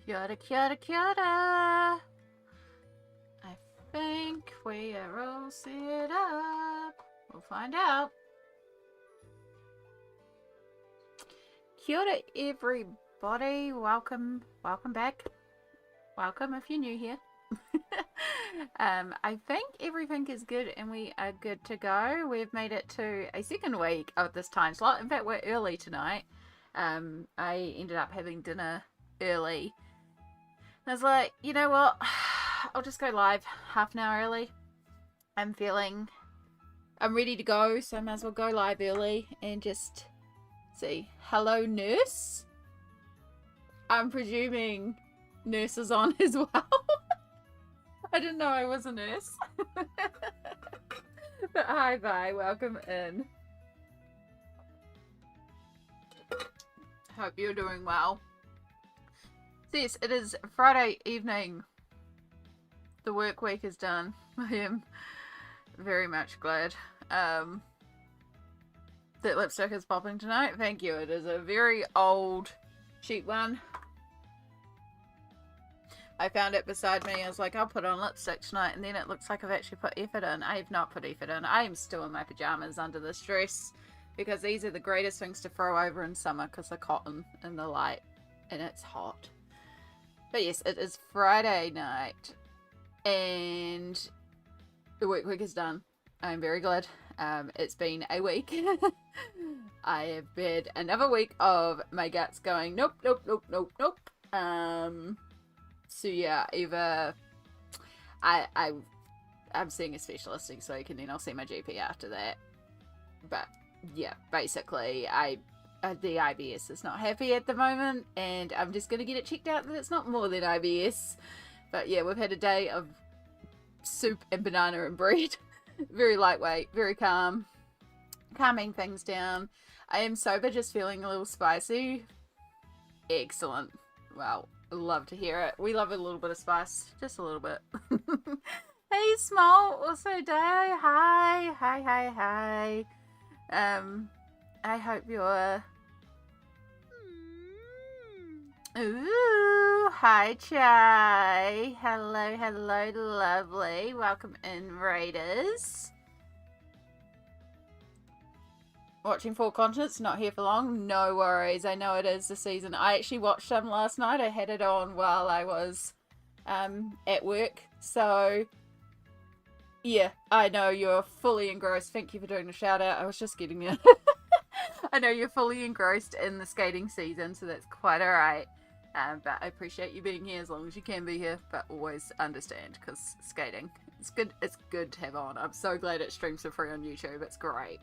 Kia ora, kia ora, kia ora. I think we are all set up. We'll find out. Kia ora, everybody. Welcome back. Welcome if you're new here. I think everything is good and we are good to go. We've made it to a second week of this time slot. In fact, we're early tonight. I ended up having dinner early. I was like, you know what? I'll just go live half an hour early. I'm ready to go, so I might as well go live early and just see. Hello, nurse? I'm presuming nurse is on as well. I didn't know I was a nurse. But hi, bye. Welcome in. Hope you're doing well. Yes, it is Friday evening. The work week is done. I am very much glad that lipstick is popping tonight. Thank you. It is a very old, cheap one. I found it beside me. I was like, I'll put on lipstick tonight, and then it looks like I've actually put effort in. I have not put effort in. I am still in my pajamas under this dress because these are the greatest things to throw over in summer because they're cotton and the light and it's hot. But yes, it is Friday night and the work week is done. I'm very glad. It's been a week. I have had another week of my guts going, nope, nope, nope, nope, nope. So yeah, either I'm seeing a specialist next week and then I'll see my GP after that. But yeah, basically the IBS is not happy at the moment and I'm just going to get it checked out that it's not more than IBS. But yeah, we've had a day of soup and banana and bread. Very lightweight, very calming things down. I am sober, just feeling a little spicy. Excellent. Well, love to hear it. We love a little bit of spice, just a little bit. Hey, Small, also Dio. Hi. I hope you're. Ooh, hi, Chai. Hello, lovely. Welcome in, Raiders. Watching Four Continents, not here for long. No worries. I know it is the season. I actually watched them last night. I had it on while I was at work. So, yeah, I know you're fully engrossed. Thank you for doing the shout out. I was just getting it. I know you're fully engrossed in the skating season, so that's quite alright. But I appreciate you being here as long as you can be here, but always understand, because skating, it's good to have on. I'm so glad it streams for free on YouTube. It's great.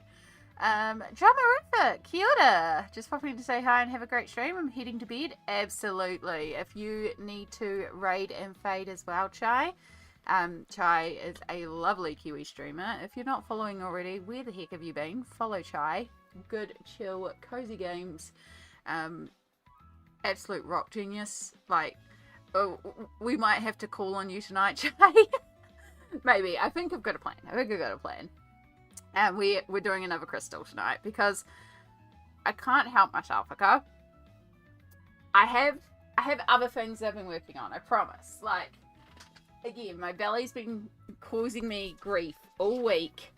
Dramarific, kia ora. Just popping to say hi and have a great stream. I'm heading to bed. Absolutely. If you need to raid and fade as well, Chai. Chai is a lovely Kiwi streamer. If you're not following already, where the heck have you been? Follow Chai. Good, chill, cozy games. Absolute rock genius. Like, oh, we might have to call on you tonight, Chai. Maybe. I think I've got a plan. And we're doing another crystal tonight because I can't help myself, okay? I have other things I've been working on, I promise. Like, again, my belly's been causing me grief all week.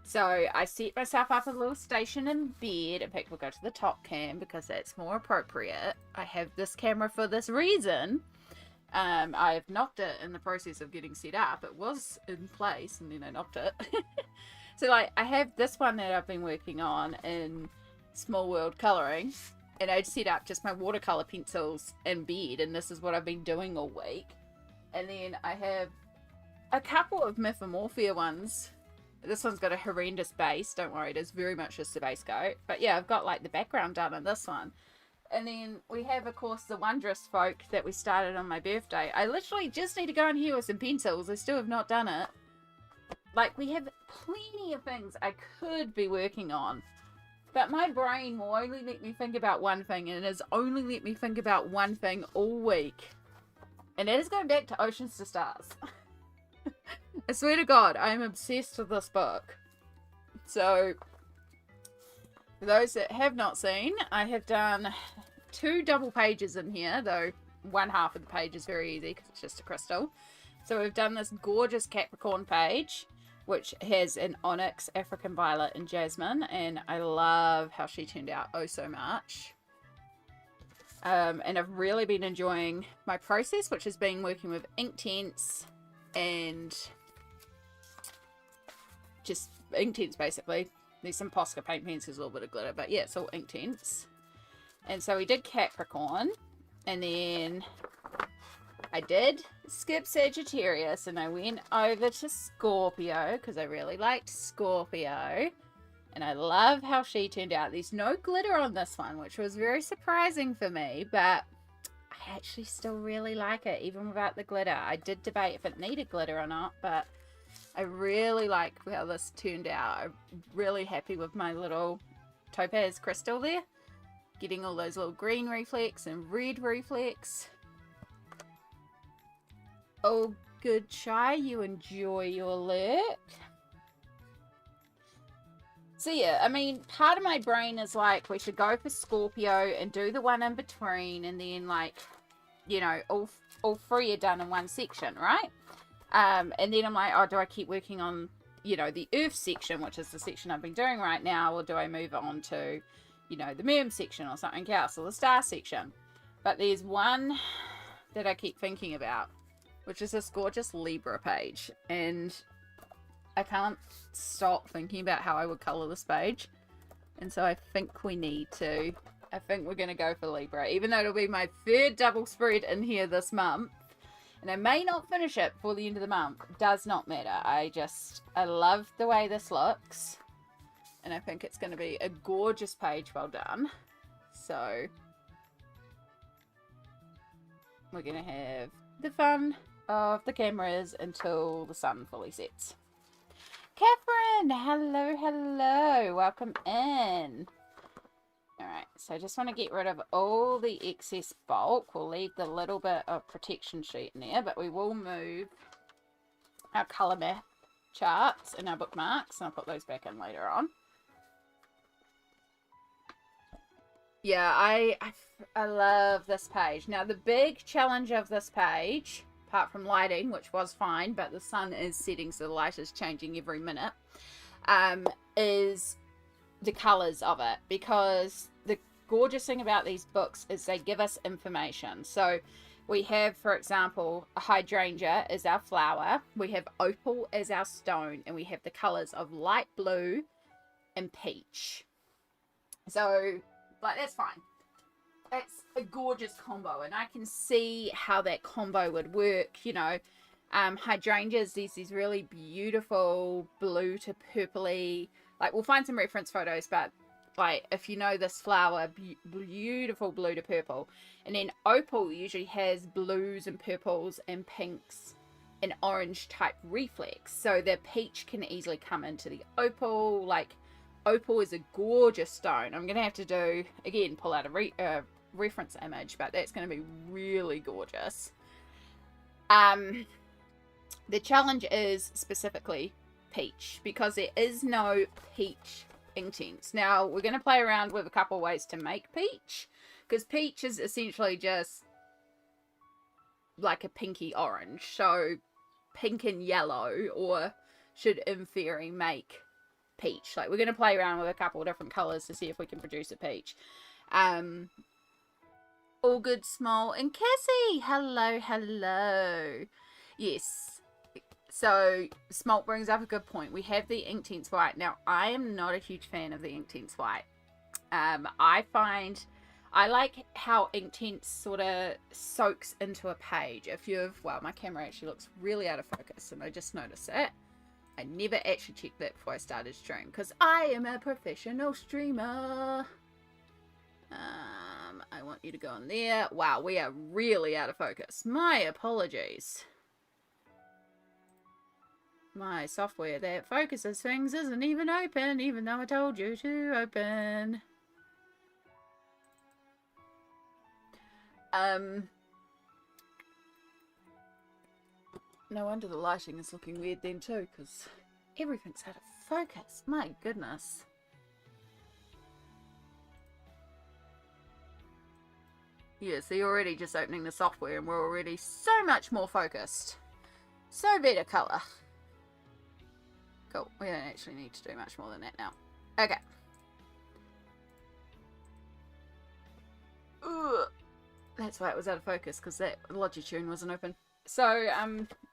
So I set myself up a little station in bed. In fact, we'll go to the top cam because that's more appropriate. I have this camera for this reason. I've knocked it in the process of getting set up. It was in place and then I knocked it. So like I have this one that I've been working on in Small World Colouring. And I'd set up just my watercolour pencils in bed. And this is what I've been doing all week. And then I have a couple of Mythomorphia ones. This one's got a horrendous base. Don't worry, it is very much just a base coat. But yeah, I've got like the background done on this one. And then we have, of course, the Wondrous Folk that we started on my birthday. I literally just need to go in here with some pencils. I still have not done it. Like, we have plenty of things I could be working on. But my brain will only let me think about one thing. And it has only let me think about one thing all week. And that is going back to Oceans to Stars. I swear to God, I am obsessed with this book. So, for those that have not seen, I have done 2 double pages in here, though one half of the page is very easy because it's just a crystal. So we've done this gorgeous Capricorn page, which has an onyx, African violet, and jasmine, and I love how she turned out oh so much. And I've really been enjoying my process, which has been working with Inktense and just Inktense basically. There's some Posca paint pens, there's a little bit of glitter, but yeah, it's all Inktense. And so we did Capricorn, and then I did skip Sagittarius, and I went over to Scorpio because I really liked Scorpio, and I love how she turned out. There's no glitter on this one, which was very surprising for me, but I actually still really like it even without the glitter. I did debate if it needed glitter or not, but I really like how this turned out. I'm really happy with my little topaz crystal there, getting all those little green reflex and red reflex. Oh, good Shy, you enjoy your look. So yeah, I mean, part of my brain is like, we should go for Scorpio and do the one in between, and then like, you know, all three are done in one section, right? And then I'm like, oh, do I keep working on, you know, the Earth section, which is the section I've been doing right now, or do I move on to, you know, the Moon section or something else, or the Star section? But there's one that I keep thinking about, which is this gorgeous Libra page, and I can't stop thinking about how I would colour this page, and so I think we need to. I think we're going to go for Libra, even though it'll be my third double spread in here this month, and I may not finish it before the end of the month. It does not matter. I love the way this looks, and I think it's going to be a gorgeous page well done. So we're going to have the fun of the cameras until the sun fully sets. Catherine, hello, welcome in. Alright, so I just want to get rid of all the excess bulk. We'll leave the little bit of protection sheet in there, but we will move our colour map charts and our bookmarks, and I'll put those back in later on. Yeah, I love this page. Now, the big challenge of this page, apart from lighting, which was fine, but the sun is setting, so the light is changing every minute, is the colours of it. Because the gorgeous thing about these books is they give us information. So we have, for example, a hydrangea is our flower, we have opal as our stone, and we have the colours of light blue and peach. So, like, that's fine. It's a gorgeous combo, and I can see how that combo would work. You know, hydrangeas, there's these really beautiful blue to purpley, like, we'll find some reference photos, but like, if you know this flower, beautiful blue to purple. And then opal usually has blues and purples and pinks and orange type reflex, so the peach can easily come into the opal. Like, opal is a gorgeous stone. I'm gonna have to do, again, pull out a reference image, but that's going to be really gorgeous. The challenge is specifically peach, because there is no peach Inktense. Now, we're going to play around with a couple ways to make peach, because peach is essentially just like a pinky orange, so pink and yellow, or should in theory make peach. Like, we're going to play around with a couple of different colors to see if we can produce a peach. All good, Small, and Cassie, hello. Yes, so Smalt brings up a good point. We have the Inktense white. Now, I am not a huge fan of the Inktense white. I like how Inktense sort of soaks into a page. Well, my camera actually looks really out of focus, and I just noticed it. I never actually checked that before I started stream, because I am a professional streamer. I want you to go in there. Wow, we are really out of focus. My apologies. My software that focuses things isn't even open, even though I told you to open. No wonder the lighting is looking weird then too, because everything's out of focus. My goodness. Yeah, so you're already just opening the software and we're already so much more focused. So better colour. Cool. We don't actually need to do much more than that now. Okay. Ugh. That's why it was out of focus, because that Logitune wasn't open. So,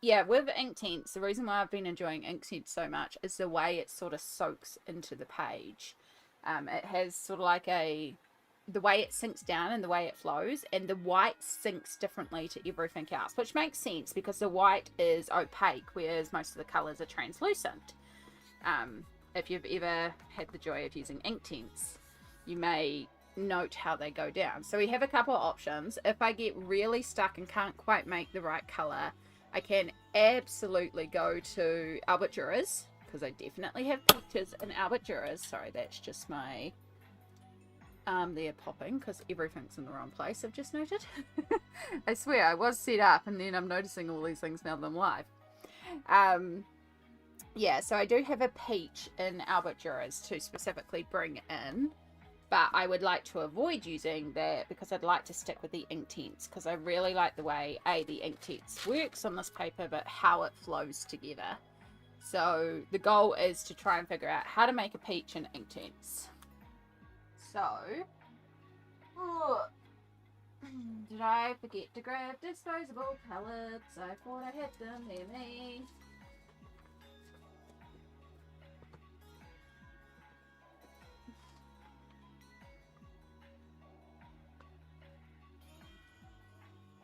yeah, with Inktense, the reason why I've been enjoying Inktense so much is the way it sort of soaks into the page. It has sort of like the way it sinks down and the way it flows, and the white sinks differently to everything else, which makes sense because the white is opaque, whereas most of the colours are translucent. If you've ever had the joy of using Inktense, you may note how they go down. So we have a couple of options. If I get really stuck and can't quite make the right color, I can absolutely go to Albert Durers, because I definitely have pictures in Albert Durers. Sorry, that's just my they're popping because everything's in the wrong place, I've just noted. I swear I was set up and then I'm noticing all these things now that I'm live. Yeah, so I do have a peach in Albert Durers to specifically bring in, but I would like to avoid using that because I'd like to stick with the Inktense, because I really like the way the Inktense works on this paper, but how it flows together. So the goal is to try and figure out how to make a peach in Inktense. So, did I forget to grab disposable palettes? I thought I had them near me.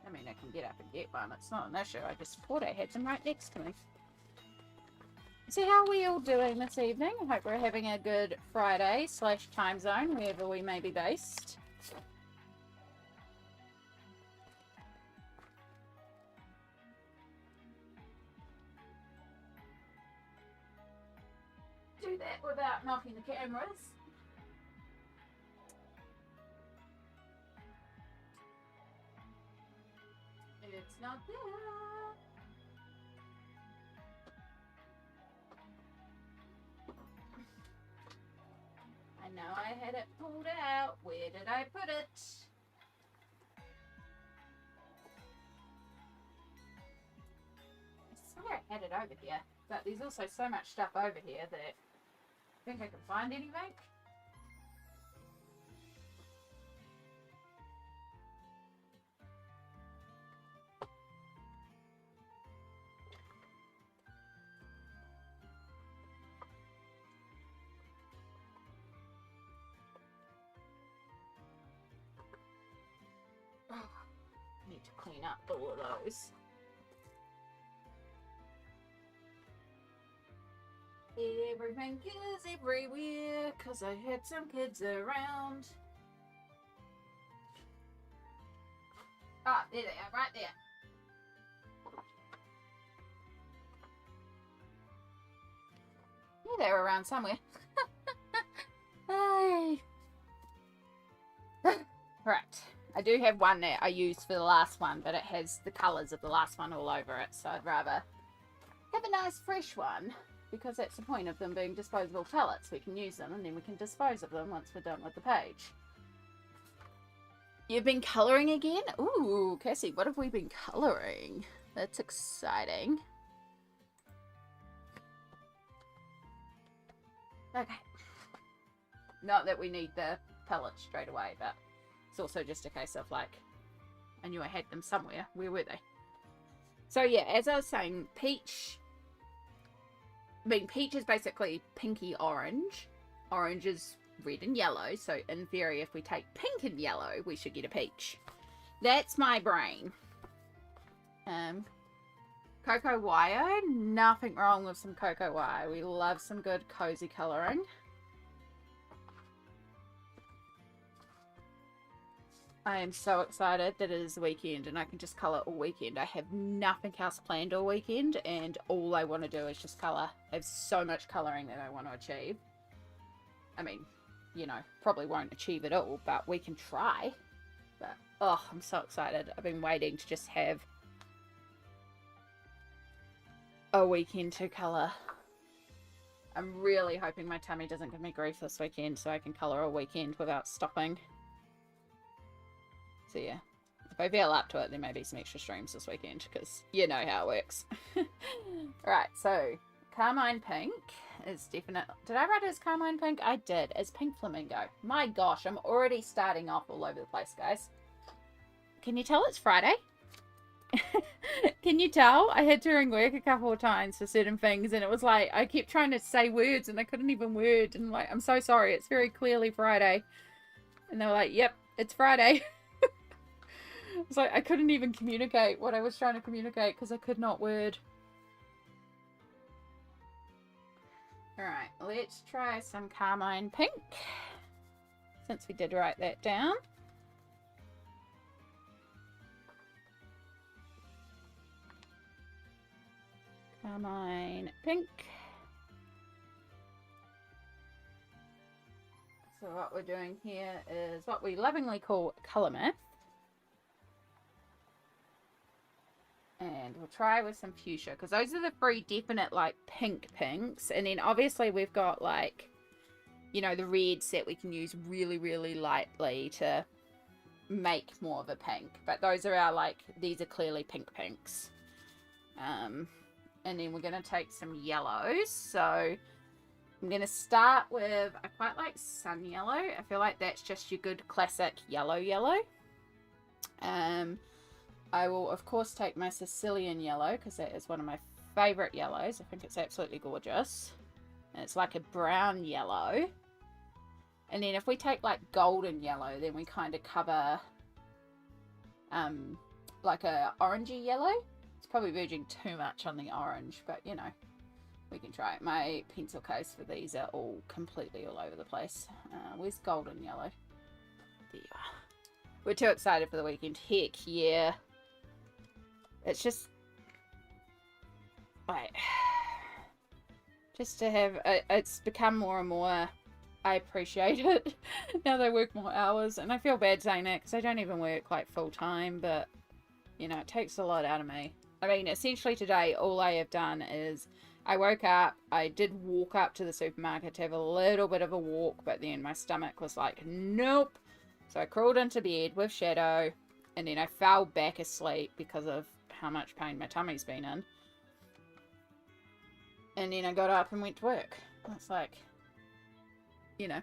I mean, I can get up and get one. It's not an issue. I just thought I had them right next to me. So how are we all doing this evening? I hope we're having a good Friday / time zone, wherever we may be based. Do that without knocking the cameras. It's not there. I know I had it pulled out. Where did I put it? I swear I had it over here, but there's also so much stuff over here that I think I can find anything. Need to clean up all of those. Everything is everywhere because I had some kids around. Ah, there they are, right there. Yeah, they were around somewhere. Hey. Right. I do have one that I used for the last one, but it has the colours of the last one all over it, so I'd rather have a nice fresh one, because that's the point of them being disposable palettes. We can use them and then we can dispose of them once we're done with the page. You've been colouring again? Ooh, Cassie, what have we been colouring? That's exciting. Okay. Not that we need the palettes straight away, but it's also just a case of, like, I knew I had them somewhere. Where were they? So yeah, as I was saying, peach... I mean, peach is basically pinky orange. Orange is red and yellow, so in theory, if we take pink and yellow, we should get a peach. That's my brain. Cocoa wire. Nothing wrong with some cocoa wire. We love some good cozy colouring. I am so excited that it is the weekend and I can just colour all weekend. I have nothing else planned all weekend and all I want to do is just colour. I have so much colouring that I want to achieve. I mean, you know, probably won't achieve it all, but we can try. But, oh, I'm so excited. I've been waiting to just have a weekend to colour. I'm really hoping my tummy doesn't give me grief this weekend so I can colour all weekend without stopping. So yeah, I feel up to it, there may be some extra streams this weekend, because you know how it works. Right, so Carmine Pink is definite. Did I write it as Carmine Pink? I did. It's Pink Flamingo. My gosh, I'm already starting off all over the place, guys. Can you tell it's Friday? Can you tell? I had to ring work a couple of times for certain things, and it was like I kept trying to say words and I couldn't even word, and like, I'm so sorry, it's very clearly Friday. And they were like, yep, it's Friday. It's like I couldn't even communicate what I was trying to communicate because I could not word. Alright, let's try some Carmine Pink, since we did write that down. Carmine Pink. So what we're doing here is what we lovingly call colour math. And we'll try with some fuchsia, because those are the three definite, like, pink pinks. And then obviously we've got, like, you know, the reds that we can use really, really lightly to make more of a pink. But those are our, like, these are clearly pink pinks. And then we're going to take some yellows. So I'm going to start with, I quite like sun yellow. I feel like that's just your good classic yellow. I will, of course, take my Sicilian yellow, because that is one of my favourite yellows. I think it's absolutely gorgeous. And it's like a brown yellow. And then if we take, like, golden yellow, then we kind of cover, like a orangey yellow. It's probably verging too much on the orange, but, you know, we can try it. My pencil case for these are all completely all over the place. Where's golden yellow? There you are. We're too excited for the weekend. Heck yeah. It's just, like, just to have, it's become more and more, I appreciate it. Now they work more hours, and I feel bad saying that, because I don't even work, like, full time, but, you know, it takes a lot out of me. I mean, essentially today, all I have done is, I woke up, I did walk up to the supermarket to have a little bit of a walk, but then my stomach was like, nope. So I crawled into bed with Shadow, and then I fell back asleep because of how much pain my tummy's been in. And then I got up and went to work. It's like, you know,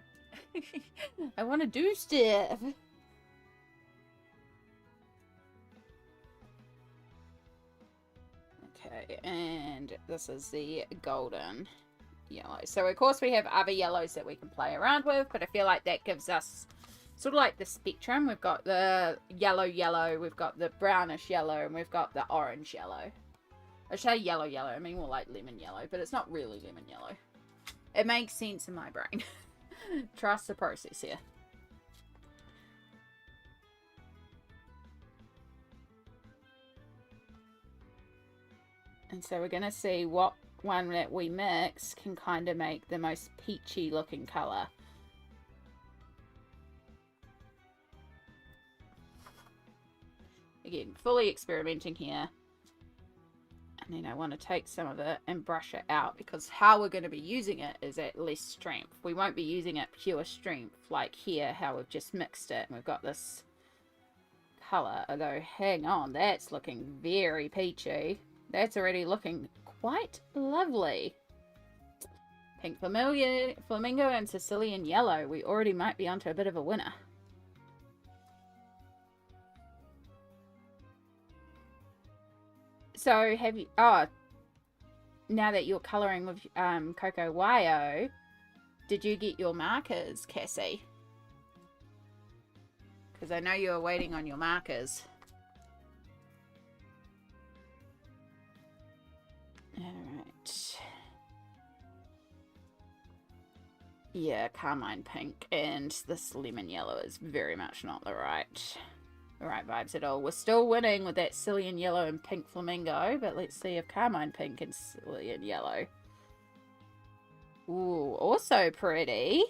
I want to do stuff. Okay, and this is the golden yellow. So of course we have other yellows that we can play around with, but I feel like that gives us sort of like the spectrum. We've got the yellow, we've got the brownish yellow, and we've got the orange yellow. I say yellow, I mean more like lemon yellow, but it's not really lemon yellow. It makes sense in my brain. Trust the process here. And so we're going to see what one that we mix can kind of make the most peachy looking colour. Again, fully experimenting here. And then I want to take some of it and brush it out, because how we're going to be using it is at less strength. We won't be using it pure strength like here, how we've just mixed it and we've got this colour. Although, hang on, that's looking very peachy. That's already looking quite lovely. Pink Flamingo and Sicilian Yellow. We already might be onto a bit of a winner. So have you, oh, now that you're colouring with Coco Wayo, did you get your markers, Cassie? Because I know you were waiting on your markers. Alright. Yeah, Carmine Pink and this Lemon Yellow is very much not the right vibes at all. We're still winning with that Sicilian Yellow and Pink Flamingo, but let's see if Carmine Pink and Sicilian Yellow. Ooh, also pretty.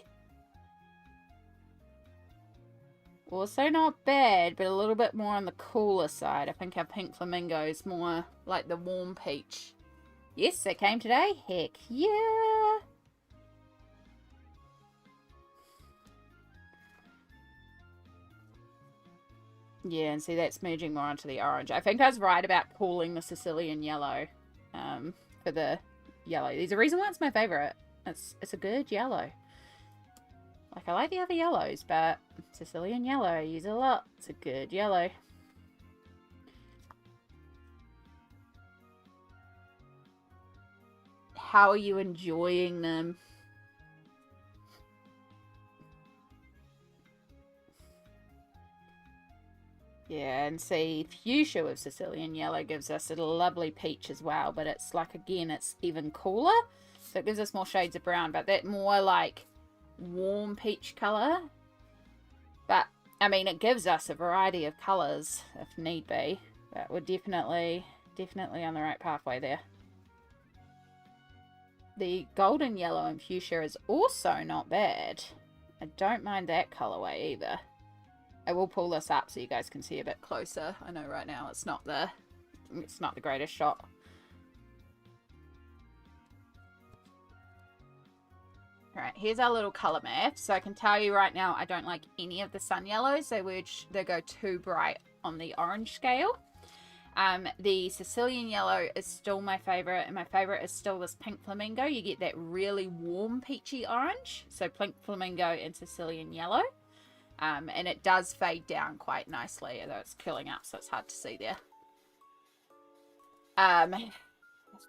Also not bad, but a little bit more on the cooler side. I think our Pink Flamingo is more like the warm peach. Yes, they came today. Heck yeah. Yeah, and see that's merging more onto the orange. I think I was right about calling the Sicilian yellow for the yellow. There's a reason why it's my favourite. It's a good yellow. Like, I like the other yellows, but Sicilian yellow, I use it a lot. It's a good yellow. How are you enjoying them? Yeah, and see, fuchsia with Sicilian yellow gives us a lovely peach as well, but it's like, again, it's even cooler, so it gives us more shades of brown, but that more like warm peach colour. But, I mean, it gives us a variety of colours if need be, but we're definitely on the right pathway there. The golden yellow and fuchsia is also not bad. I don't mind that colourway either. I will pull this up so you guys can see a bit closer. I know right now it's not the greatest shot. Alright, here's our little colour map. So I can tell you right now I don't like any of the sun yellows. They go too bright on the orange scale. The Sicilian yellow is still my favourite, and my favourite is still this pink flamingo. You get that really warm peachy orange. So pink flamingo and Sicilian yellow. And it does fade down quite nicely, although it's curling up, so it's hard to see there.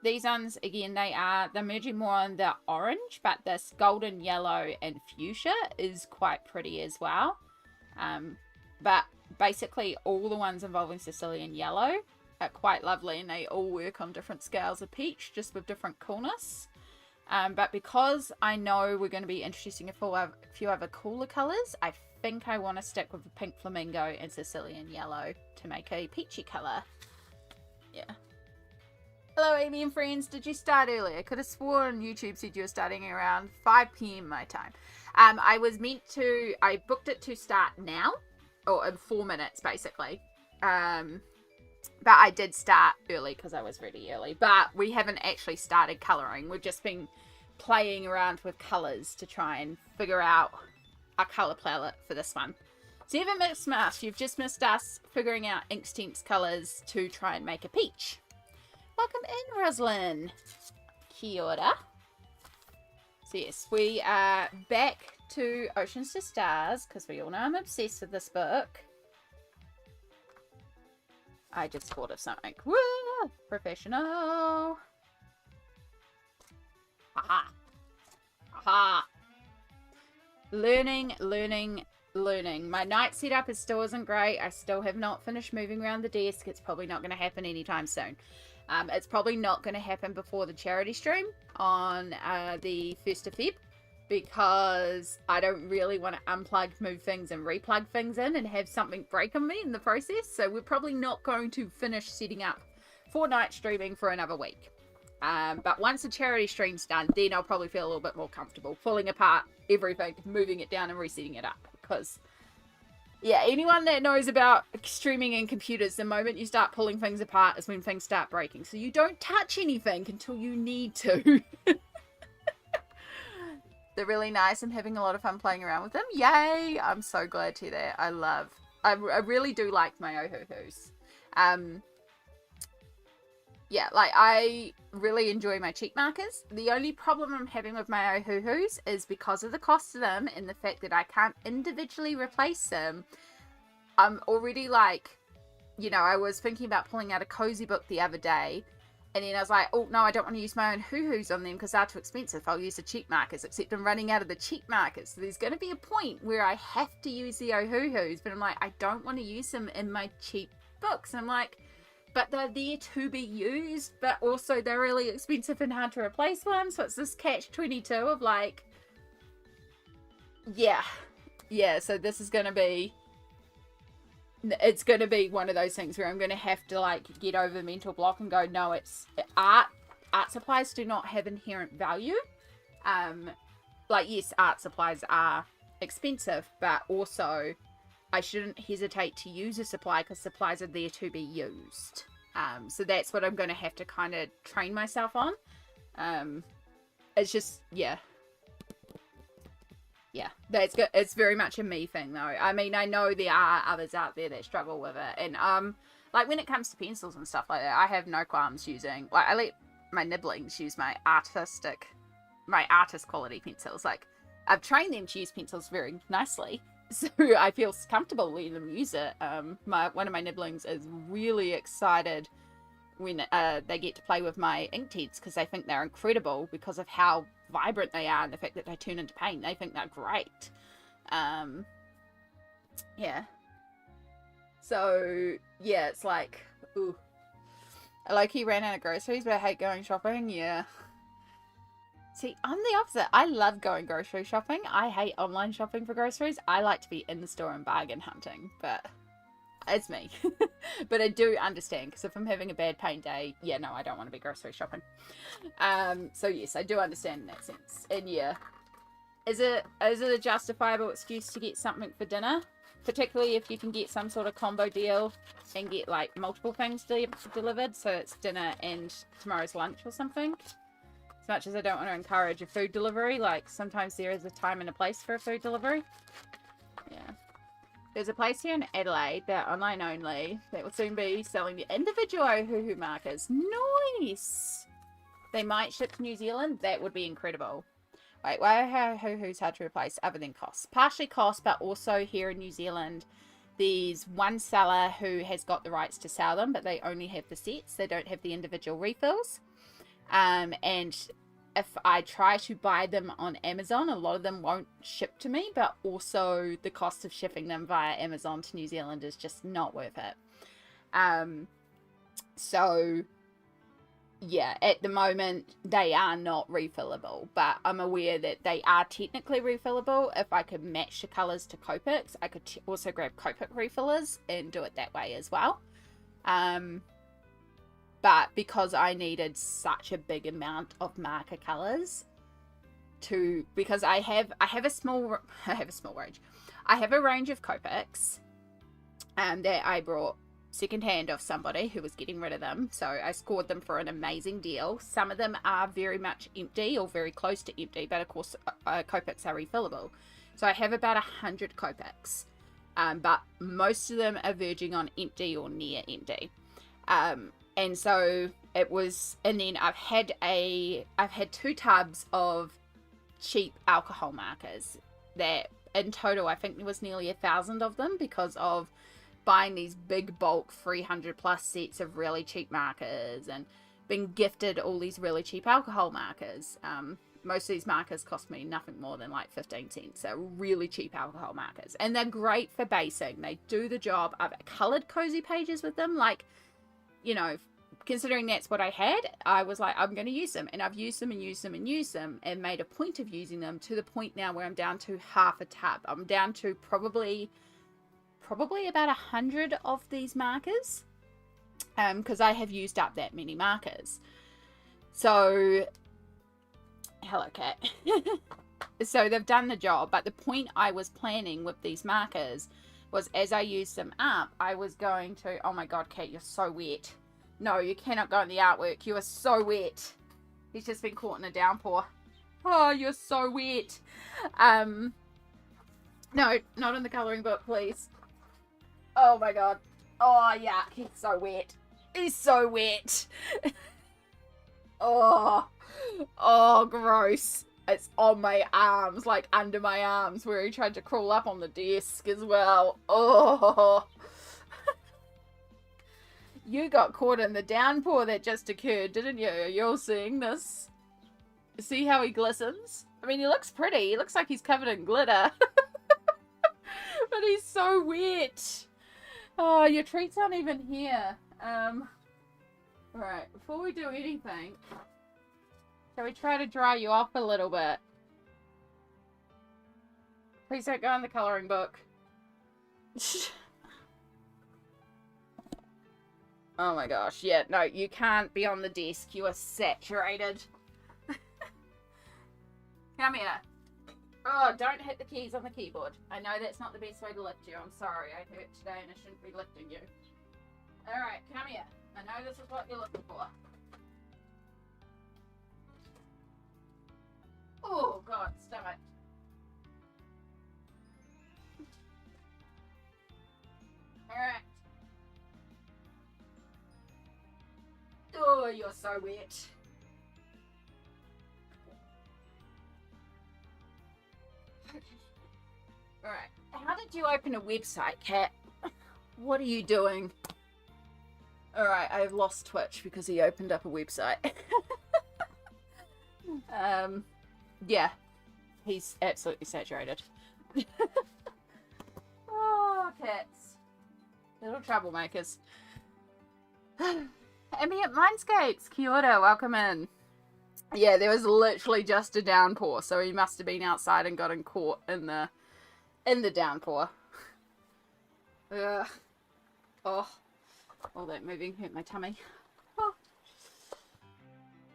These ones, again, they're merging more on the orange, but this golden yellow and fuchsia is quite pretty as well. But basically all the ones involving Sicilian yellow are quite lovely, and they all work on different scales of peach, just with different coolness. But because I know we're going to be introducing a few other cooler colours, I think I want to stick with the pink flamingo and Sicilian yellow to make a peachy colour. Yeah. Hello, Amy and friends. Did you start early? I could have sworn YouTube said you were starting around 5 PM my time. I booked it to start now, or in 4 minutes, basically. But I did start early because I was ready early. But we haven't actually started colouring. We've just been playing around with colours to try and figure out our colour palette for this one. So you haven't missed much. You've just missed us figuring out Inktense colours to try and make a peach. Welcome in, Roslyn. Kia ora. So yes, we are back to Oceans to Stars because we all know I'm obsessed with this book. I just thought of something. Woo! Professional. Aha. Aha. Learning. My night setup still isn't great. I still have not finished moving around the desk. It's probably not going to happen anytime soon. It's probably not going to happen before the charity stream on the 1st of Feb, because I don't really want to unplug, move things and replug things in and have something break on me in the process. So we're probably not going to finish setting up for night streaming for another week. But once the charity stream's done, then I'll probably feel a little bit more comfortable pulling apart everything, moving it down and resetting it up. Because, yeah, anyone that knows about streaming and computers, the moment you start pulling things apart is when things start breaking. So you don't touch anything until you need to. They're really nice. I'm having a lot of fun playing around with them. Yay! I'm so glad to hear that. I really do like my Ohuhus. Yeah, like, I really enjoy my cheek markers. The only problem I'm having with my Ohuhus is because of the cost of them and the fact that I can't individually replace them. I'm already like, you know, I was thinking about pulling out a cozy book the other day, and then I was like, oh no, I don't want to use my own Ohuhus on them because they're too expensive. I'll use the cheek markers, except I'm running out of the cheek markers. So there's going to be a point where I have to use the Ohuhus, but I'm like, I don't want to use them in my cheap books. And I'm like, but they're there to be used, but also they're really expensive and hard to replace one. So it's this catch-22 of like, yeah, so this is going to be, it's going to be one of those things where I'm going to have to like get over the mental block and go, no, it's art supplies do not have inherent value. Like, yes, art supplies are expensive, but also I shouldn't hesitate to use a supply because supplies are there to be used. So that's what I'm going to have to kind of train myself on. It's just, yeah. Yeah, that's good. It's very much a me thing, though. I mean, I know there are others out there that struggle with it, and like when it comes to pencils and stuff like that, I have no qualms using. Like, I let my nibblings use my artist quality pencils. Like, I've trained them to use pencils very nicely, so I feel comfortable letting them use it. One of my nibblings is really excited when they get to play with my Inktense because they think they're incredible because of how vibrant they are and the fact that they turn into paint. They think they're great. Yeah. So, yeah, it's like, ooh. Like, he ran out of groceries, but I hate going shopping. Yeah. See, I'm the opposite. I love going grocery shopping. I hate online shopping for groceries. I like to be in the store and bargain hunting, but it's me. But I do understand, because if I'm having a bad paint day, yeah, no, I don't want to be grocery shopping. So yes, I do understand in that sense. And yeah, is it a justifiable excuse to get something for dinner? Particularly if you can get some sort of combo deal and get like multiple things delivered, so it's dinner and tomorrow's lunch or something. As much as I don't want to encourage a food delivery, like sometimes there is a time and a place for a food delivery. Yeah. There's a place here in Adelaide, they're online only, that will soon be selling the individual Ohuhu markers. Nice! They might ship to New Zealand. That would be incredible. Wait, why are Ohuhus hard to replace other than cost? Partially cost, but also here in New Zealand, there's one seller who has got the rights to sell them, but they only have the sets. They don't have the individual refills. And if I try to buy them on Amazon, a lot of them won't ship to me, but also the cost of shipping them via Amazon to New Zealand is just not worth it. So yeah, at the moment they are not refillable, but I'm aware that they are technically refillable. If I could match the colors to Copics, I could also grab Copic refillers and do it that way as well. But because I needed such a big amount of marker colors because I have a small range. I have a range of Copics that I brought secondhand off somebody who was getting rid of them. So I scored them for an amazing deal. Some of them are very much empty or very close to empty, but of course Copics are refillable. So I have about 100 Copics, but most of them are verging on empty or near empty. And so it was, and then I've had 2 tubs of cheap alcohol markers that in total I think there was nearly 1,000 of them because of buying these big bulk 300 plus sets of really cheap markers and being gifted all these really cheap alcohol markers. Most of these markers cost me nothing more than like 15 cents. They're really cheap alcohol markers and they're great for basing. They do the job. I've colored cozy pages with them, like, you know, considering that's what I had, I was like, I'm going to use them. And I've used them and used them and used them and made a point of using them to the point now where I'm down to half a tub. I'm down to probably about 100 of these markers because I have used up that many markers. So, hello cat. So they've done the job, but the point I was planning with these markers was as I used them up, I was going to, oh my god, Kat, you're so wet. No, you cannot go in the artwork. You are so wet. He's just been caught in a downpour. Oh, you're so wet. No, not in the colouring book, please. Oh my god. Oh, yuck. He's so wet. He's so wet. Oh, gross. It's on my arms, like under my arms, where he tried to crawl up on the desk as well. Oh. You got caught in the downpour that just occurred, didn't you? You're seeing this. See how he glistens? I mean, he looks pretty. He looks like he's covered in glitter. But he's so wet. Oh, your treats aren't even here. Right, before we do anything, shall we try to dry you off a little bit? Please don't go in the colouring book. Oh my gosh, yeah, no, you can't be on the desk. You are saturated. Come here. Oh, don't hit the keys on the keyboard. I know that's not the best way to lift you. I'm sorry, I hurt today and I shouldn't be lifting you. Alright, come here. I know this is what you're looking for. Oh god, stomach. you're so wet. Alright, how did you open a website, Kat? What are you doing? Alright, I've lost Twitch because he opened up a website. Yeah, he's absolutely saturated. Oh, cats. Little troublemakers. Ambient Mindscapes, kia ora, welcome in. Yeah, there was literally just a downpour, so he must have been outside and gotten caught in the downpour. Ugh. Oh, all that moving hurt my tummy.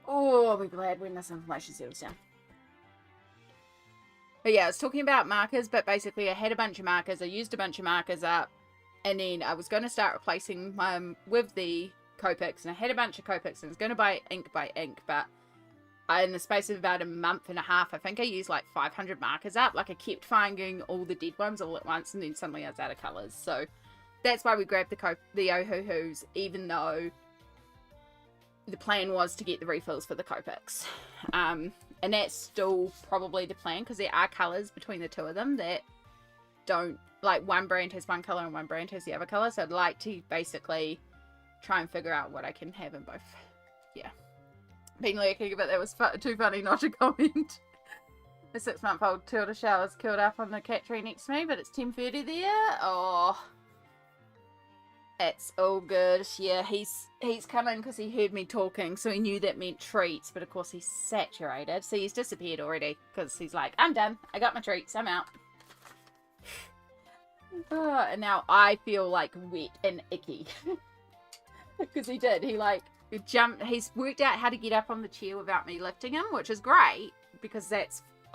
Oh, I'll be glad when this inflammation settles down. But yeah, I was talking about markers, but basically I had a bunch of markers. I used a bunch of markers up, and then I was going to start replacing them with the Copics, and I had a bunch of Copics, and I was going to buy ink by ink, but in the space of about a month and a half, I think I used like 500 markers up. Like, I kept finding all the dead ones all at once, and then suddenly I was out of colours. So that's why we grabbed the Ohuhus, even though the plan was to get the refills for the Copics. And that's still probably the plan, because there are colours between the two of them that don't, like, one brand has one colour and one brand has the other colour. So I'd like to basically try and figure out what I can have in both. Yeah. Been lurking, but that was too funny not to comment. The 6-month-old turtle shower's curled up on the cat tree next to me, but it's 10:30 there. Oh, it's all good. Yeah, he's come in because he heard me talking, so he knew that meant treats, but of course he's saturated. So he's disappeared already because he's like, I'm done. I got my treats. I'm out. Oh, and now I feel like wet and icky because he did. He like jumped. He's worked out how to get up on the chair without me lifting him, which is great because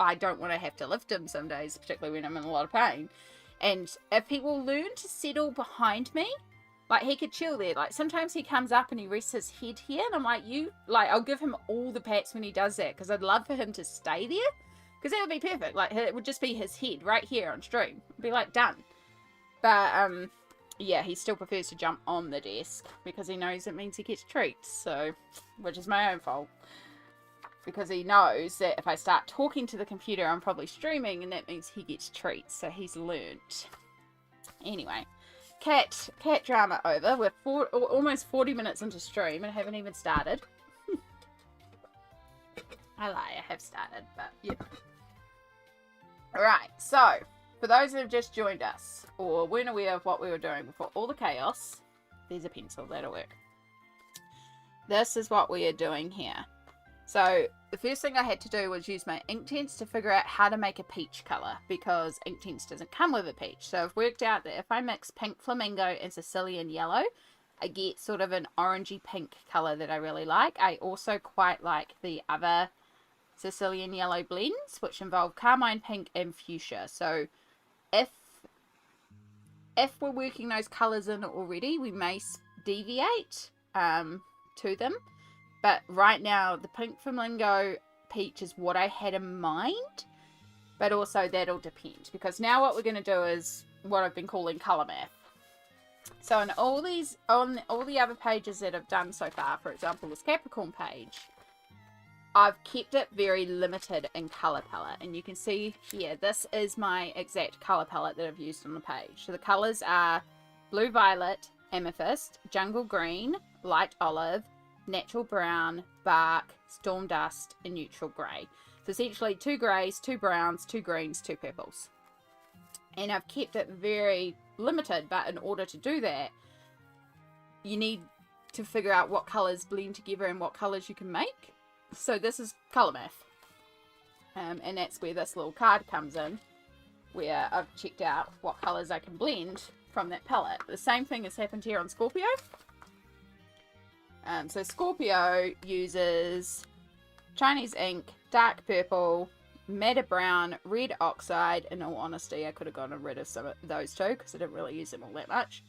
I don't want to have to lift him some days, particularly when I'm in a lot of pain. And if he will learn to settle behind me, like, he could chill there. Like, sometimes he comes up and he rests his head here, and I'm like, I'll give him all the pats when he does that, because I'd love for him to stay there, because that would be perfect. Like, it would just be his head right here on stream. It'd be like, done. But, yeah, he still prefers to jump on the desk, because he knows it means he gets treats, so, which is my own fault. Because he knows that if I start talking to the computer, I'm probably streaming, and that means he gets treats, so he's learnt. Anyway. Cat drama over. We're almost 40 minutes into stream and haven't even started. I lie, I have started, but yeah. Alright, so, for those that have just joined us, or weren't aware of what we were doing before all the chaos, there's a pencil, that'll work. This is what we are doing here. So, the first thing I had to do was use my Inktense to figure out how to make a peach colour, because Inktense doesn't come with a peach. So I've worked out that if I mix pink flamingo and Sicilian yellow, I get sort of an orangey pink colour that I really like. I also quite like the other Sicilian yellow blends, which involve carmine pink and fuchsia. So if we're working those colours in already, we may deviate to them. But right now, the pink flamingo peach is what I had in mind. But also, that'll depend. Because now what we're going to do is what I've been calling colour math. So on all the other pages that I've done so far, for example, this Capricorn page, I've kept it very limited in colour palette. And you can see here, this is my exact colour palette that I've used on the page. So the colours are blue violet, amethyst, jungle green, light olive, natural brown, bark, storm dust, and neutral grey. So essentially 2 greys, 2 browns, 2 greens, 2 purples. And I've kept it very limited, but in order to do that, you need to figure out what colours blend together and what colours you can make. So this is colour math. And that's where this little card comes in, where I've checked out what colours I can blend from that palette. The same thing has happened here on Scorpio. So Scorpio uses Chinese ink, dark purple, madder brown, red oxide. In all honesty, I could have gotten rid of some of those two because I didn't really use them all that much.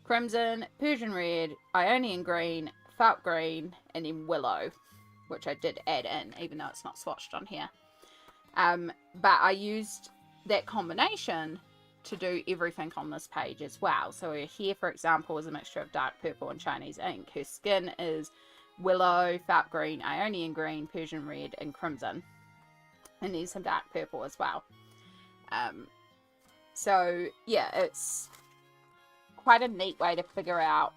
Crimson, Persian red, Ionian green, felt green, and then willow, which I did add in, even though it's not swatched on here. But I used that combination to do everything on this page as well. So here, for example, is a mixture of dark purple and Chinese ink. Her skin is willow, felt green, Ionian green, Persian red, and crimson. And there's some dark purple as well. So yeah, it's quite a neat way to figure out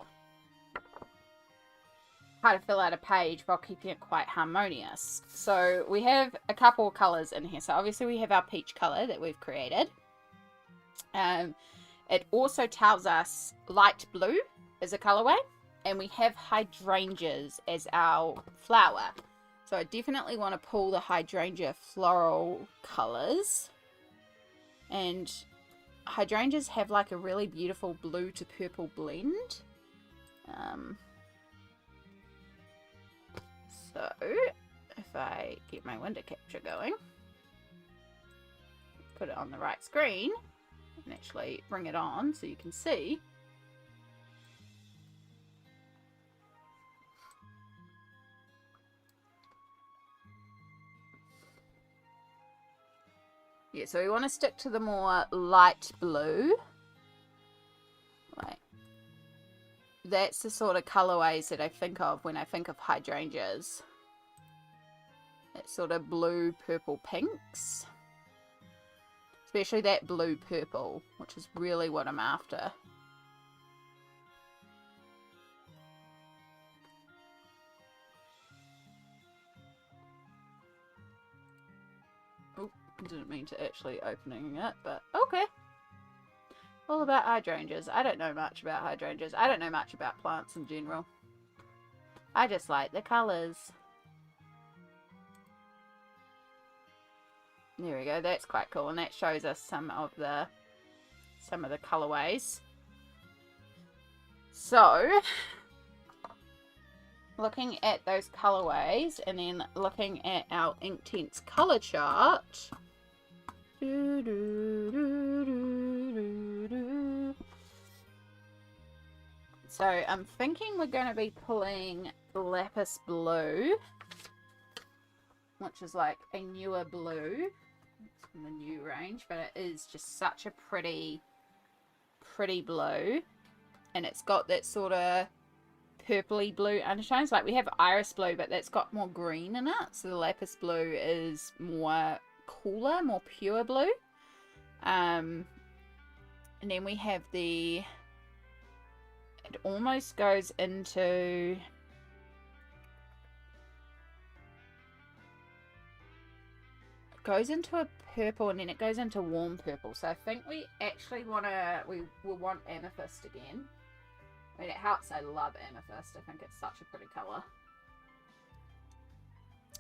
how to fill out a page while keeping it quite harmonious. So we have a couple of colors in here. So obviously we have our peach color that we've created. It also tells us light blue is a colorway, and we have hydrangeas as our flower. So I definitely want to pull the hydrangea floral colors. And hydrangeas have like a really beautiful blue to purple blend. So if I get my window capture going, put it on the right screen, and actually bring it on so you can see. Yeah, so we want to stick to the more light blue. Like, that's the sort of colorways that I think of when I think of hydrangeas. That sort of blue, purple, pinks. Especially that blue purple, which is really what I'm after. Oh, didn't mean to actually opening it, but okay. All about hydrangeas. I don't know much about hydrangeas. I don't know much about plants in general. I just like the colours. There we go, that's quite cool, and that shows us some of the colorways. So, looking at those colorways and then looking at our Inktense color chart. So I'm thinking we're going to be pulling lapis blue, which is like a newer blue. It's from the new range, but it is just such a pretty blue, and it's got that sort of purpley blue undertones. Like we have iris blue, but that's got more green in it, so the lapis blue is more cooler, more pure blue. And then we have it almost goes into a purple, and then it goes into warm purple. So I think we actually we will want amethyst again. I mean, it helps. I love amethyst. I think it's such a pretty color.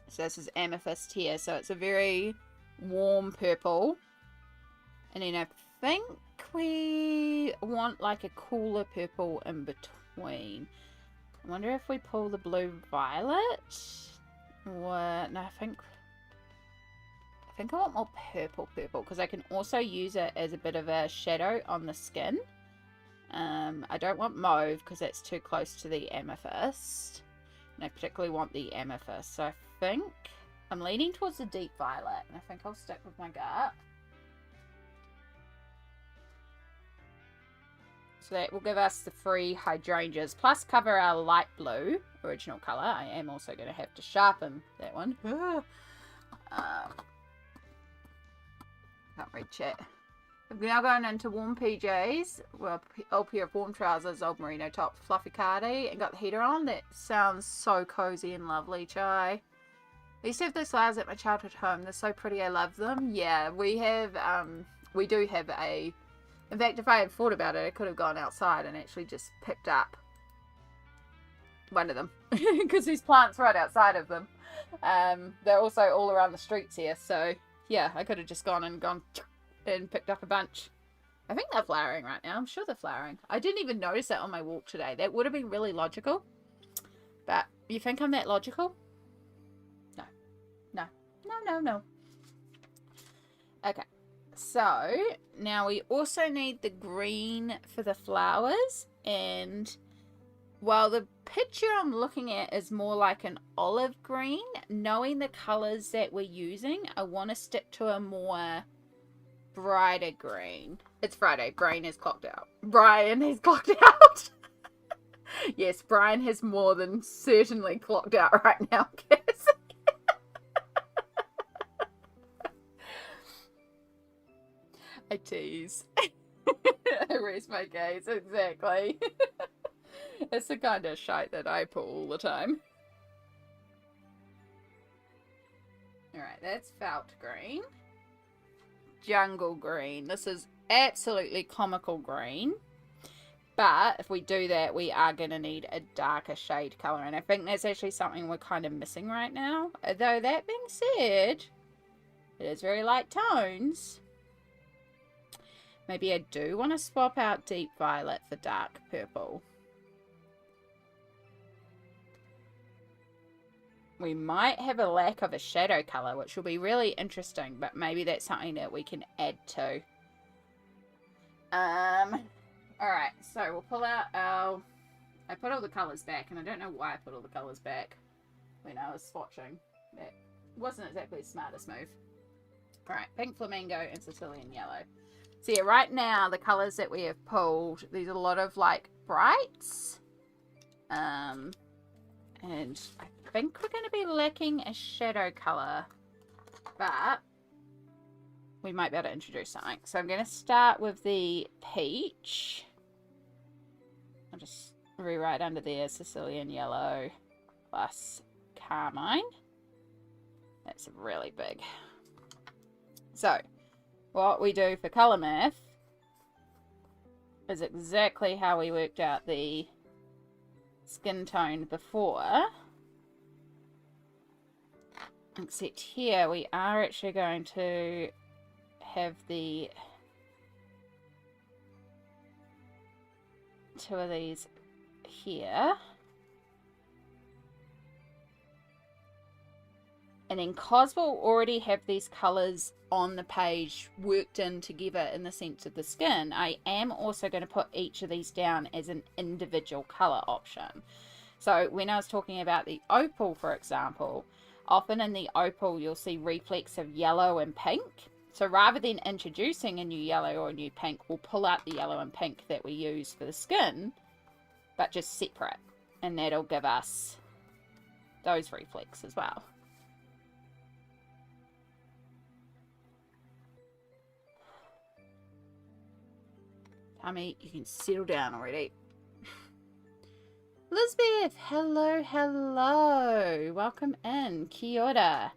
So this is amethyst here. So it's a very warm purple. And then I think we want like a cooler purple in between. I wonder if we pull the blue violet. Or, no, I think I want more purple because I can also use it as a bit of a shadow on the skin. I don't want mauve because that's too close to the amethyst. And I particularly want the amethyst. So I think I'm leaning towards the deep violet, and I think I'll stick with my gut. So that will give us the 3 hydrangeas, plus cover our light blue original colour. I am also going to have to sharpen that one. Can't read chat. We're now going into warm PJs. Well, old pair of warm trousers, old merino top, fluffy cardi, and got the heater on. That sounds so cozy and lovely, Chai. I used to have those flowers at my childhood home. They're so pretty. I love them. Yeah, we do have a... In fact, if I had thought about it, I could have gone outside and actually just picked up one of them. Because there's plants right outside of them. They're also all around the streets here, so... Yeah, I could have just gone and picked up a bunch. I think they're flowering right now. I'm sure they're flowering. I didn't even notice that on my walk today. That would have been really logical. But you think I'm that logical? No. No. No, no, no. Okay. So, now we also need the green for the flowers. And while the picture I'm looking at is more like an olive green, knowing the colours that we're using, I want to stick to a more brighter green. It's Friday. Brian has clocked out. Yes, Brian has more than certainly clocked out right now, Cassie. I tease. I raise my gaze, exactly. It's the kind of shite that I pull all the time. Alright, that's felt green. Jungle green. This is absolutely comical green. But if we do that, we are going to need a darker shade colour. And I think that's actually something we're kind of missing right now. Though that being said, it is very light tones. Maybe I do want to swap out deep violet for dark purple. We might have a lack of a shadow colour, which will be really interesting, but maybe that's something that we can add to. Alright, so we'll pull out our... I put all the colours back, and I don't know why I put all the colours back when I was swatching. That wasn't exactly the smartest move. Alright, pink flamingo and Sicilian yellow. So yeah, right now, the colours that we have pulled, there's a lot of, like, brights. And I think we're going to be lacking a shadow colour. But we might be able to introduce something. So I'm going to start with the peach. I'll just rewrite under there Sicilian yellow plus carmine. That's really big. So what we do for colour math is exactly how we worked out the skin tone before. Except here we are actually going to have the two of these here. And then because we'll already have these colours on the page worked in together in the sense of the skin, I am also going to put each of these down as an individual colour option. So when I was talking about the opal, for example, often in the opal you'll see reflex of yellow and pink. So rather than introducing a new yellow or a new pink, we'll pull out the yellow and pink that we use for the skin, but just separate. And that'll give us those reflex as well. Tummy, you can settle down already. Elizabeth, hello, hello. Welcome in. Kia ora.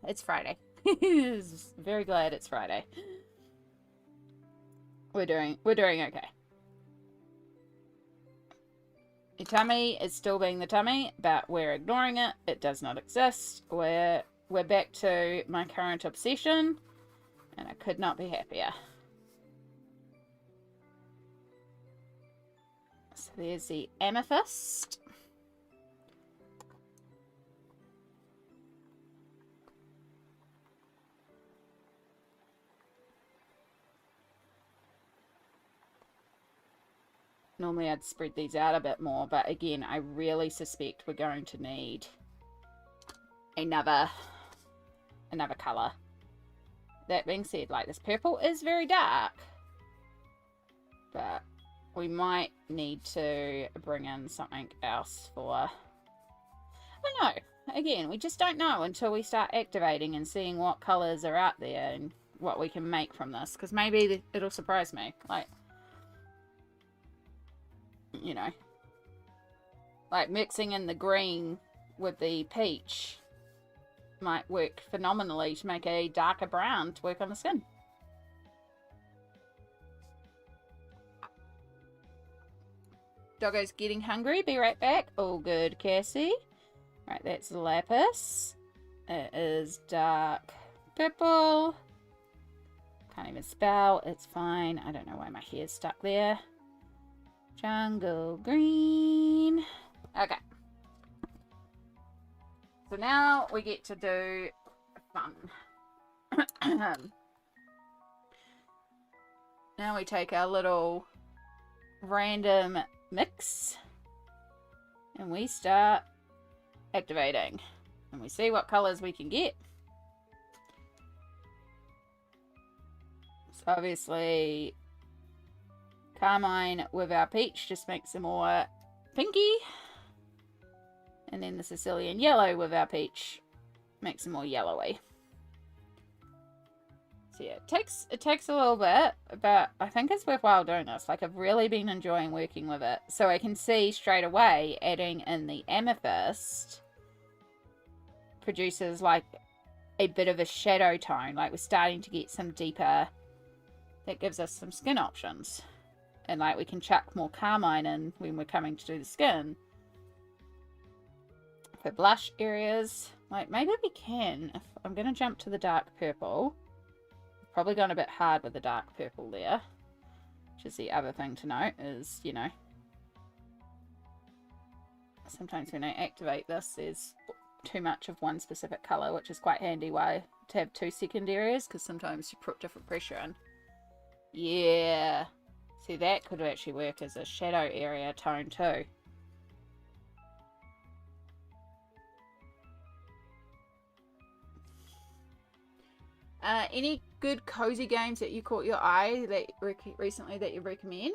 It's Friday. Very glad it's Friday. We're doing okay. Your tummy is still being the tummy, but we're ignoring it. It does not exist. We're back to my current obsession, and I could not be happier. So there's the amethyst. Normally I'd spread these out a bit more, but again, I really suspect we're going to need another colour. That being said, like, this purple is very dark, but we might need to bring in something else for... I don't know. Again, we just don't know until we start activating and seeing what colours are out there and what we can make from this, because maybe it'll surprise me. Like, you know, like mixing in the green with the peach might work phenomenally to make a darker brown to work on the skin. Doggo's getting hungry. Be right back. All good, Cassie. Right, that's lapis. It is dark purple. Can't even spell. It's fine. I don't know why my hair's stuck there. Jungle green. Okay. So now we get to do fun. Now we take our little random mix and we start activating. And we see what colours we can get. So obviously Carmine with our peach just makes it more pinky. And then the Sicilian yellow with our peach makes it more yellowy. So yeah, it takes a little bit, but I think it's worthwhile doing this. Like, I've really been enjoying working with it. So I can see straight away adding in the amethyst produces like a bit of a shadow tone. Like, we're starting to get some deeper, that gives us some skin options. And like, we can chuck more carmine in when we're coming to do the skin. For blush areas, like maybe we can, if I'm going to jump to the dark purple. Probably gone a bit hard with the dark purple there. Which is the other thing to note is, you know, sometimes when I activate this, there's too much of one specific colour, which is quite handy to have two second areas, because sometimes you put different pressure in. Yeah. See, that could actually work as a shadow area tone too. Any good cozy games that you caught your eye that recently that you recommend?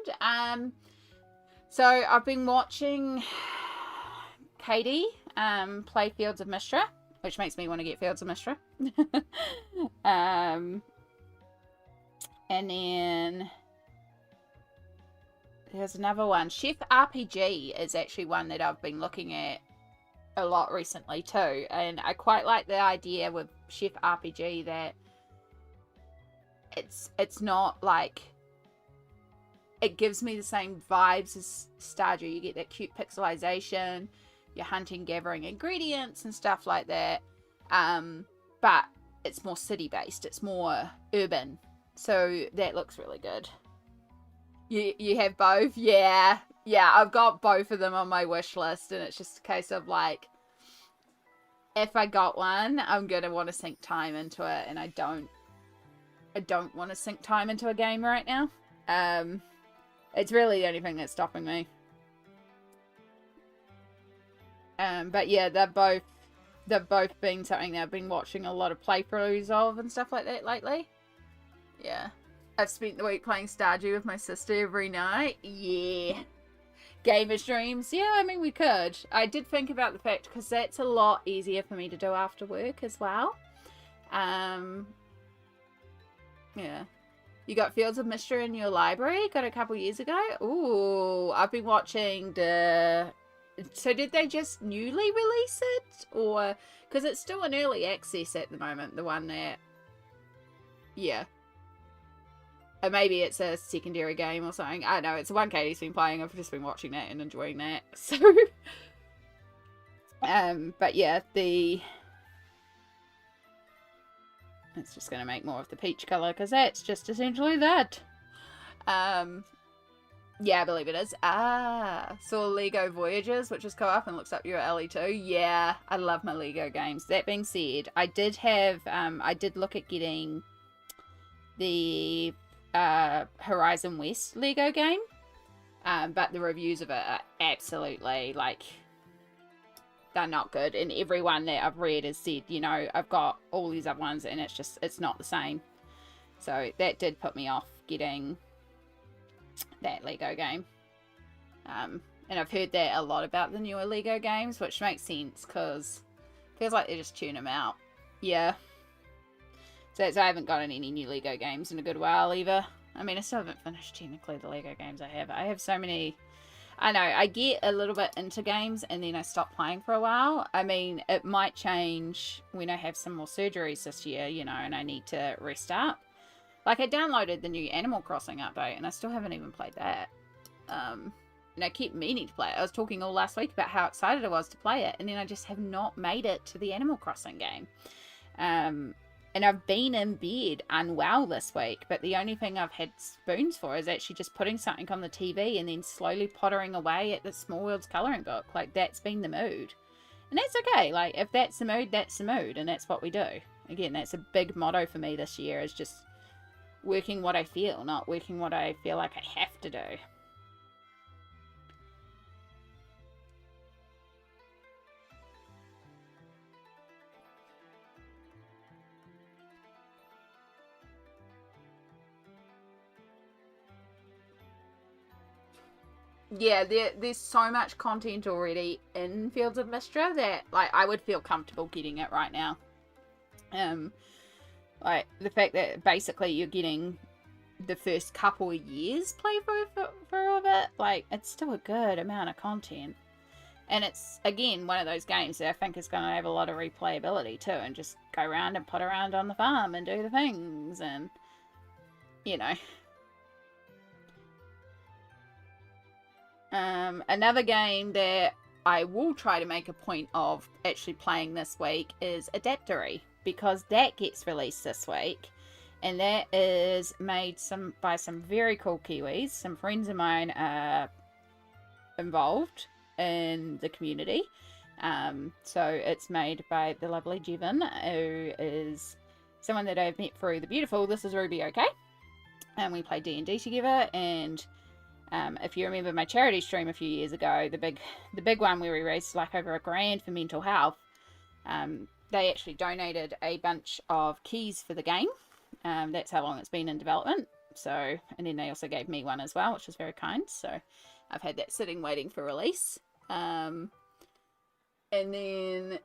So I've been watching Katie play Fields of Mistral, which makes me want to get Fields of Mistral. And then there's another one. Chef RPG is actually one that I've been looking at a lot recently too, and I quite like the idea with Chef RPG that it's not like, it gives me the same vibes as Stardew. You get that cute pixelization, you're hunting, gathering ingredients and stuff like that, but it's more city based, it's more urban, so that looks really good. You have both? Yeah, I've got both of them on my wish list, and it's just a case of like, if I got one, I'm gonna want to sink time into it, and I don't want to sink time into a game right now. It's really the only thing that's stopping me. But yeah, they've both been something that I've been watching a lot of playthroughs of and stuff like that lately. Yeah. I've spent the week playing Stardew with my sister every night. Yeah. Gamer streams. Yeah, I mean, we could. I did think about the fact, because that's a lot easier for me to do after work as well. Yeah. You got Fields of Mistral in your library? Got a couple years ago? Ooh, I've been watching the... So did they just newly release it? Or... Because it's still in early access at the moment, the one that... Yeah. Or maybe it's a secondary game or something. I don't know. It's the one Katie's been playing. I've just been watching that and enjoying that. So... but yeah, it's just going to make more of the peach colour, because that's just essentially that. Yeah, I believe it is. Saw Lego Voyages, which is co-op and looks up your alley too. Yeah, I love my Lego games. That being said, I did look at getting the Horizon West Lego game, but the reviews of it are absolutely, like, they're not good, and everyone that I've read has said, you know, I've got all these other ones and it's not the same. So that did put me off getting that Lego game. And I've heard that a lot about the newer Lego games, which makes sense, because it feels like they just tune them out. Yeah. So I haven't gotten any new Lego games in a good while either. I mean, I still haven't finished technically the Lego games I have. I have so many... I know, I get a little bit into games and then I stop playing for a while. I mean, it might change when I have some more surgeries this year, you know, and I need to rest up. Like, I downloaded the new Animal Crossing update and I still haven't even played that. And I keep meaning to play it. I was talking all last week about how excited I was to play it, and then I just have not made it to the Animal Crossing game. And I've been in bed unwell this week, but the only thing I've had spoons for is actually just putting something on the TV and then slowly pottering away at the Small Worlds colouring book. Like, that's been the mood. And that's okay. Like, if that's the mood, that's the mood, and that's what we do. Again, that's a big motto for me this year, is just working what I feel, not working what I feel like I have to do. yeah, there's so much content already in Fields of Mistra that like I would feel comfortable getting it right now. Like the fact that basically you're getting the first couple of years playthrough for all of it, like it's still a good amount of content. And it's, again, one of those games that I think is going to have a lot of replayability too, and just go around and put around on the farm and do the things, and, you know. Another game that I will try to make a point of actually playing this week is Adaptory, because that gets released this week. And that is made by some very cool Kiwis. Some friends of mine are involved in the community. So it's made by the lovely Jevin, who is someone that I've met through the beautiful This Is Ruby OK. And we played D&D together, and if you remember my charity stream a few years ago, the big one where we raised like over $1,000 for mental health, they actually donated a bunch of keys for the game. That's how long it's been in development. So, and then they also gave me one as well, which was very kind. So I've had that sitting waiting for release. And then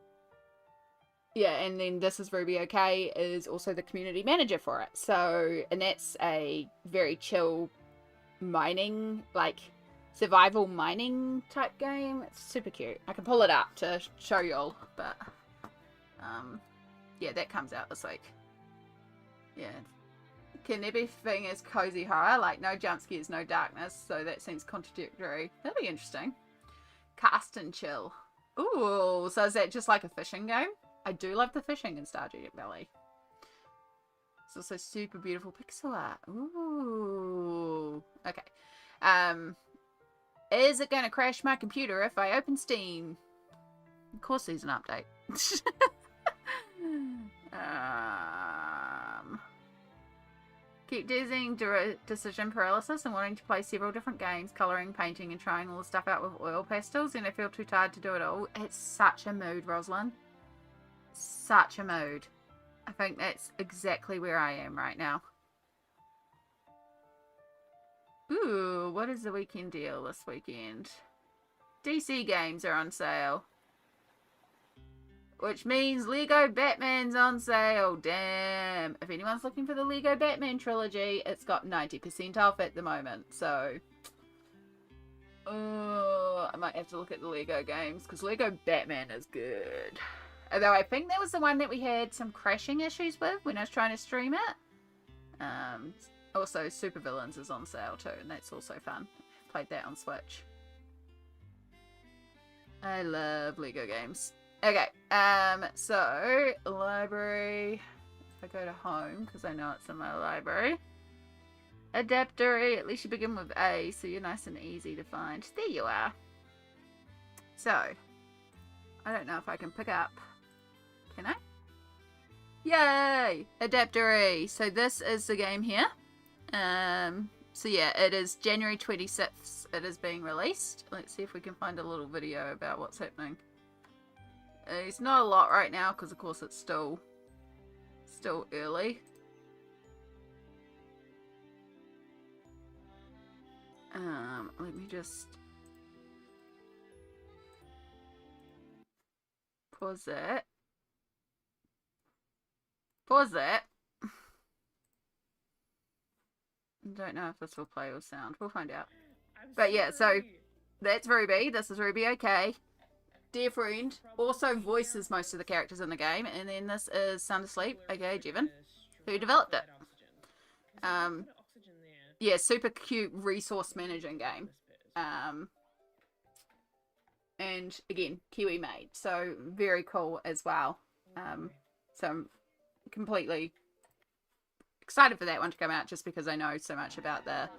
This Is Ruby OK is also the community manager for it. So, and that's a very chill mining, like survival mining type game. It's super cute. I can pull it up to show y'all, but yeah, that comes out this week. Yeah, can everything is cozy horror, like no jump scares, no darkness, so that seems contradictory. That'll be interesting. Cast and chill. Ooh, so is that just like a fishing game? I do love the fishing in Stardew Valley. It's also super beautiful pixel art. Ooh. Okay. Is it going to crash my computer if I open Steam? Of course there's an update. Keep using decision paralysis and wanting to play several different games, colouring, painting, and trying all the stuff out with oil pastels, and I feel too tired to do it all. It's such a mood, Rosalind. Such a mood. I think that's exactly where I am right now. Ooh, what is the weekend deal this weekend? DC games are on sale. Which means Lego Batman's on sale. Damn. If anyone's looking for the Lego Batman trilogy, it's got 90% off at the moment. So, I might have to look at the Lego games, because Lego Batman is good. Although I think that was the one that we had some crashing issues with when I was trying to stream it. Also, Supervillains is on sale too, and that's also fun. Played that on Switch. I love Lego games. Okay, so, library. If I go to home, because I know it's in my library. Adaptory, at least you begin with A, so you're nice and easy to find. There you are. So, I don't know if I can pick up. Can I? Yay! Adaptory. So this is the game here. So yeah, it is January 26th. It is being released. Let's see if we can find a little video about what's happening. It's not a lot right now because of course it's still early. Let me just pause that. Pause that. Don't know if this will play with sound. We'll find out. But yeah, so that's Ruby. This is Ruby OK. Dear friend. Also voices most of the characters in the game. And then this is Sound Asleep, aka Jevin, who developed it. Yeah, super cute resource managing game. And again, Kiwi made. So very cool as well. So I'm completely excited for that one to come out just because I know so much about it.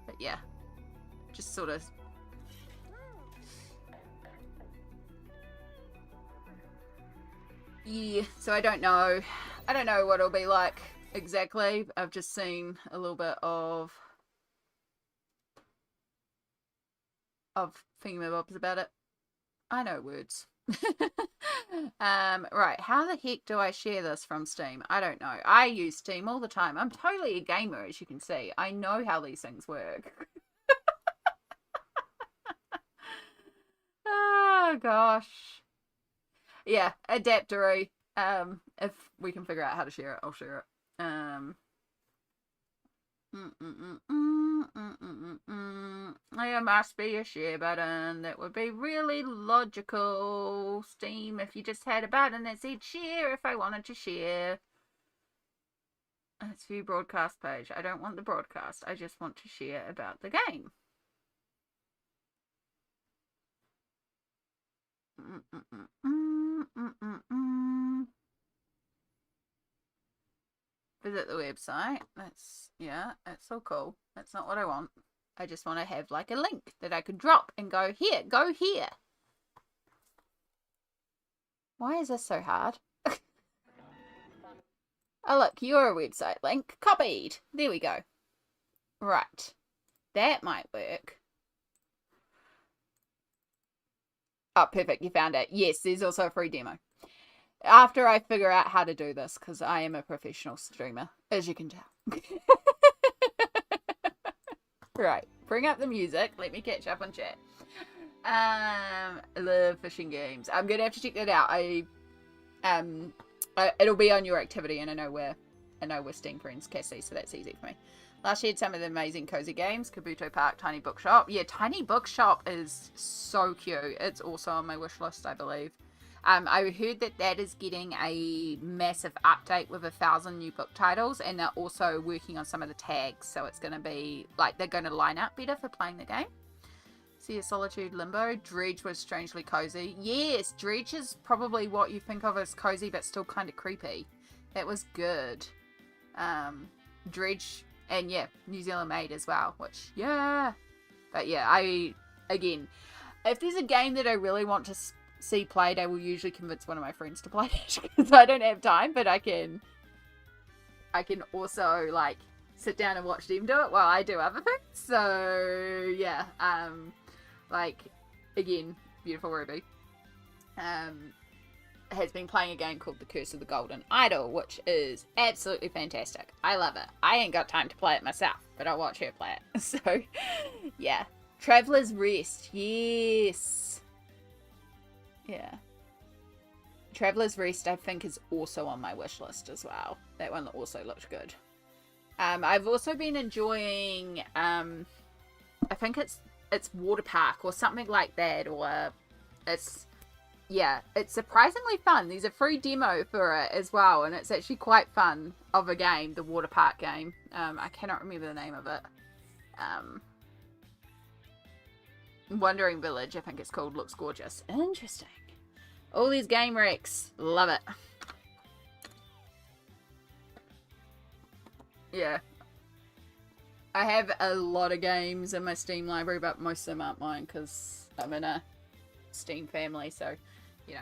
But yeah, just sort of yeah, so I don't know what it'll be like exactly. I've just seen a little bit of thingamabobs about it. I know words. Right, how the heck do I share this from Steam? I don't know. I use Steam all the time. I'm totally a gamer, as you can see. I know how these things work. Oh gosh. Yeah, adaptery. If we can figure out how to share it, I'll share it. There must be a share button. That would be really logical. Steam, if you just had a button that said share if I wanted to share. Let's view broadcast page. I don't want the broadcast. I just want to share about the game. Visit the website. That's all cool. That's not what I want. I just want to have like a link that I could drop and go here, go here. Why is this so hard? Oh look, your website link copied. There we go. Right. That might work. Oh, perfect. You found it. Yes, there's also a free demo. After I figure out how to do this, because I am a professional streamer, as you can tell. Right, bring up the music. Let me catch up on chat. I love fishing games. I'm gonna have to check that out. It'll be on your activity, and I know we're Steam friends, Cassie, so that's easy for me. Last year, some of the amazing cozy games: Kabuto Park, Tiny Bookshop. Yeah, Tiny Bookshop is so cute. It's also on my wish list, I believe. I heard that is getting a massive update with 1,000 new book titles, and they're also working on some of the tags, so it's going to be, like, they're going to line up better for playing the game. Sea of Solitude, Limbo. Dredge was strangely cozy. Yes, Dredge is probably what you think of as cozy, but still kind of creepy. That was good. Dredge, and yeah, New Zealand made as well, which, yeah. But yeah, again, if there's a game that I really want to see played, I will usually convince one of my friends to play it because I don't have time, but I can also like sit down and watch them do it while I do other things. So yeah, like again, beautiful Ruby has been playing a game called The Curse of the Golden Idol, which is absolutely fantastic. I love it. I ain't got time to play it myself, but I'll watch her play it. So yeah, Traveler's Rest, yes. Yeah. Traveler's Rest, I think, is also on my wish list as well. That one also looked good. I've also been enjoying, I think it's Water Park or something like that, or it's surprisingly fun. There's a free demo for it as well, and it's actually quite fun of a game, the Water Park game. I cannot remember the name of it. Wandering Village, I think it's called. Looks gorgeous. Interesting. All these game wrecks. Love it. Yeah. I have a lot of games in my Steam library, but most of them aren't mine because I'm in a Steam family, so, you know.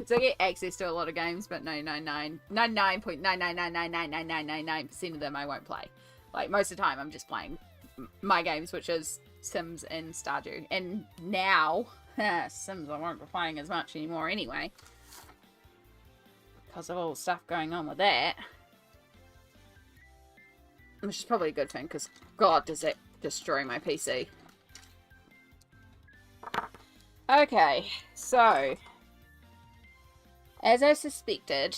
So I get access to a lot of games, but 99.999999999% of them I won't play. Like, most of the time I'm just playing my games, which is Sims and Stardew. And now, Sims I won't be playing as much anymore anyway, because of all the stuff going on with that. Which is probably a good thing, because God, does that destroy my PC. Okay, so, as I suspected,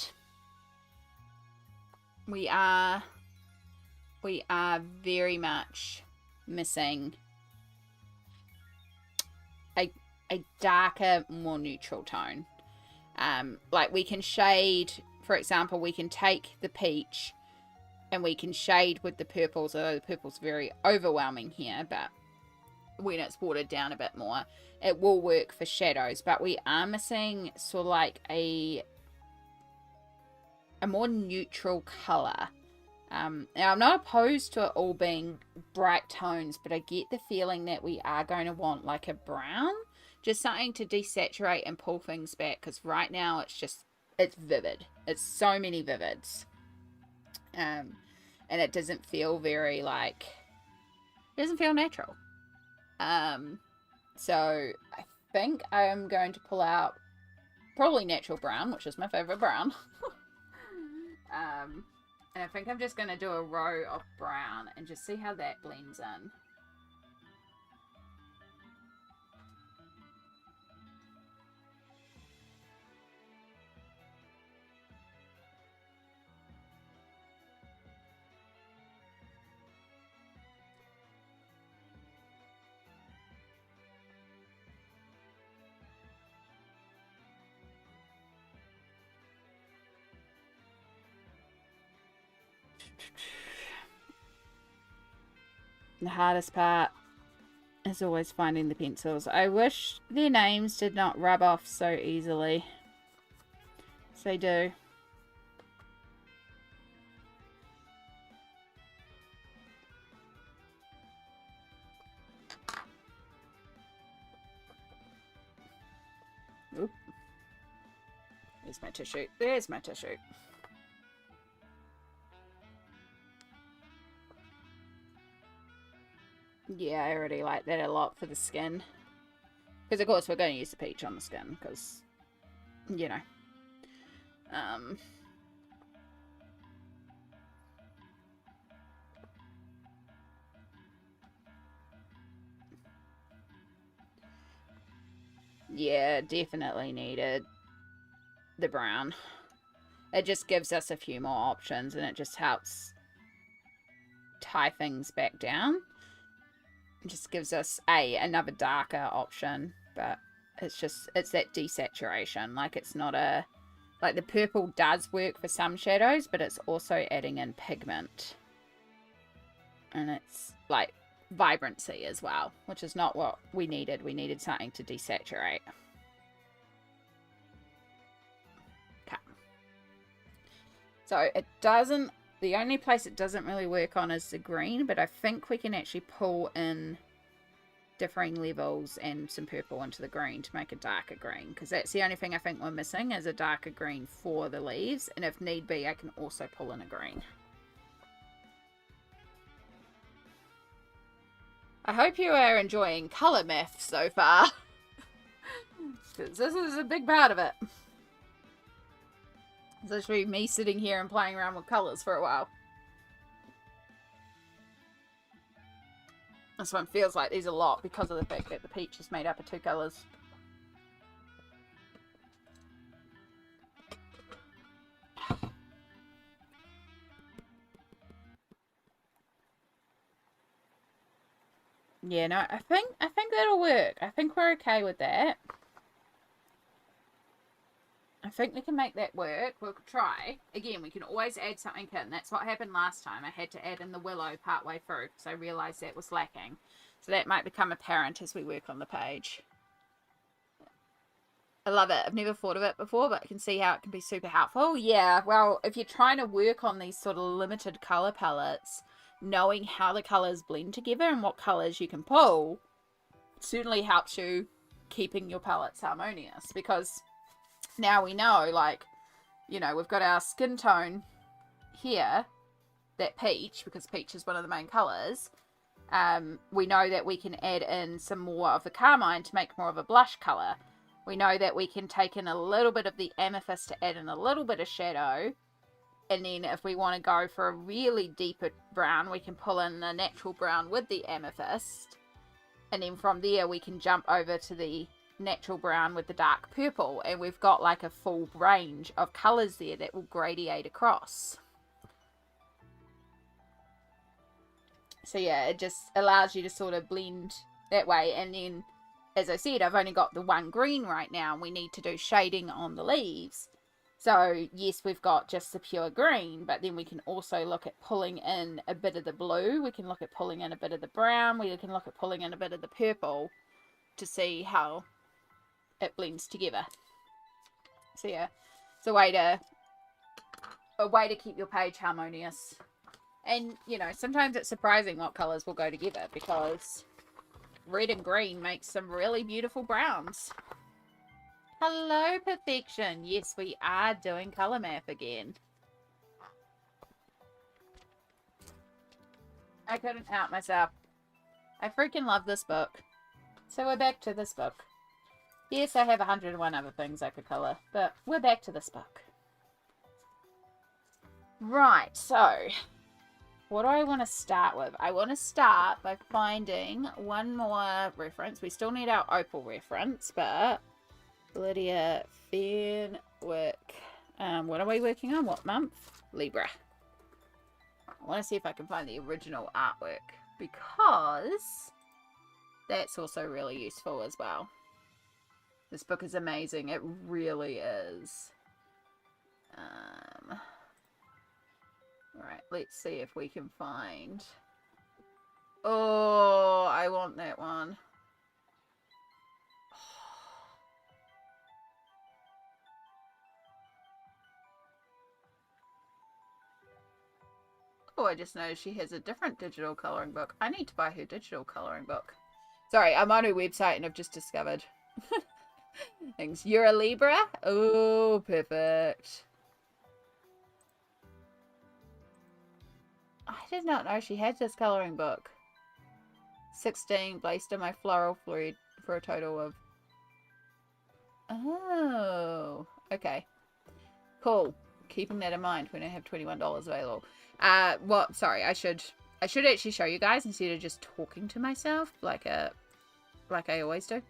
we are very much missing a darker, more neutral tone. Like, we can shade, for example, we can take the peach and we can shade with the purples, although the purple's very overwhelming here, but when it's watered down a bit more, it will work for shadows. But we are missing sort of like a more neutral colour. Now, I'm not opposed to it all being bright tones, but I get the feeling that we are going to want like a brown, just something to desaturate and pull things back, because right now it's vivid. It's so many vivids. And it doesn't feel very, like, it doesn't feel natural. So I think I'm going to pull out probably natural brown, which is my favorite brown. And I think I'm just going to do a row of brown and just see how that blends in. The hardest part is always finding the pencils. I wish their names did not rub off so easily. Yes, they do. Oop. There's my tissue. There's my tissue. Yeah, I already like that a lot for the skin. Because, of course, we're going to use the peach on the skin. Because, you know. Yeah, definitely needed the brown. It just gives us a few more options. And it just helps tie things back down. Just gives us another darker option, but it's that desaturation. Like, it's not like, the purple does work for some shadows, but it's also adding in pigment, and it's like vibrancy as well, which is not what we needed. We needed something to desaturate. Okay, so it doesn't. The only place it doesn't really work on is the green, but I think we can actually pull in differing levels and some purple into the green to make a darker green, because that's the only thing I think we're missing is a darker green for the leaves, and if need be I can also pull in a green. I hope you are enjoying colour math so far, because this is a big part of it. It's literally me sitting here and playing around with colours for a while. This one feels like there's a lot because of the fact that the peach is made up of 2 colours. Yeah, no, I think that'll work. I think we're okay with that. I think we can make that work. We'll try. Again, we can always add something in. That's what happened last time. I had to add in the willow partway through because I realised that was lacking. So that might become apparent as we work on the page. I love it. I've never thought of it before, but I can see how it can be super helpful. Yeah, well, if you're trying to work on these sort of limited colour palettes, knowing how the colours blend together and what colours you can pull certainly helps you keeping your palettes harmonious, because now we know, like, you know, we've got our skin tone here, that peach, because peach is one of the main colours. We know that we can add in some more of the carmine to make more of a blush colour. We know that we can take in a little bit of the amethyst to add in a little bit of shadow. And then if we want to go for a really deeper brown, we can pull in the natural brown with the amethyst. And then from there we can jump over to the natural brown with the dark purple. And we've got like a full range of colours there that will gradiate across. So yeah, it just allows you to sort of blend that way. And then, as I said, I've only got the one green right now, and we need to do shading on the leaves. So yes, we've got just the pure green, but then we can also look at pulling in a bit of the blue. We can look at pulling in a bit of the brown. We can look at pulling in a bit of the purple to see how it blends together. So yeah, it's a way to keep your page harmonious. And, you know, sometimes it's surprising what colours will go together, because red and green makes some really beautiful browns. Hello, Perfection. Yes, we are doing colour math again. I couldn't help myself. I freaking love this book. So we're back to this book. Yes, I have 101 other things I could colour, but we're back to this book. Right, so what do I want to start with? I want to start by finding one more reference. We still need our opal reference, but Lydia Fenwick. What are we working on? What month? Libra. I want to see if I can find the original artwork, because that's also really useful as well. This book is amazing. It really is. Alright, let's see if we can find... Oh, I want that one. Oh, I just noticed she has a different digital colouring book. I need to buy her digital colouring book. Sorry, I'm on her website and I've just discovered things. You're a Libra? Oh, perfect. I did not know she had this colouring book. 16 placed in my floral thread for a total of... Oh, okay. Cool. Keeping that in mind when I have $21 available. Well, sorry, I should actually show you guys instead of just talking to myself like I always do.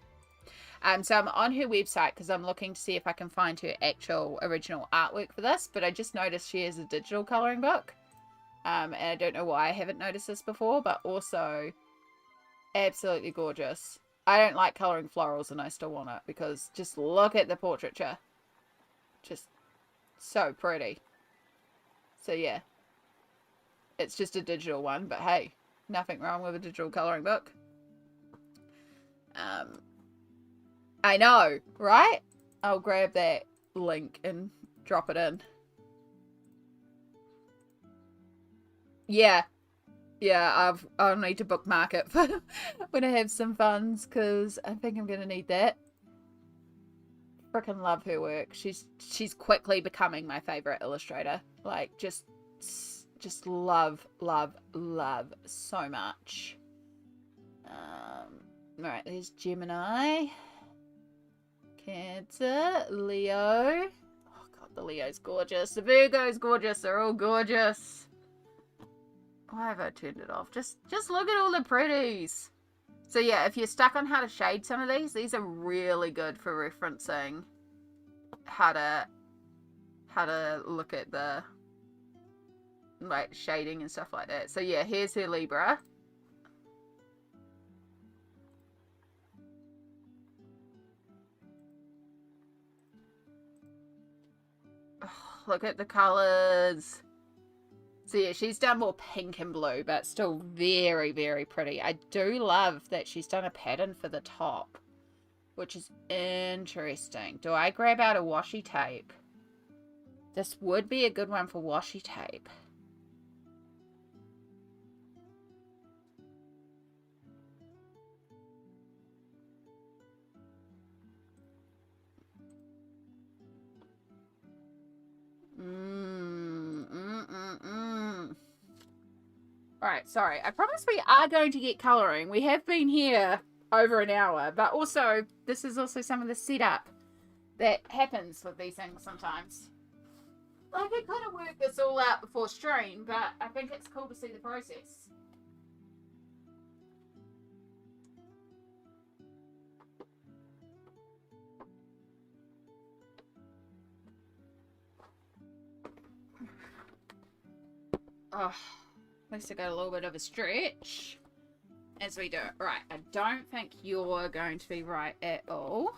So I'm on her website because I'm looking to see if I can find her actual original artwork for this, but I just noticed she has a digital colouring book. And I don't know why I haven't noticed this before, but also absolutely gorgeous. I don't like colouring florals and I still want it because just look at the portraiture. Just so pretty. So yeah. It's just a digital one, but hey, nothing wrong with a digital colouring book. I know, right? I'll grab that link and drop it in. Yeah. Yeah, I'll need to bookmark it for when I have some funds, because I think I'm going to need that. Freaking love her work. She's quickly becoming my favourite illustrator. Like, just love so much. Alright, there's Gemini, Cancer, Leo. Oh god, the Leo's gorgeous. The Virgo's gorgeous. They're all gorgeous. Why have I turned it off? Just look at all the pretties. So yeah, if you're stuck on how to shade some of these are really good for referencing how to look at the like shading and stuff like that. So yeah, here's her Libra. Oh, look at the colors. So yeah, she's done more pink and blue, but still very, very pretty. I do love that she's done a pattern for the top, which is interesting. Do I grab out a washi tape? This would be a good one for washi tape. Alright, sorry. I promise we are going to get colouring. We have been here over an hour, but also, this is also some of the setup that happens with these things sometimes. Like, I could have worked this all out before stream, but I think it's cool to see the process. Oh, at least I got a little bit of a stretch as we do it. Right, I don't think you're going to be right at all.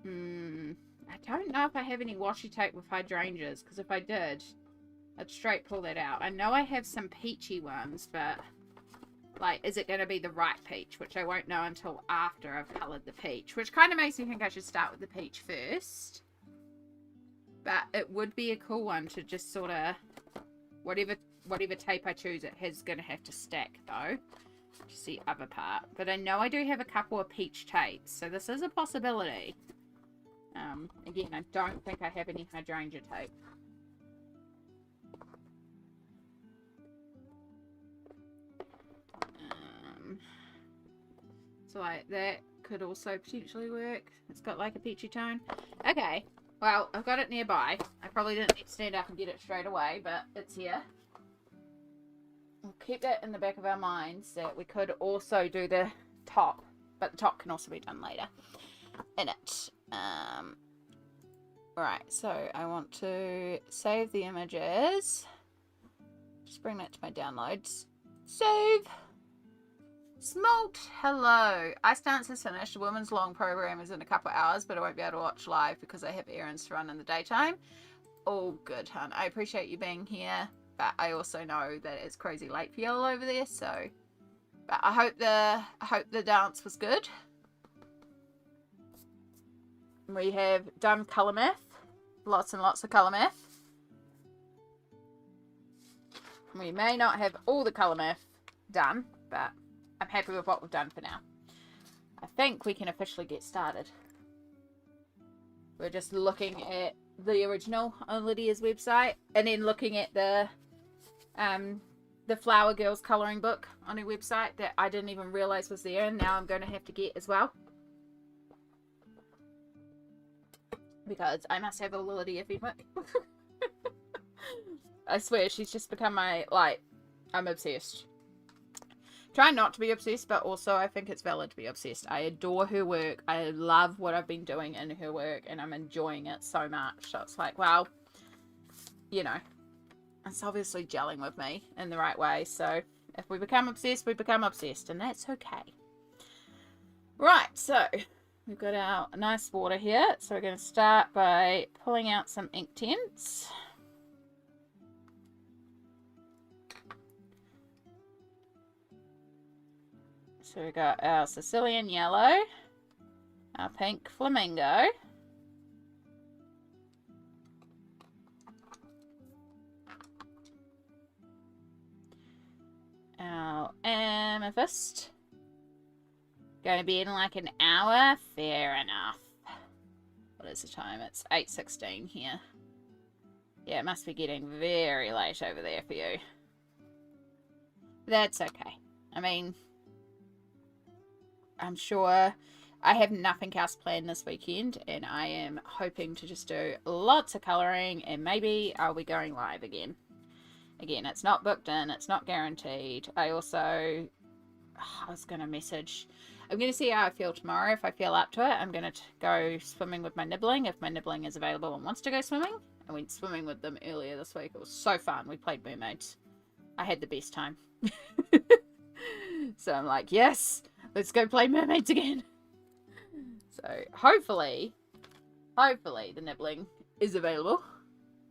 I don't know if I have any washi tape with hydrangeas, because if I did, I'd straight pull that out. I know I have some peachy ones, but like, is it going to be the right peach? Which I won't know until after I've coloured the peach, which kind of makes me think I should start with the peach first. But it would be a cool one to just sort of, whatever tape I choose, it is going to have to stack though. Just the other part. But I know I do have a couple of peach tapes, so this is a possibility. Again, I don't think I have any hydrangea tape. So like that could also potentially work. It's got like a peachy tone. Okay, well, I've got it nearby. I probably didn't need to stand up and get it straight away, but it's here. We'll keep that in the back of our minds that we could also do the top, but the top can also be done later in it. Right, so I want to save the images. Just bring that to my downloads. Save. Smalt, hello. Ice Dance is finished. The women's long program is in a couple of hours, but I won't be able to watch live because I have errands to run in the daytime. All good, hun. I appreciate you being here, but I also know that it's crazy late for you all over there, so. But I hope the dance was good. We have done colour math. Lots and lots of colour math. We may not have all the colour math done, but I'm happy with what we've done for now. I think we can officially get started. We're just looking at the original on Lydia's website, and then looking at the Flower Girls colouring book on her website that I didn't even realise was there, and now I'm going to have to get as well. Because I must have a Lydia Fenwick. I swear, she's just become my, like, I'm obsessed. Try not to be obsessed, but also I think it's valid to be obsessed. I adore her work. I love what I've been doing in her work, and I'm enjoying it so much. So it's like, well, you know, it's obviously gelling with me in the right way. So if we become obsessed, we become obsessed, and that's okay. Right, so we've got our nice water here. So we're going to start by pulling out some Inktense. So we got our Sicilian yellow, our pink flamingo, our amethyst. Going to be in like an hour. Fair enough. What is the time? It's 8:16 here. Yeah, it must be getting very late over there for you. That's okay. I mean, I'm sure I have nothing else planned this weekend, and I am hoping to just do lots of colouring, and maybe I'll be going live again. Again, it's not booked in, it's not guaranteed. I was going to message, I'm going to see how I feel tomorrow. If I feel up to it, I'm going to go swimming with my nibbling, if my nibbling is available and wants to go swimming. I went swimming with them earlier this week. It was so fun. We played mermaids. I had the best time. So I'm like, yes, let's go play mermaids again. So hopefully the nibbling is available.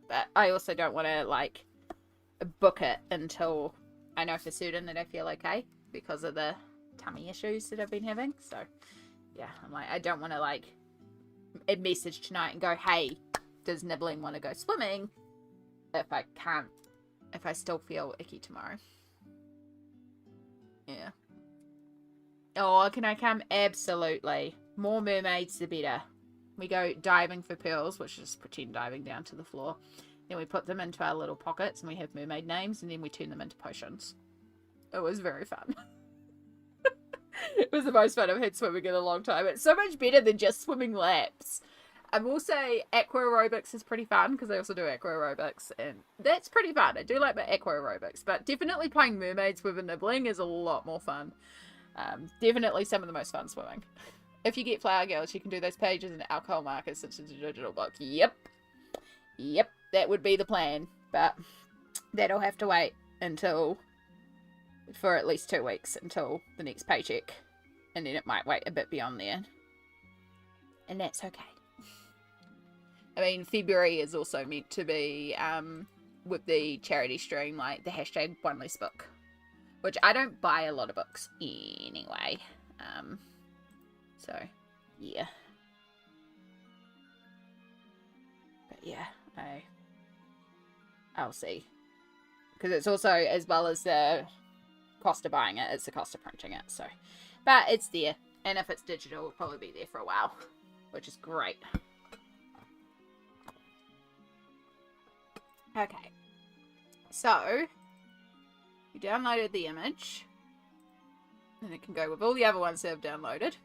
But I also don't want to, like, book it until I know for certain that I feel okay because of the tummy issues that I've been having. So yeah, I'm like, I don't want to, like, a message tonight and go, hey, does nibbling want to go swimming, if I still feel icky tomorrow. Yeah. Oh, can I come? Absolutely. More mermaids, the better. We go diving for pearls, which is pretend diving down to the floor. Then we put them into our little pockets, and we have mermaid names, and then we turn them into potions. It was very fun. It was the most fun I've had swimming in a long time. It's so much better than just swimming laps. I will say aqua aerobics is pretty fun, because I also do aqua aerobics, and that's pretty fun. I do like my aqua aerobics, but definitely playing mermaids with a nibbling is a lot more fun. Definitely some of the most fun swimming. If you get Flower Girls, you can do those pages in alcohol markers since it's a digital book. Yep, that would be the plan, but that'll have to wait for at least 2 weeks until the next paycheck, and then it might wait a bit beyond there, and that's okay. I mean, February is also meant to be with the charity stream, like the hashtag one less book, which I don't buy a lot of books anyway. So yeah, but yeah, I'll see, because it's also, as well as the cost of buying it, it's the cost of printing it. So, but it's there, and if it's digital, it'll probably be there for a while, which is great. Okay, so you downloaded the image. And it can go with all the other ones that I've downloaded,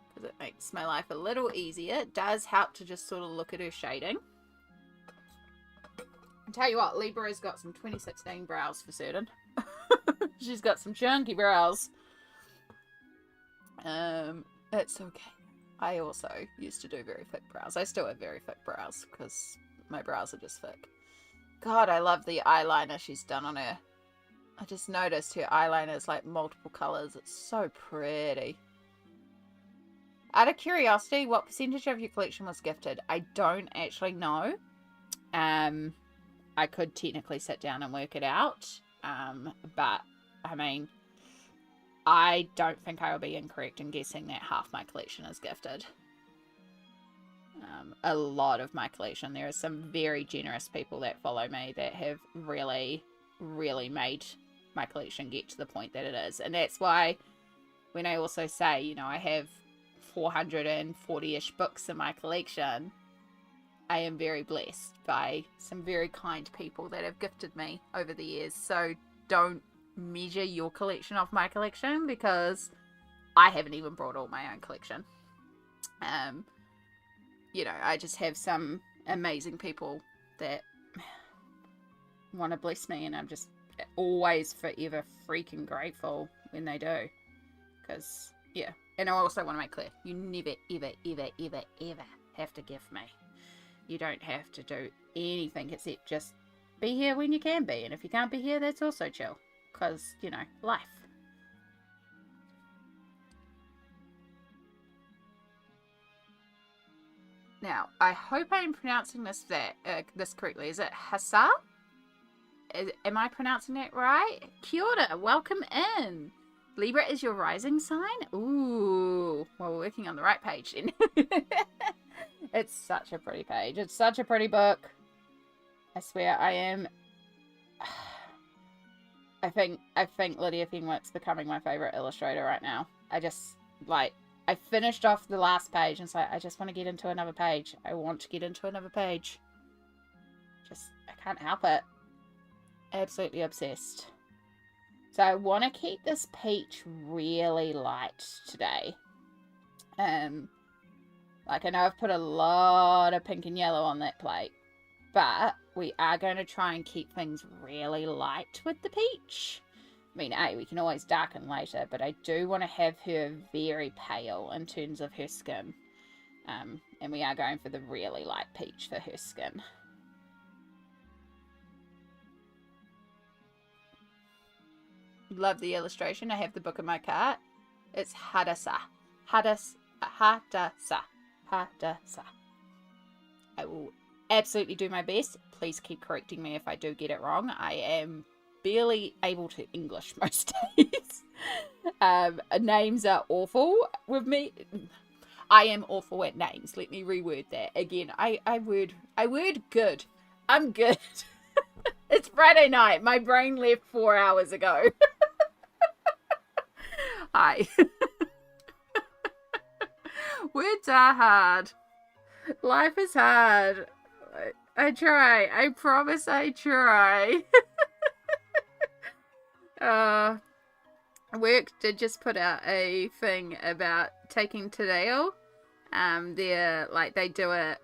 because it makes my life a little easier. It does help to just sort of look at her shading. I'll tell you what, Libra's got some 2016 brows for certain. She's got some chunky brows. It's okay. I also used to do very thick brows. I still have very thick brows because my brows are just thick. God, I love the eyeliner she's done on her. I just noticed her eyeliner is like multiple colours. It's so pretty. Out of curiosity, what percentage of your collection was gifted? I don't actually know. I could technically sit down and work it out. But, I mean, I don't think I will be incorrect in guessing that half my collection is gifted. A lot of my collection. There are some very generous people that follow me that have really, really made my collection get to the point that it is. And that's why when I also say, you know, I have 440-ish books in my collection, I am very blessed by some very kind people that have gifted me over the years. So don't measure your collection off my collection, because I haven't even brought all my own collection. You know, I just have some amazing people that want to bless me, and I'm just always forever freaking grateful when they do. Because, yeah. And I also want to make clear, you never, ever, ever, ever, ever have to gift me. You don't have to do anything except just be here when you can be. And if you can't be here, that's also chill. Because, you know, life. Now, I hope I am pronouncing this correctly. Is it Hassa? Am I pronouncing that right? Kia ora, welcome in. Libra is your rising sign? Ooh, well, we're working on the right page then. It's such a pretty page. It's such a pretty book. I swear, I am... I think Lydia Fenwick's becoming my favourite illustrator right now. I just, like... I finished off the last page and it's like, I just want to get into another page. I want to get into another page. Just, I can't help it. Absolutely obsessed. So I want to keep this peach really light today. Like, I know I've put a lot of pink and yellow on that plate, but we are going to try and keep things really light with the peach. I mean, we can always darken later, but I do want to have her very pale in terms of her skin. And we are going for the really light peach for her skin. Love the illustration. I have the book in my cart. It's Hadasa. Hadasa. Hadasa. I will absolutely do my best. Please keep correcting me if I do get it wrong. I am barely able to English most days. Names are awful with me. I am awful at names. Let me reword that. Again, I word good. I'm good. It's Friday night. My brain left 4 hours ago. Hi. Words are hard. Life is hard. I try. I promise I try. Work did just put out a thing about taking Tadeo. They do it.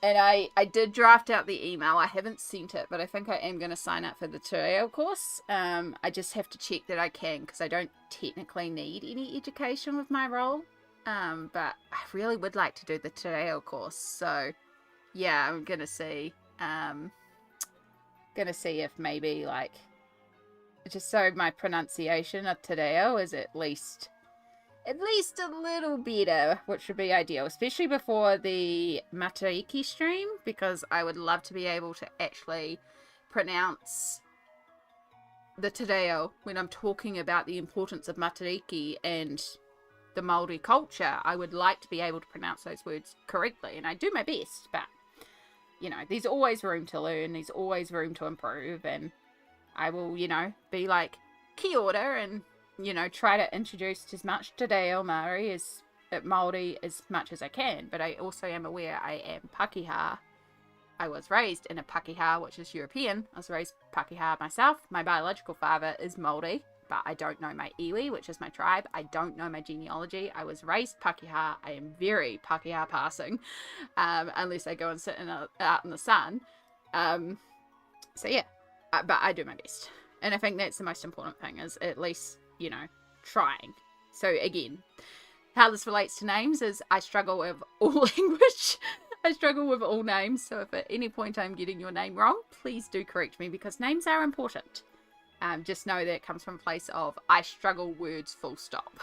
And I did draft out the email. I haven't sent it, but I think I am going to sign up for the Tadeo course. I just have to check that I can, because I don't technically need any education with my role. But I really would like to do the Tadeo course. So, yeah, I'm going to see. Going to see if maybe, like, just so my pronunciation of Tadeo is at least a little better, which would be ideal, especially before the Matariki stream, because I would love to be able to actually pronounce the Tadeo when I'm talking about the importance of Matariki and the Māori culture. I would like to be able to pronounce those words correctly, and I do my best, but, you know, there's always room to learn, there's always room to improve, and I will, you know, be like, kia ora, and, you know, try to introduce as much Te Reo Māori as Māori as much as I can. But I also am aware I am Pakeha. I was raised in a Pakeha, which is European. I was raised Pakeha myself. My biological father is Māori, but I don't know my iwi, which is my tribe. I don't know my genealogy. I was raised Pakeha. I am very Pakeha passing, unless I go and sit out in the sun. So yeah, but I do my best. And I think that's the most important thing, is at least, you know, trying. So again, how this relates to names is I struggle with all language. I struggle with all names. So if at any point I'm getting your name wrong, please do correct me, because names are important. Just know that it comes from a place of I struggle words full stop.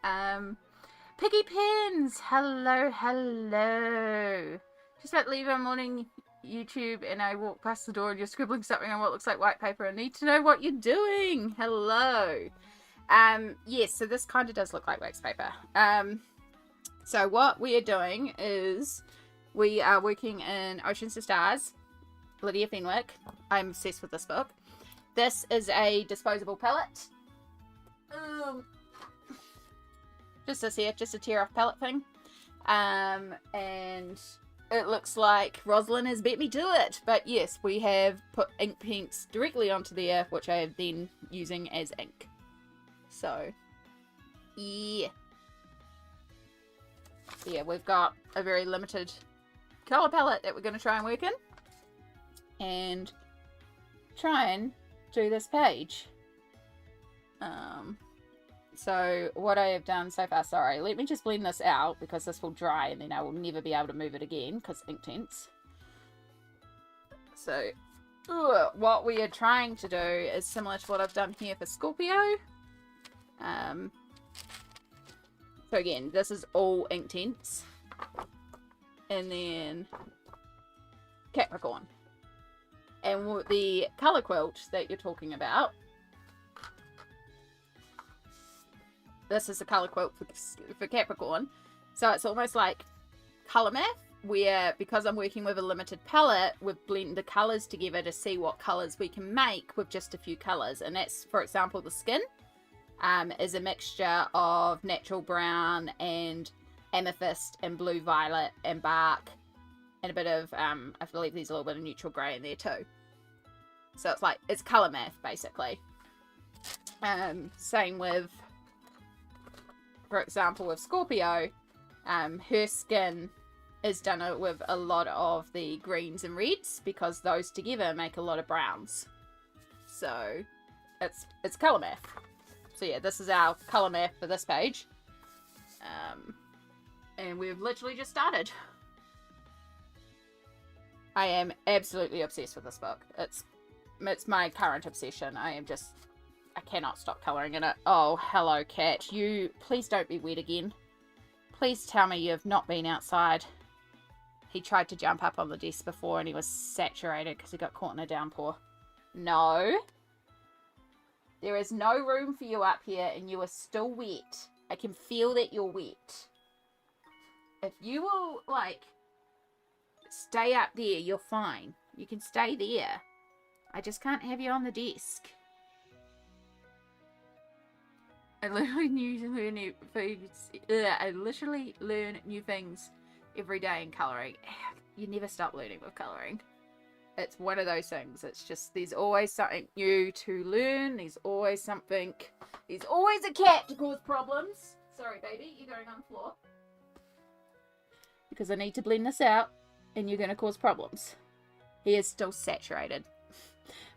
Piggy Pins, hello, hello. Just about to leave our morning YouTube and I walk past the door and you're scribbling something on what looks like white paper. I need to know what you're doing. Hello. Yes, so this kind of does look like wax paper. So what we are doing is we are working in Oceans to Stars, Lydia Fenwick. I'm obsessed with this book. This is a disposable palette. Just this here, just a tear off palette thing. And it looks like Rosalind has beat me to it. But yes, we have put ink paints directly onto there, which I have been using as ink. So, yeah. Yeah, we've got a very limited colour palette that we're going to try and work in. And try and do this page. So what I have done so far, sorry, let me just blend this out because this will dry and then I will never be able to move it again because Inktense. So what we are trying to do is similar to what I've done here for Scorpio. So again, this is all Inktense. And then Capricorn. And the colour quilt that you're talking about, this is the colour quilt for Capricorn. So it's almost like colour math, where because I'm working with a limited palette, we've blended the colours together to see what colours we can make with just a few colours. And that's, for example, the skin is a mixture of natural brown and amethyst and blue violet and bark and a bit of, I believe there's a little bit of neutral grey in there too. So it's like, it's colour math basically. Same with, for example, with Scorpio, her skin is done with a lot of the greens and reds because those together make a lot of browns. So it's colour math. So yeah, this is our colour math for this page. And we've literally just started. I am absolutely obsessed with this book. It's my current obsession. I cannot stop colouring in it. Oh, hello, cat. You, please don't be wet again. Please tell me you've not been outside. He tried to jump up on the desk before and he was saturated because he got caught in a downpour. No. There is no room for you up here and you are still wet. I can feel that you're wet. If you will, like, stay up there, you're fine. You can stay there. I just can't have you on the desk. I literally learn new things every day in colouring. You never stop learning with colouring. It's one of those things. It's just, there's always something new to learn. There's always something. There's always a cat to cause problems. Sorry, baby, you're going on the floor. Because I need to blend this out and you're going to cause problems. He is still saturated.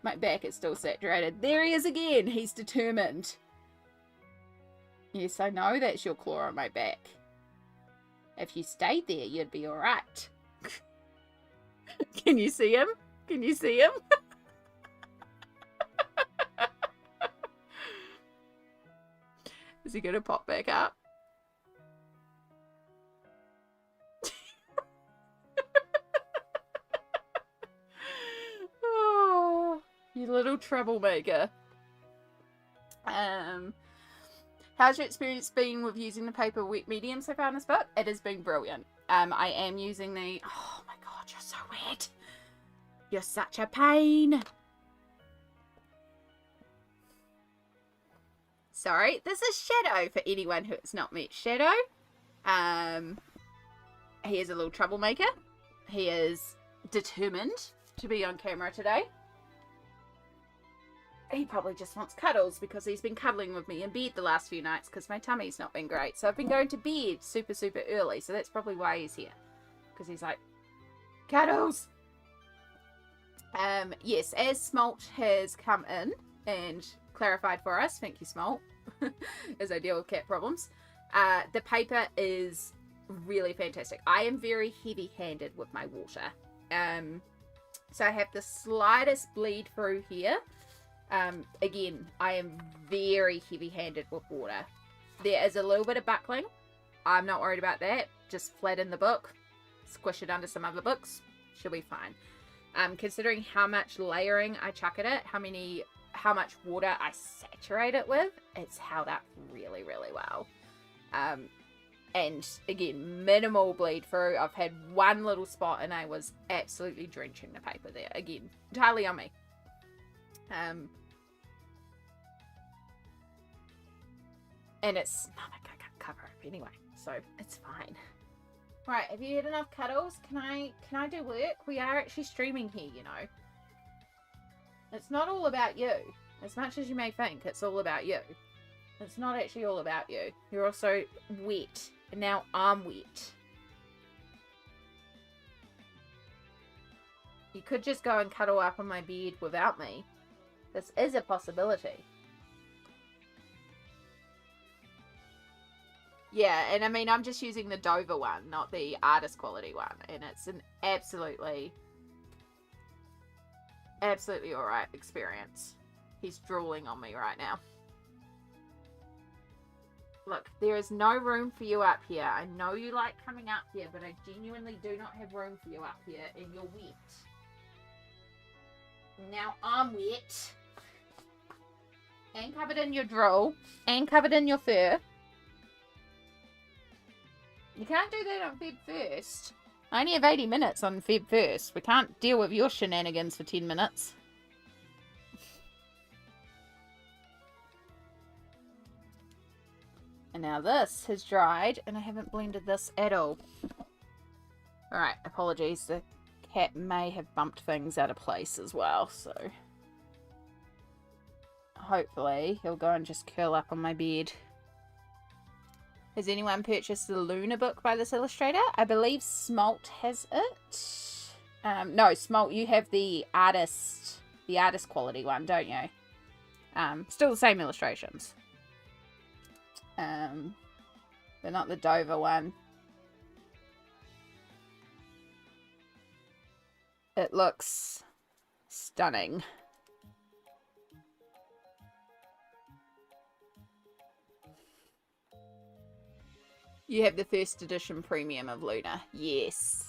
My back is still saturated. There he is again. He's determined. Yes, I know that's your claw on my back. If you stayed there, you'd be alright. Can you see him? Can you see him? Is he going to pop back up? Oh, you little troublemaker. How's your experience been with using the paper wet medium so far in this book? It has been brilliant. I am using the... Oh my god, you're so wet. You're such a pain. Sorry, this is Shadow for anyone who has not met Shadow. He is a little troublemaker. He is determined to be on camera today. he probably just wants cuddles because he's been cuddling with me in bed the last few nights because my tummy's not been great. So I've been going to bed super, super early. So that's probably why he's here. Because he's like, cuddles! Yes, as Smolt has come in and clarified for us, thank you, Smolt, as I deal with cat problems, the paper is really fantastic. I am very heavy-handed with my water. So I have the slightest bleed through here. Again, I am very heavy-handed with water. There is a little bit of buckling. I'm not worried about that. Just flatten the book, squish it under some other books, she'll be fine. Considering how much layering I chuck at it, how much water I saturate it with, it's held up really, really well. And again, minimal bleed through. I've had one little spot and I was absolutely drenching the paper there. Again, entirely on me. And it's not like I can cover up anyway, so it's fine. Right, have you had enough cuddles? Can I do work? We are actually streaming here, you know. It's not all about you. As much as you may think it's all about you. It's not actually all about you. You're also wet. And now I'm wet. You could just go and cuddle up on my bed without me. This is a possibility. Yeah, and I mean, I'm just using the Dover one, not the artist quality one. And it's an absolutely alright experience. He's drooling on me right now. Look, there is no room for you up here. I know you like coming up here, but I genuinely do not have room for you up here, and you're wet. Now I'm wet. And covered in your drool. And covered in your fur. You can't do that on Feb 1st. I only have 80 minutes on Feb 1st. We can't deal with your shenanigans for 10 minutes. And now this has dried, and I haven't blended this at all. Alright, apologies. The cat may have bumped things out of place as well, so... hopefully he'll go and just curl up on my bed. Has anyone purchased the Luna book by this illustrator? I believe Smolt has it. No, Smolt, you have the artist quality one, don't you? Still the same illustrations. But not the Dover one. It looks stunning. You have the first edition premium of Luna. Yes.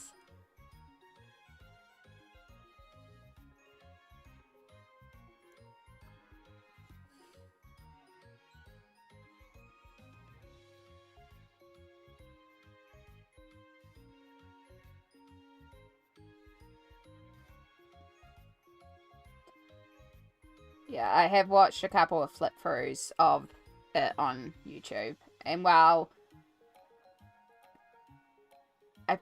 Yeah, I have watched a couple of flip throughs of it on YouTube. And while I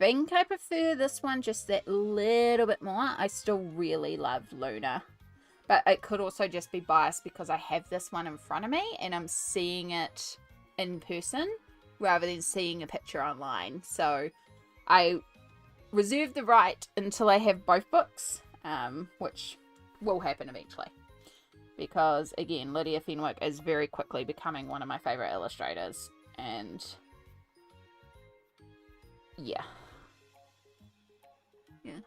think I prefer this one just that little bit more, I still really love Luna. But it could also just be biased because I have this one in front of me and I'm seeing it in person rather than seeing a picture online. So I reserve the right until I have both books, which will happen eventually. Because, again, Lydia Fenwick is very quickly becoming one of my favourite illustrators. And yeah. Yeah.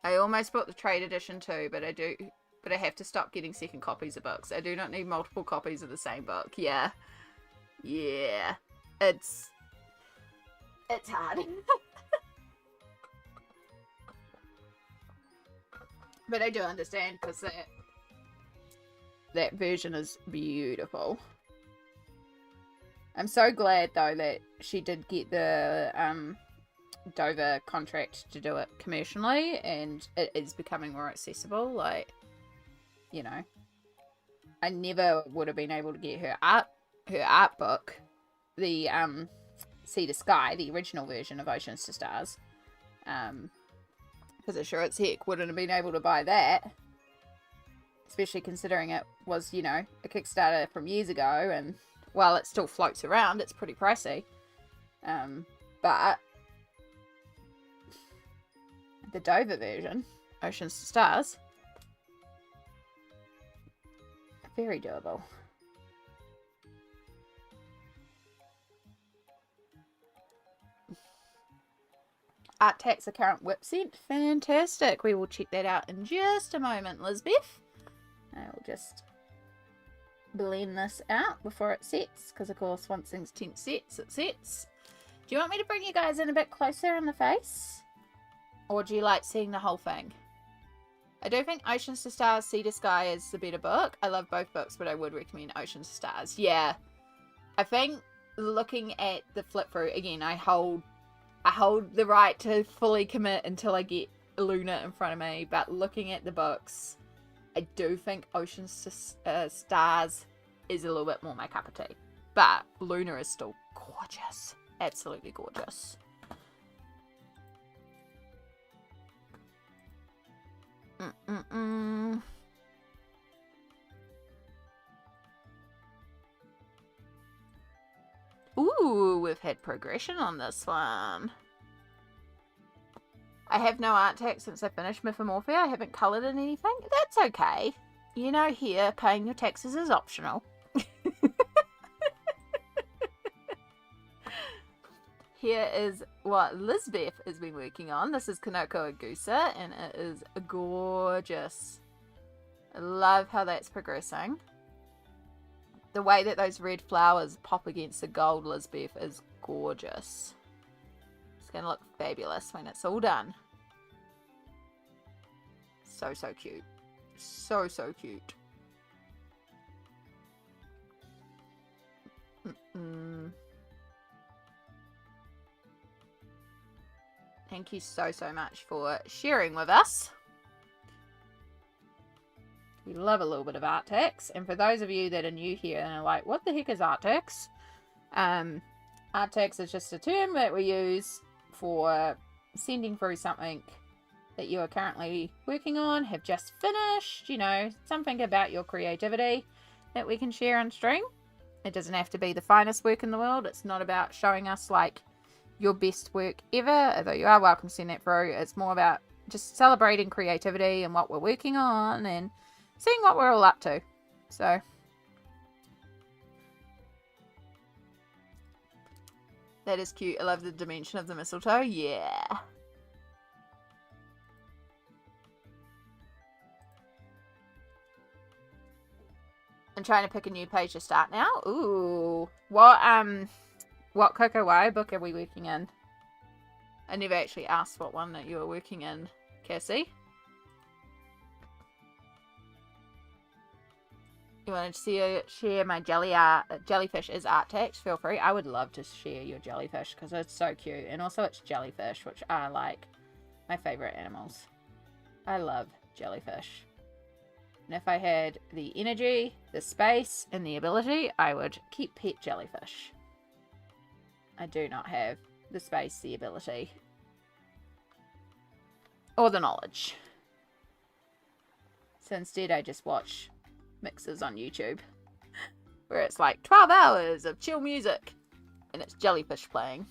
I almost bought the trade edition too, but I have to stop getting second copies of books. I do not need multiple copies of the same book. Yeah. Yeah. It's hard. But I do understand because that version is beautiful. I'm so glad though that she did get the Dover contract to do it commercially, and it is becoming more accessible. Like, you know, I never would have been able to get her art book, the Sea to Sky, the original version of Oceans to Stars, because I sure as heck wouldn't have been able to buy that. especially considering it was, you know, a Kickstarter from years ago, and while it still floats around, it's pretty pricey. But the Dover version, Oceans to Stars, very doable. Art Tax account whip scent. Fantastic. We will check that out in just a moment, Lisbeth. I will just blend this out before it sets, because of course once things sets, it sets. Do you want me to bring you guys in a bit closer in the face? Or do you like seeing the whole thing? I do think Oceans to Stars, Sea to Sky is the better book. I love both books, but I would recommend Oceans to Stars. Yeah. I think looking at the flip through, again, I hold the right to fully commit until I get Luna in front of me, but looking at the books, I do think Oceans to Stars is a little bit more my cup of tea. But Luna is still gorgeous. Absolutely gorgeous. Ooh, we've had progression on this one. I have no art tax since I finished Mythomorphia. I haven't coloured in anything. That's okay. You know, here, paying your taxes is optional. Here is what Lisbeth has been working on. This is Kanoko Agusa, and it is gorgeous. I love how that's progressing. The way that those red flowers pop against the gold, Lisbeth, is gorgeous. It's going to look fabulous when it's all done. So, so cute. So, so cute. Thank you so, so much for sharing with us. We love a little bit of art tax. And for those of you that are new here and are like, what the heck is art tax? Art tax is just a term that we use for sending through something that you are currently working on, have just finished, you know, something about your creativity that we can share on stream. It doesn't have to be the finest work in the world. It's not about showing us like your best work ever, although you are welcome to send that through. It's more about just celebrating creativity and what we're working on and seeing what we're all up to. So that is cute. I love the dimension of the mistletoe. Yeah. I'm trying to pick a new page to start now. Ooh. What Coco Wai book are we working in? I never actually asked what one that you were working in, Cassie. You wanted to share my jellyfish as art tax? Feel free. I would love to share your jellyfish because it's so cute. And also it's jellyfish, which are like my favorite animals. I love jellyfish. And if I had the energy, the space, and the ability, I would keep pet jellyfish. I do not have the space, the ability, or the knowledge. So instead I just watch mixes on YouTube where it's like 12 hours of chill music and it's jellyfish playing.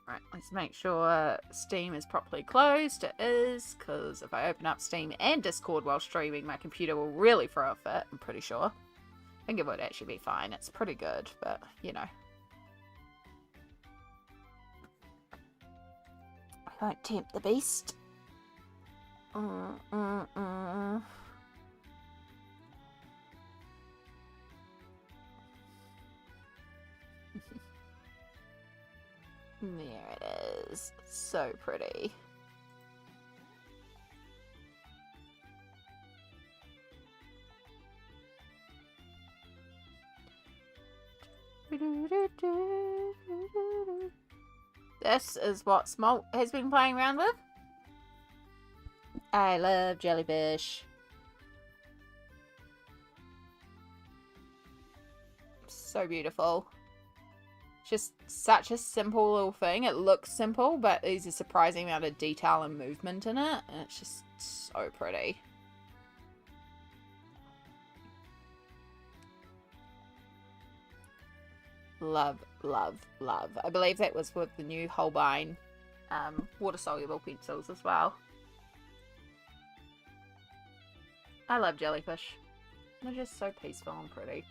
Right, let's make sure Steam is properly closed. It is, because if I open up Steam and Discord while streaming, my computer will really throw a fit, I'm pretty sure. I think it would actually be fine. It's pretty good, but, you know. I won't tempt the beast. There it is. It's so pretty. This is what Smolt has been playing around with. I love jellyfish. So beautiful. Just such a simple little thing. It looks simple, but there's a surprising amount of detail and movement in it. And it's just so pretty. Love, love, love. I believe that was with the new Holbein water-soluble pencils as well. I love jellyfish. They're just so peaceful and pretty.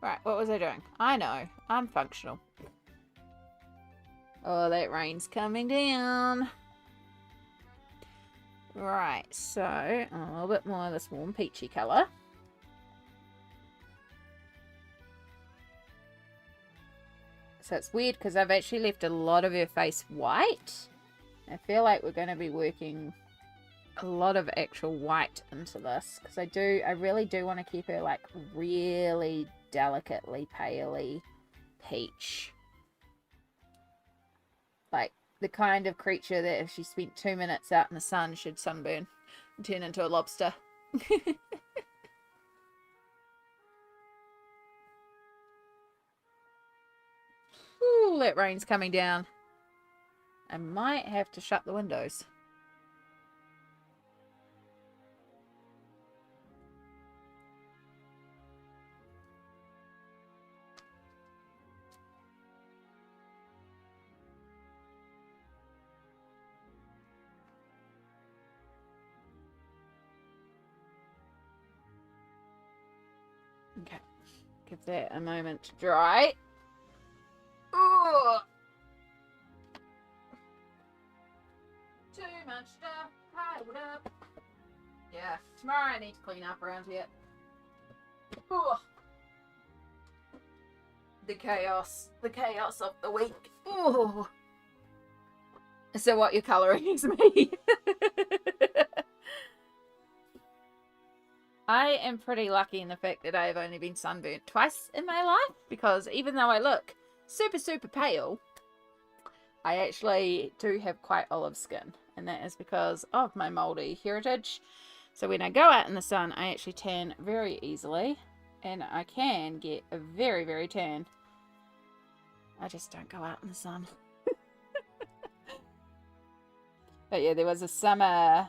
Right, what was I doing? I know, I'm functional. Oh, that rain's coming down. Right, so a little bit more of this warm peachy colour. So it's weird because I've actually left a lot of her face white. I feel like we're going to be working a lot of actual white into this because I really do want to keep her like really delicately paley peach. Like the kind of creature that if she spent 2 minutes out in the sun should sunburn and turn into a lobster. Ooh, that rain's coming down. I might have to shut the windows. Okay, give that a moment to dry. Ooh. Too much stuff piled up. Yeah, tomorrow I need to clean up around here. Ooh. The chaos of the week. Ooh. So what you're colouring is me. I am pretty lucky in the fact that I have only been sunburnt twice in my life, because even though I look super, super pale, I actually do have quite olive skin, and that is because of my mouldy heritage. So when I go out in the sun, I actually tan very easily, and I can get a very, very tan. I just don't go out in the sun. But yeah, there was a summer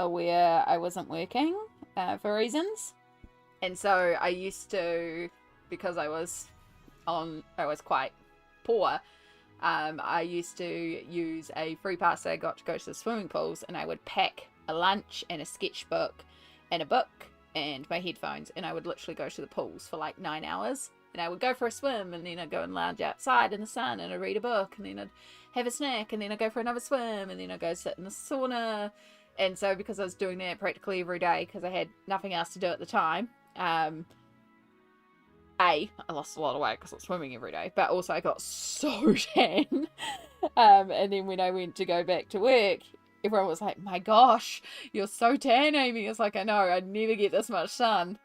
where I wasn't working for reasons, and so I used to, because I was quite poor, I used to use a free pass that I got to go to the swimming pools, and I would pack a lunch and a sketchbook and a book and my headphones, and I would literally go to the pools for like 9 hours, and I would go for a swim, and then I'd go and lounge outside in the sun, and I'd read a book, and then I'd have a snack, and then I'd go for another swim, and then I'd go sit in the sauna. And so because I was doing that practically every day because I had nothing else to do at the time, I lost a lot of weight because I was swimming every day, but also I got so tan. And then when I went to go back to work, everyone was like, my gosh, you're so tan, Amy. It's like, I know, I never get this much sun.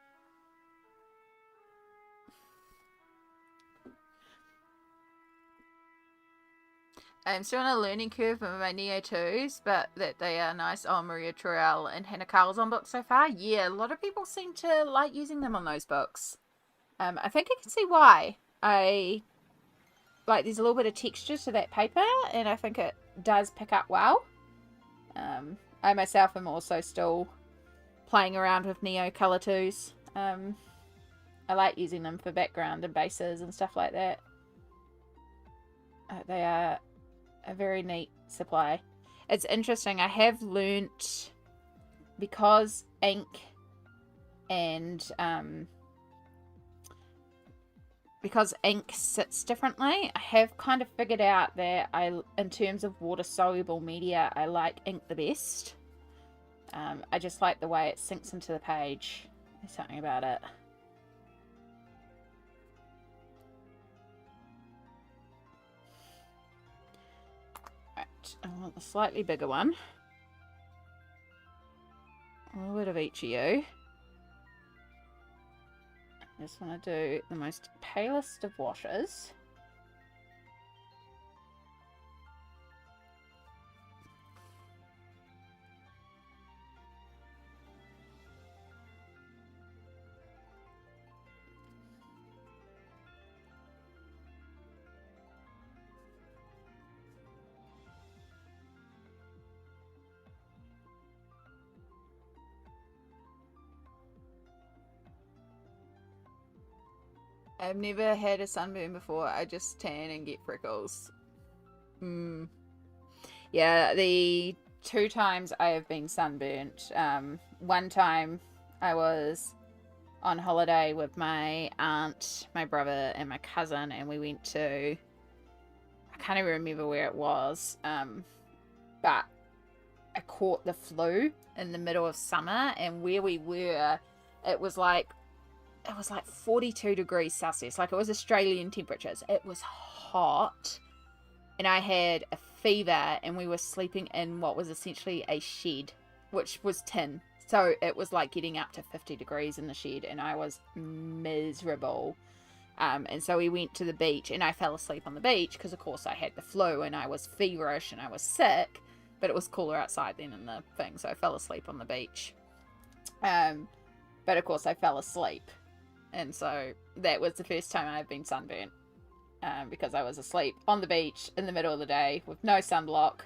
I'm still on a learning curve with my Neo 2s, but that they are nice. Oh, Maria Turrell and Hannah Carlson books so far. Yeah, a lot of people seem to like using them on those books. I think I can see why. There's a little bit of texture to that paper, and I think it does pick up well. I myself am also still playing around with Neo Color 2s. I like using them for background and bases and stuff like that. They are a very neat supply. It's interesting. I have learnt, because ink and because ink sits differently, I have kind of figured out that in terms of water soluble media, I like ink the best. I just like the way it sinks into the page. There's something about it. I want the slightly bigger one. A little bit of each of you. I just want to do the most palest of washes. I've never had a sunburn before. I just tan and get freckles. Yeah, the 2 times I have been sunburnt. One time I was on holiday with my aunt, my brother, and my cousin, and we went to, I can't even remember where it was, but I caught the flu in the middle of summer, and where we were, it was like 42 degrees Celsius. Like, it was Australian temperatures. It was hot. And I had a fever, and we were sleeping in what was essentially a shed, which was tin. So it was like getting up to 50 degrees in the shed, and I was miserable. And so we went to the beach, and I fell asleep on the beach because, of course, I had the flu, and I was feverish, and I was sick. But it was cooler outside then in the thing, so I fell asleep on the beach. But, of course, I fell asleep. And so that was the first time I've been sunburnt, because I was asleep on the beach in the middle of the day with no sunblock,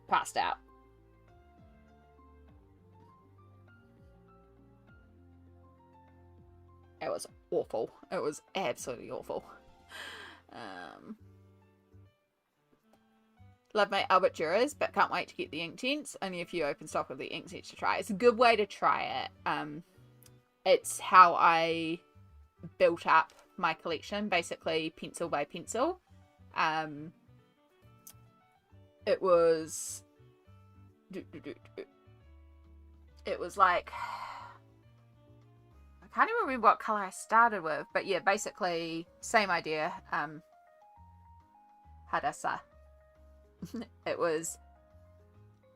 passed out. It was awful. It was absolutely awful. Love my Albert Duras, but can't wait to get the Inktense. Only a few open stock of the Inktense to try. It's a good way to try it. It's how I built up my collection, basically pencil by pencil. It was like, I can't even remember what color I started with, but yeah, basically same idea. Hadasa. It was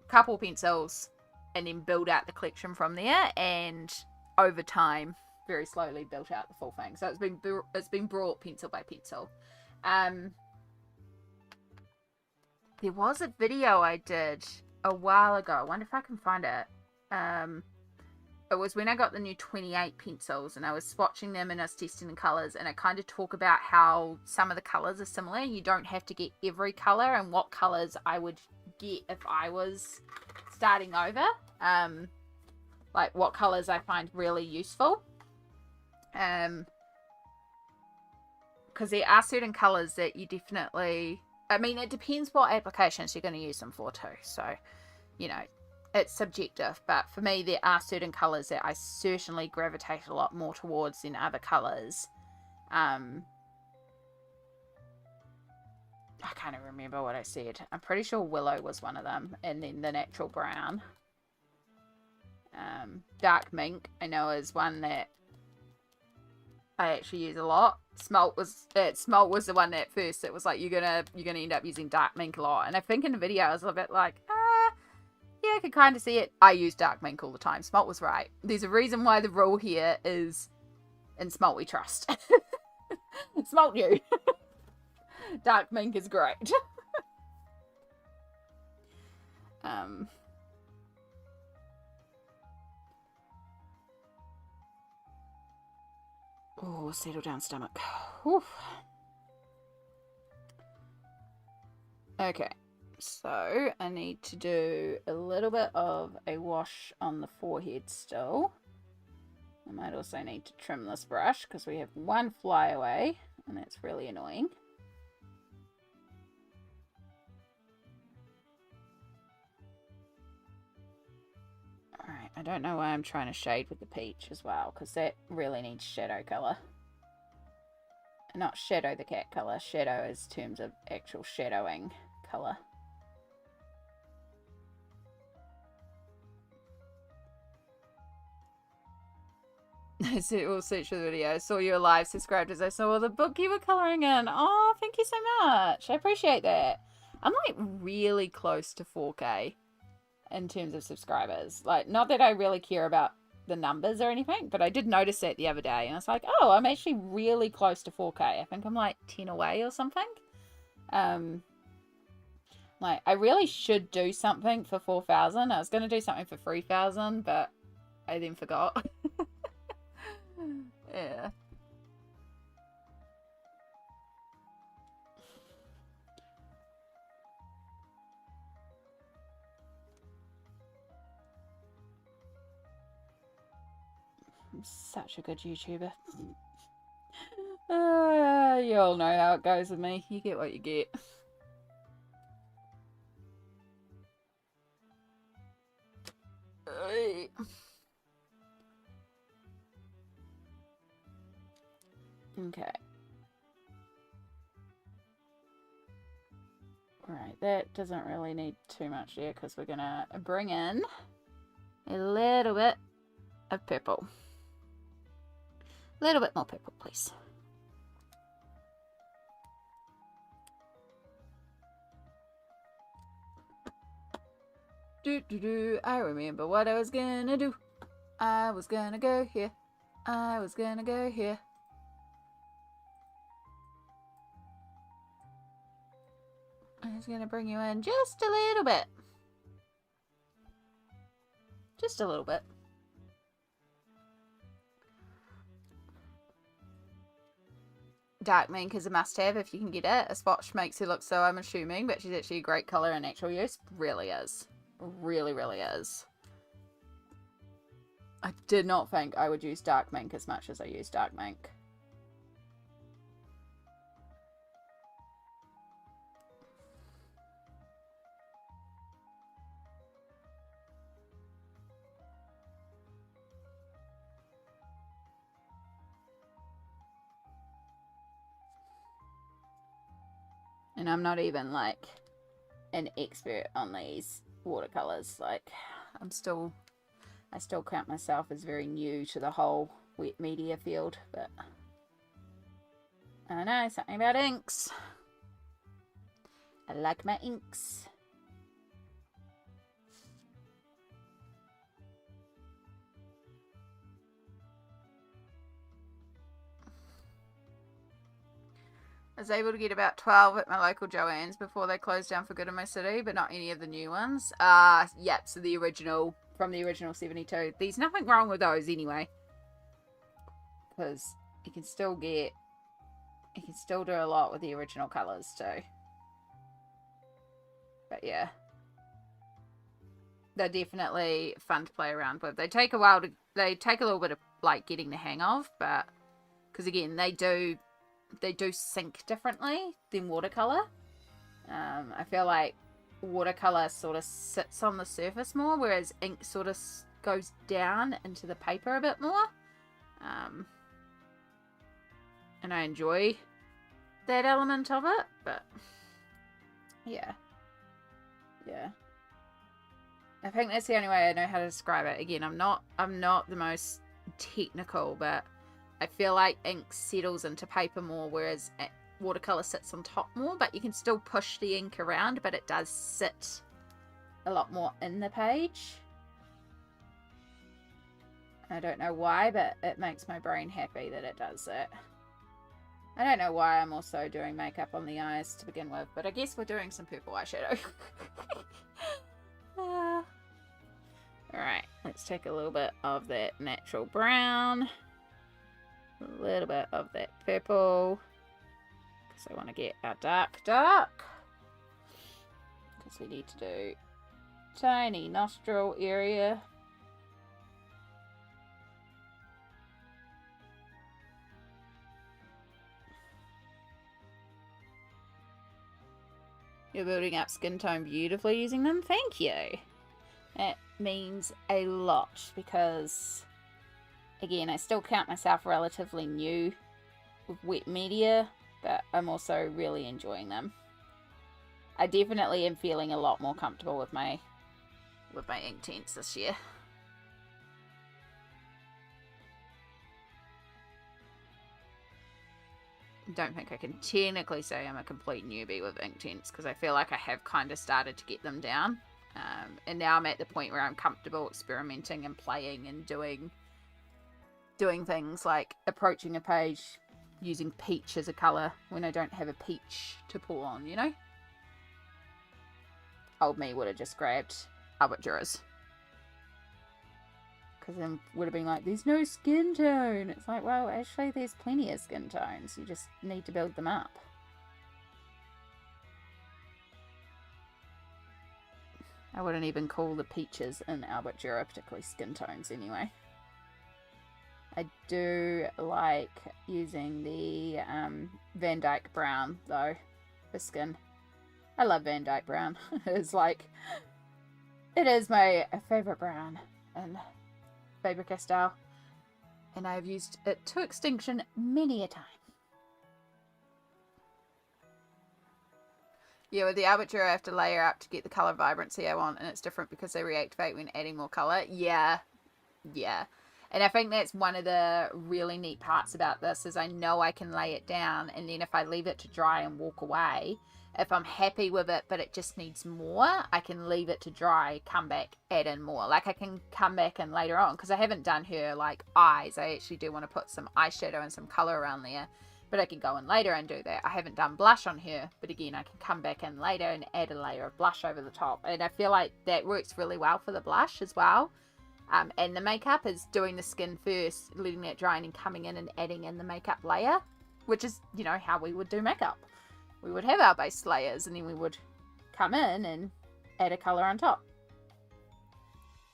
a couple pencils and then build out the collection from there, and over time very slowly built out the full thing. So it's been brought pencil by pencil. There was a video I did a while ago. I wonder if I can find it. It was when I got the new 28 pencils, and I was swatching them and I was testing the colours, and I kind of talk about how some of the colours are similar. You don't have to get every colour, and what colours I would get if I was starting over. Like what colours I find really useful. Because there are certain colours that you definitely, I mean, it depends what applications you're going to use them for too. So, you know, it's subjective. But for me, there are certain colours that I certainly gravitate a lot more towards than other colours. I can't even remember what I said. I'm pretty sure Willow was one of them. And then the Natural Brown. Dark Mink, I know, is one that I actually use a lot. Smalt was the one at first that was like, you're gonna end up using Dark Mink a lot. And I think in the video I was a little bit like, yeah, I could kind of see it. I use Dark Mink all the time. Smalt was right. There's a reason why the rule here is in Smalt we trust. Smalt knew. Dark Mink is great. Oh, settle down, stomach. Whew. Okay, so I need to do a little bit of a wash on the forehead still. I might also need to trim this brush because we have one flyaway, and that's really annoying. Alright, I don't know why I'm trying to shade with the peach as well, because that really needs shadow colour. Not shadow the cat colour, shadow is terms of actual shadowing colour. We'll search for the video. Saw you live, subscribed as I saw the book you were colouring in. Oh, thank you so much. I appreciate that. I'm like really close to 4K in terms of subscribers. Like, not that I really care about the numbers or anything, but I did notice that the other day, and I was like, oh, I'm actually really close to 4K. I think I'm like 10 away or something. Like, I really should do something for 4,000. I was going to do something for 3,000, but I then forgot. Yeah. I'm such a good YouTuber. You all know how it goes with me. You get what you get. Okay. Right, that doesn't really need too much there because we're gonna bring in a little bit of purple. A little bit more purple, please. I remember what I was gonna do. I was gonna go here. I was gonna go here. I was gonna bring you in just a little bit. Just a little bit. Dark mink is a must-have if you can get it. A swatch makes her look so unassuming, but she's actually a great colour in actual use. Really is. Really, really is. I did not think I would use dark mink as much as I use dark mink. And I'm not even like an expert on these watercolors. Like, I still count myself as very new to the whole wet media field, but I don't know, something about inks. I like my inks. I was able to get about 12 at my local Joann's before they closed down for good in my city, but not any of the new ones. Yep, so the original, from the original 72. There's nothing wrong with those anyway. Because you can still do a lot with the original colours too. But yeah. They're definitely fun to play around with. They take a little bit of like getting the hang of, but because again, they do sink differently than watercolor. I feel like watercolor sort of sits on the surface more, whereas ink sort of goes down into the paper a bit more. And I enjoy that element of it, but yeah. I think that's the only way I know how to describe it. Again, I'm not the most technical, but I feel like ink settles into paper more, whereas watercolor sits on top more, but you can still push the ink around, but it does sit a lot more in the page. I don't know why, but it makes my brain happy that it does that. I don't know why I'm also doing makeup on the eyes to begin with, but I guess we're doing some purple eyeshadow. Alright, let's take a little bit of that natural brown. A little bit of that purple. Because I want to get our dark. Because we need to do tiny nostril area. You're building up skin tone beautifully using them. Thank you. That means a lot because, again, I still count myself relatively new with wet media, but I'm also really enjoying them. I definitely am feeling a lot more comfortable with my Inktense this year. Don't think I can technically say I'm a complete newbie with Inktense because I feel like I have kind of started to get them down. And now I'm at the point where I'm comfortable experimenting and playing and doing things like approaching a page using peach as a colour when I don't have a peach to pull on, you know? Old me would have just grabbed Alberturas. Because then would have been like, there's no skin tone. It's like, well, actually there's plenty of skin tones. You just need to build them up. I wouldn't even call the peaches in Albertura particularly skin tones anyway. I do like using the Van Dyke Brown, though, for skin. I love Van Dyke Brown. It is my favourite brown in Faber-Castell. And I've used it to extinction many a time. Yeah, with the Albertura, I have to layer up to get the colour vibrancy I want, and it's different because they reactivate when adding more colour. Yeah. And I think that's one of the really neat parts about this, is I know I can lay it down, and then if I leave it to dry and walk away, if I'm happy with it, but it just needs more, I can leave it to dry, come back, add in more. Like, I can come back in later on, because I haven't done her, like, eyes. I actually do want to put some eyeshadow and some colour around there, but I can go in later and do that. I haven't done blush on her, but again, I can come back in later and add a layer of blush over the top. And I feel like that works really well for the blush as well. And the makeup is doing the skin first, letting that dry, and then coming in and adding in the makeup layer, which is, you know, how we would do makeup. We would have our base layers, and then we would come in and add a colour on top.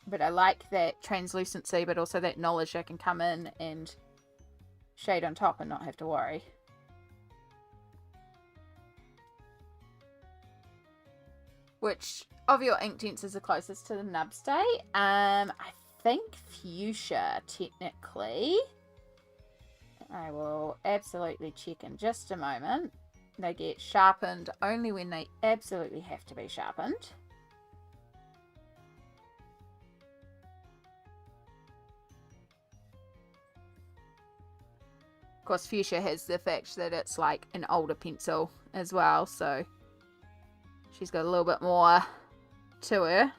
But I like that translucency, but also that knowledge I can come in and shade on top and not have to worry. Which of your Inktense is the closest to the nub state? I think fuchsia, technically. I will absolutely check in just a moment. They get sharpened only when they absolutely have to be sharpened. Of course, fuchsia has the fact that it's like an older pencil as well, so she's got a little bit more to her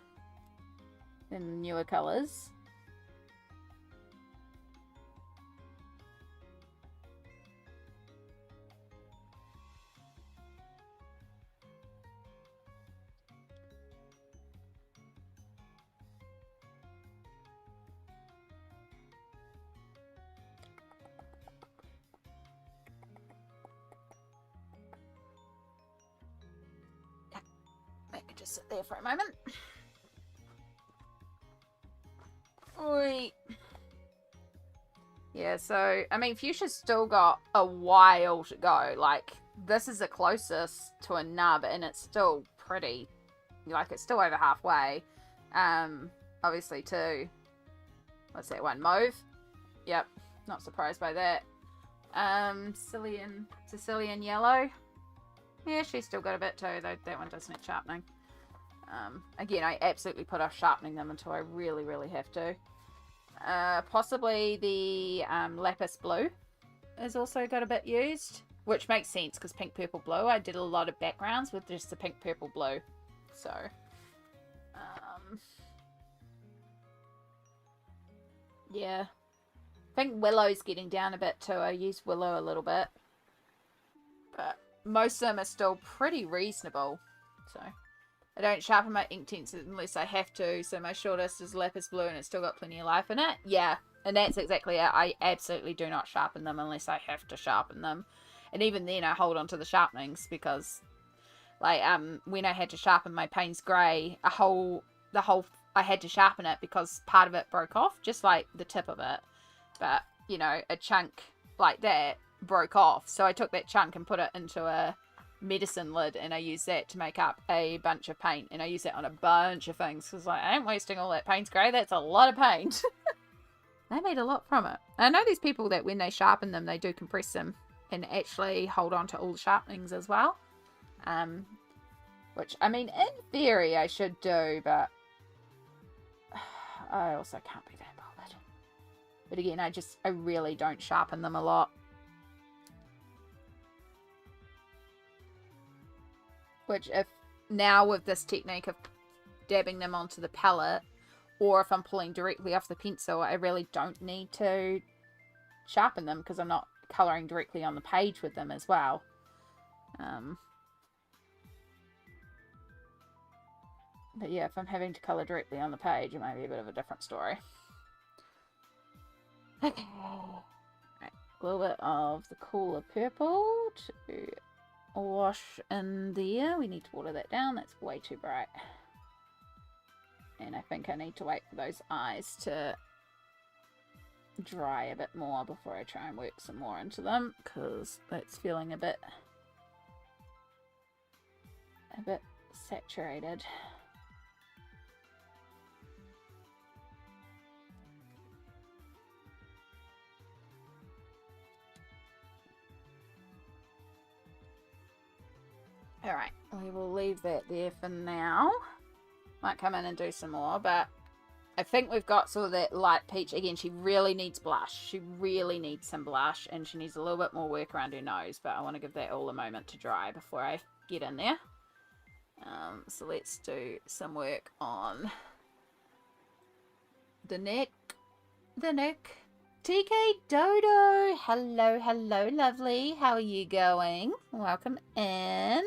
than the newer colours. I could just sit there for a moment. Oi. Yeah, so, I mean, fuchsia's still got a while to go. Like, this is the closest to a nub, and it's still pretty, like, it's still over halfway. Obviously, to, what's that one, mauve? Yep, not surprised by that. Sicilian yellow. Yeah, she's still got a bit too, though that one doesn't need sharpening. Again, I absolutely put off sharpening them until I really, really have to. Possibly the lapis blue has also got a bit used, which makes sense because pink, purple, blue. I did a lot of backgrounds with just the pink, purple, blue. So, yeah. I think Willow's getting down a bit too. I use Willow a little bit. But most of them are still pretty reasonable. So, I don't sharpen my Inktense unless I have to. So my shortest is lapis blue and it's still got plenty of life in it. Yeah, and that's exactly it. I absolutely do not sharpen them unless I have to sharpen them. And even then I hold on to the sharpenings because, like, when I had to sharpen my Payne's Grey, I had to sharpen it because part of it broke off, just like the tip of it. But, you know, a chunk like that broke off. So I took that chunk and put it into a medicine lid and I used that to make up a bunch of paint. And I use that on a bunch of things because, like, I ain't wasting all that Payne's Grey. That's a lot of paint. They made a lot from it. I know these people that when they sharpen them, they do compress them and actually hold on to all the sharpenings as well. Which, I mean, in theory I should do, but I also can't be that bothered. But again, I really don't sharpen them a lot. Which, if now with this technique of dabbing them onto the palette, or if I'm pulling directly off the pencil, I really don't need to sharpen them because I'm not colouring directly on the page with them as well. But yeah, if I'm having to colour directly on the page, it might be a bit of a different story. Okay. Right. A little bit of the cooler purple to wash in there. We need to water that down. That's way too bright. And I think I need to wait for those eyes to dry a bit more before I try and work some more into them, because that's feeling a bit saturated. Alright, we will leave that there for now. Might come in and do some more, but I think we've got sort of that light peach. Again, she really needs blush. She really needs some blush, and she needs a little bit more work around her nose, but I want to give that all a moment to dry before I get in there. So let's do some work on the neck. TK Dodo! Hello, hello, lovely. How are you going? Welcome in.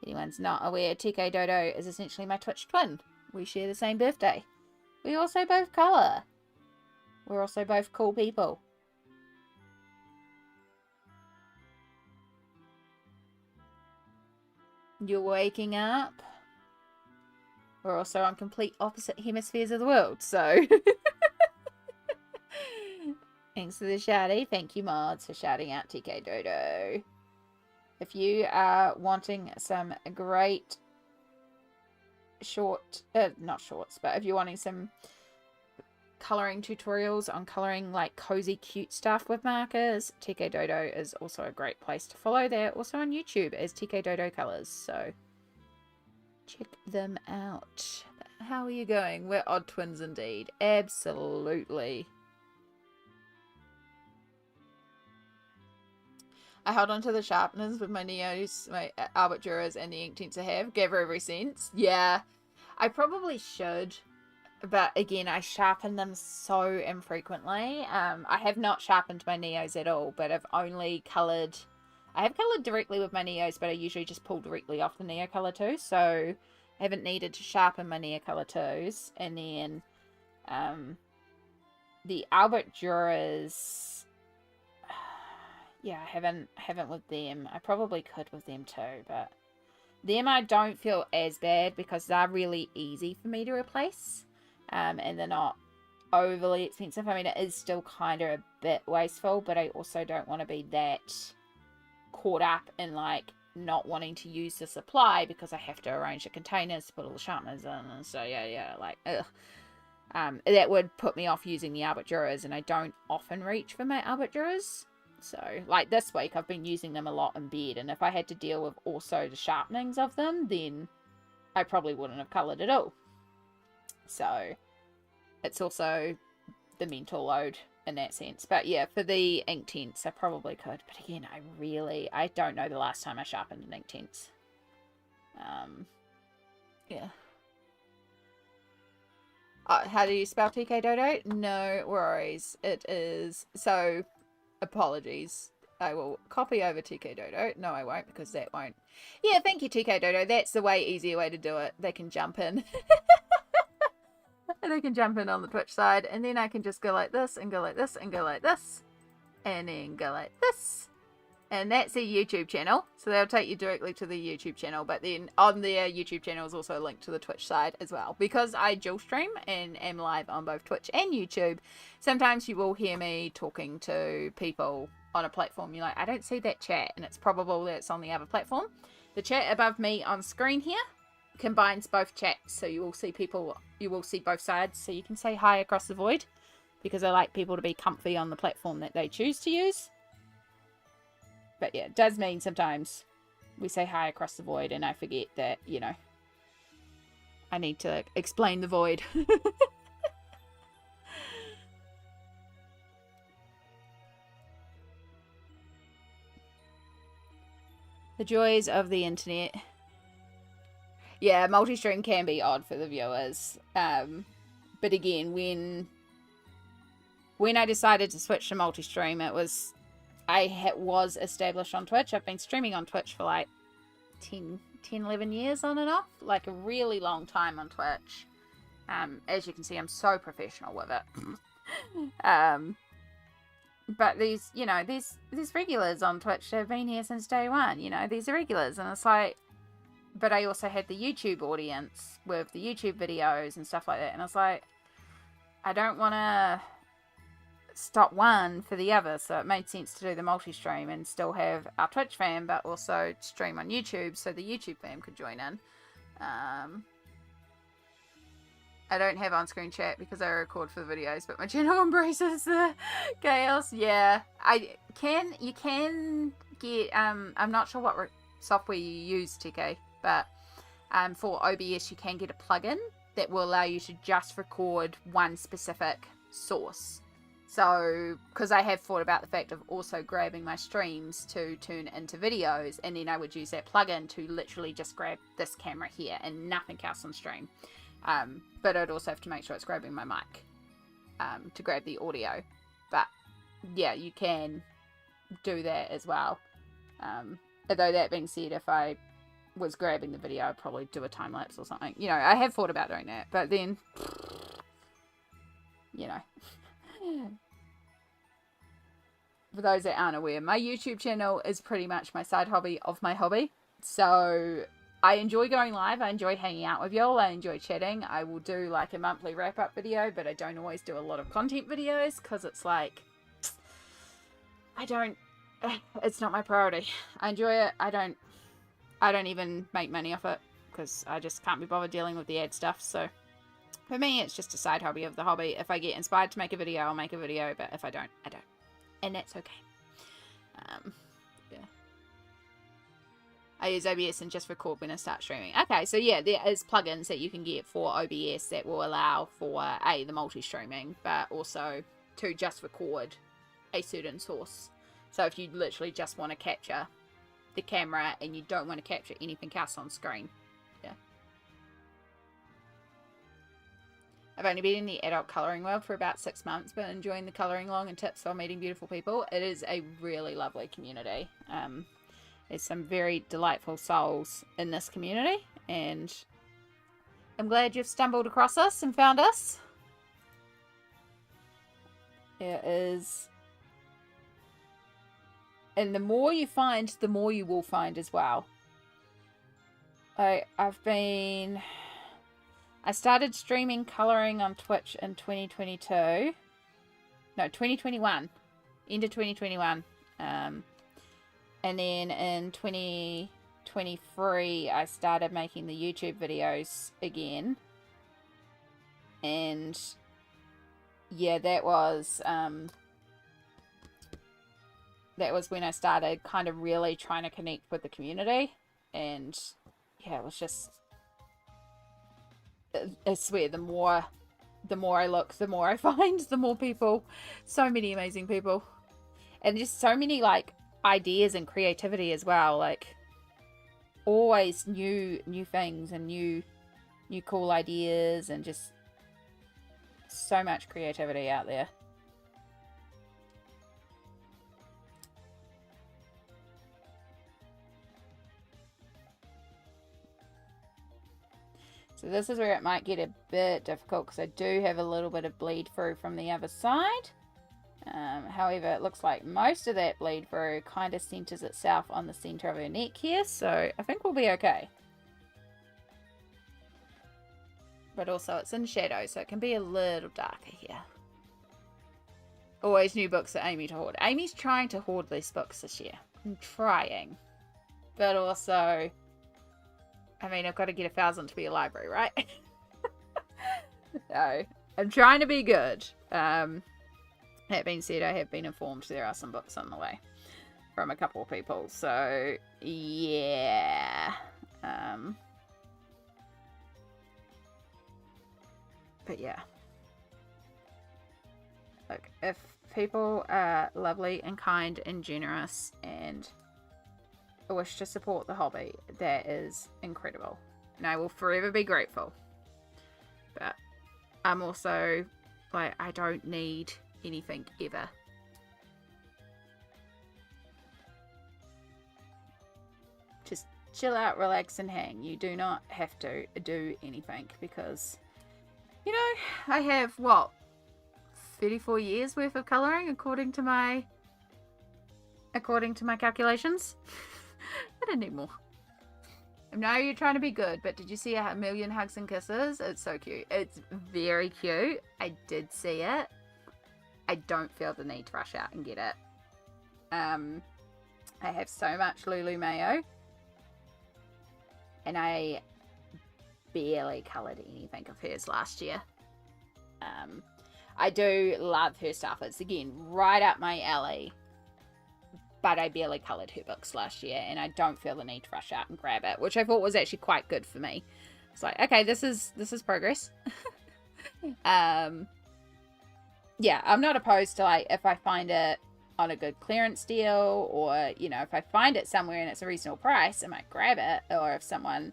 If anyone's not aware, TK Dodo is essentially my Twitch twin. We share the same birthday. We also both colour. We're also both cool people. You're waking up. We're also on complete opposite hemispheres of the world, so... Thanks for the shouty. Thank you, mods, for shouting out TK Dodo. If you are wanting some great not shorts, but if you're wanting some colouring tutorials on colouring like cozy cute stuff with markers, TK Dodo is also a great place to follow. They're also on YouTube as TK Dodo Colours, so check them out. How are you going? We're odd twins indeed. Absolutely. I held onto the sharpeners with my Neos, my Albert Duras, and the Inktense I have. Gave her every sense. Yeah, I probably should. But again, I sharpen them so infrequently. I have not sharpened my Neos at all, but I've only coloured... I have coloured directly with my Neos, but I usually just pull directly off the Neo Colour 2. So I haven't needed to sharpen my Neo Colour 2s. And then the Albert Duras... Yeah, I haven't with them. I probably could with them too, but them I don't feel as bad because they're really easy for me to replace. And they're not overly expensive. I mean, it is still kind of a bit wasteful, but I also don't want to be that caught up in like not wanting to use the supply because I have to arrange the containers to put all the sharpeners in. And so yeah, like ugh. That would put me off using the Albert Duras, and I don't often reach for my Albert Duras. So, like this week, I've been using them a lot in bed, and if I had to deal with also the sharpenings of them, then I probably wouldn't have coloured at all. So, it's also the mental load in that sense. But yeah, for the Inktense, I probably could. But again, I don't know the last time I sharpened an Inktense. Yeah. How do you spell TK Dodo? No worries. It is... So... Apologies. I will copy over TK Dodo. No, I won't, because that won't. Yeah, thank you, TK Dodo. That's the easier way to do it. They can jump in. They can jump in on the Twitch side, and then I can just go like this, and go like this, and go like this, and then go like this. And that's their YouTube channel. So they'll take you directly to the YouTube channel. But then on their YouTube channel is also a link to the Twitch side as well. Because I dual stream and am live on both Twitch and YouTube, sometimes you will hear me talking to people on a platform. You're like, I don't see that chat. And it's probable that it's on the other platform. The chat above me on screen here combines both chats. So you will see people, you will see both sides. So you can say hi across the void. Because I like people to be comfy on the platform that they choose to use. But yeah, it does mean sometimes we say hi across the void and I forget that, you know, I need to explain the void. The joys of the internet. Yeah, multi-stream can be odd for the viewers. But again, when I decided to switch to multi-stream, it was, was established on Twitch. I've been streaming on Twitch for like 10, 11 years on and off. Like a really long time on Twitch. As you can see, I'm so professional with it. But these, you know, these regulars on Twitch have been here since day one. You know, these are regulars. And it's like, but I also had the YouTube audience with the YouTube videos and stuff like that. And I was like, I don't want to stop one for the other. So it made sense to do the multi-stream and still have our Twitch fam, but also stream on YouTube so the YouTube fam could join in. I don't have on-screen chat because I record for the videos, but my channel embraces the chaos. Yeah, you can get, I'm not sure what software you use, TK, but for OBS you can get a plugin that will allow you to just record one specific source. So, because I have thought about the fact of also grabbing my streams to turn into videos, and then I would use that plugin to literally just grab this camera here and nothing else on stream. But I'd also have to make sure it's grabbing my mic to grab the audio. But yeah, you can do that as well. Although that being said, if I was grabbing the video, I'd probably do a time lapse or something. You know, I have thought about doing that, but then, you know. For those that aren't aware, my YouTube channel is pretty much my side hobby of my hobby. So I enjoy going live. I enjoy hanging out with y'all. I enjoy chatting. I will do like a monthly wrap-up video, but I don't always do a lot of content videos because it's like, it's not my priority. I enjoy it. I don't even make money off it because I just can't be bothered dealing with the ad stuff. So for me, it's just a side hobby of the hobby. If I get inspired to make a video, I'll make a video, but if I don't, I don't. And that's okay. Yeah. I use OBS and just record when I start streaming. Okay, so yeah, there is plugins that you can get for OBS that will allow for the multi-streaming, but also to just record a certain source. So if you literally just want to capture the camera and you don't want to capture anything else on screen. Yeah. I've only been in the adult colouring world for about 6 months, but enjoying the colouring along and tips while meeting beautiful people. It is a really lovely community. There's some very delightful souls in this community, and I'm glad you've stumbled across us and found us. It is... And the more you find, the more you will find as well. I started streaming colouring on Twitch in 2022. No, 2021. End of 2021. And then in 2023, I started making the YouTube videos again. And yeah, that was when I started kind of really trying to connect with the community. And yeah, it was just... I swear, the more I look, the more I find, the more people, so many amazing people, and just so many like ideas and creativity as well, like always new things and new cool ideas, and just so much creativity out there. So this is where it might get a bit difficult because I do have a little bit of bleed through from the other side. However, it looks like most of that bleed through kind of centers itself on the center of her neck here. So I think we'll be okay. But also it's in shadow, so it can be a little darker here. Always new books that Amy to hoard. Amy's trying to hoard these books this year. I'm trying. But also... I mean, I've got to get 1,000 to be a library, right? So, I'm trying to be good. That being said, I have been informed there are some books on the way from a couple of people. So, yeah. But yeah. Look, if people are lovely and kind and generous and wish to support the hobby, that is incredible. and I will forever be grateful. But I'm also like, I don't need anything ever. Just chill out, relax, and hang. You do not have to do anything because, you know, I have, what, 34 years worth of colouring according to my calculations. I don't need more. I know you're trying to be good, but did you see a million hugs and kisses? It's so cute. It's very cute. I did see it. I don't feel the need to rush out and get it. I have so much Lulu Mayo, and I barely coloured anything of hers last year. I do love her stuff. It's, again, right up my alley. But I barely coloured her books last year, and I don't feel the need to rush out and grab it, which I thought was actually quite good for me. It's like, okay, this is progress. Yeah, I'm not opposed to, like, if I find it on a good clearance deal, or, you know, if I find it somewhere and it's a reasonable price, I might grab it. Or if someone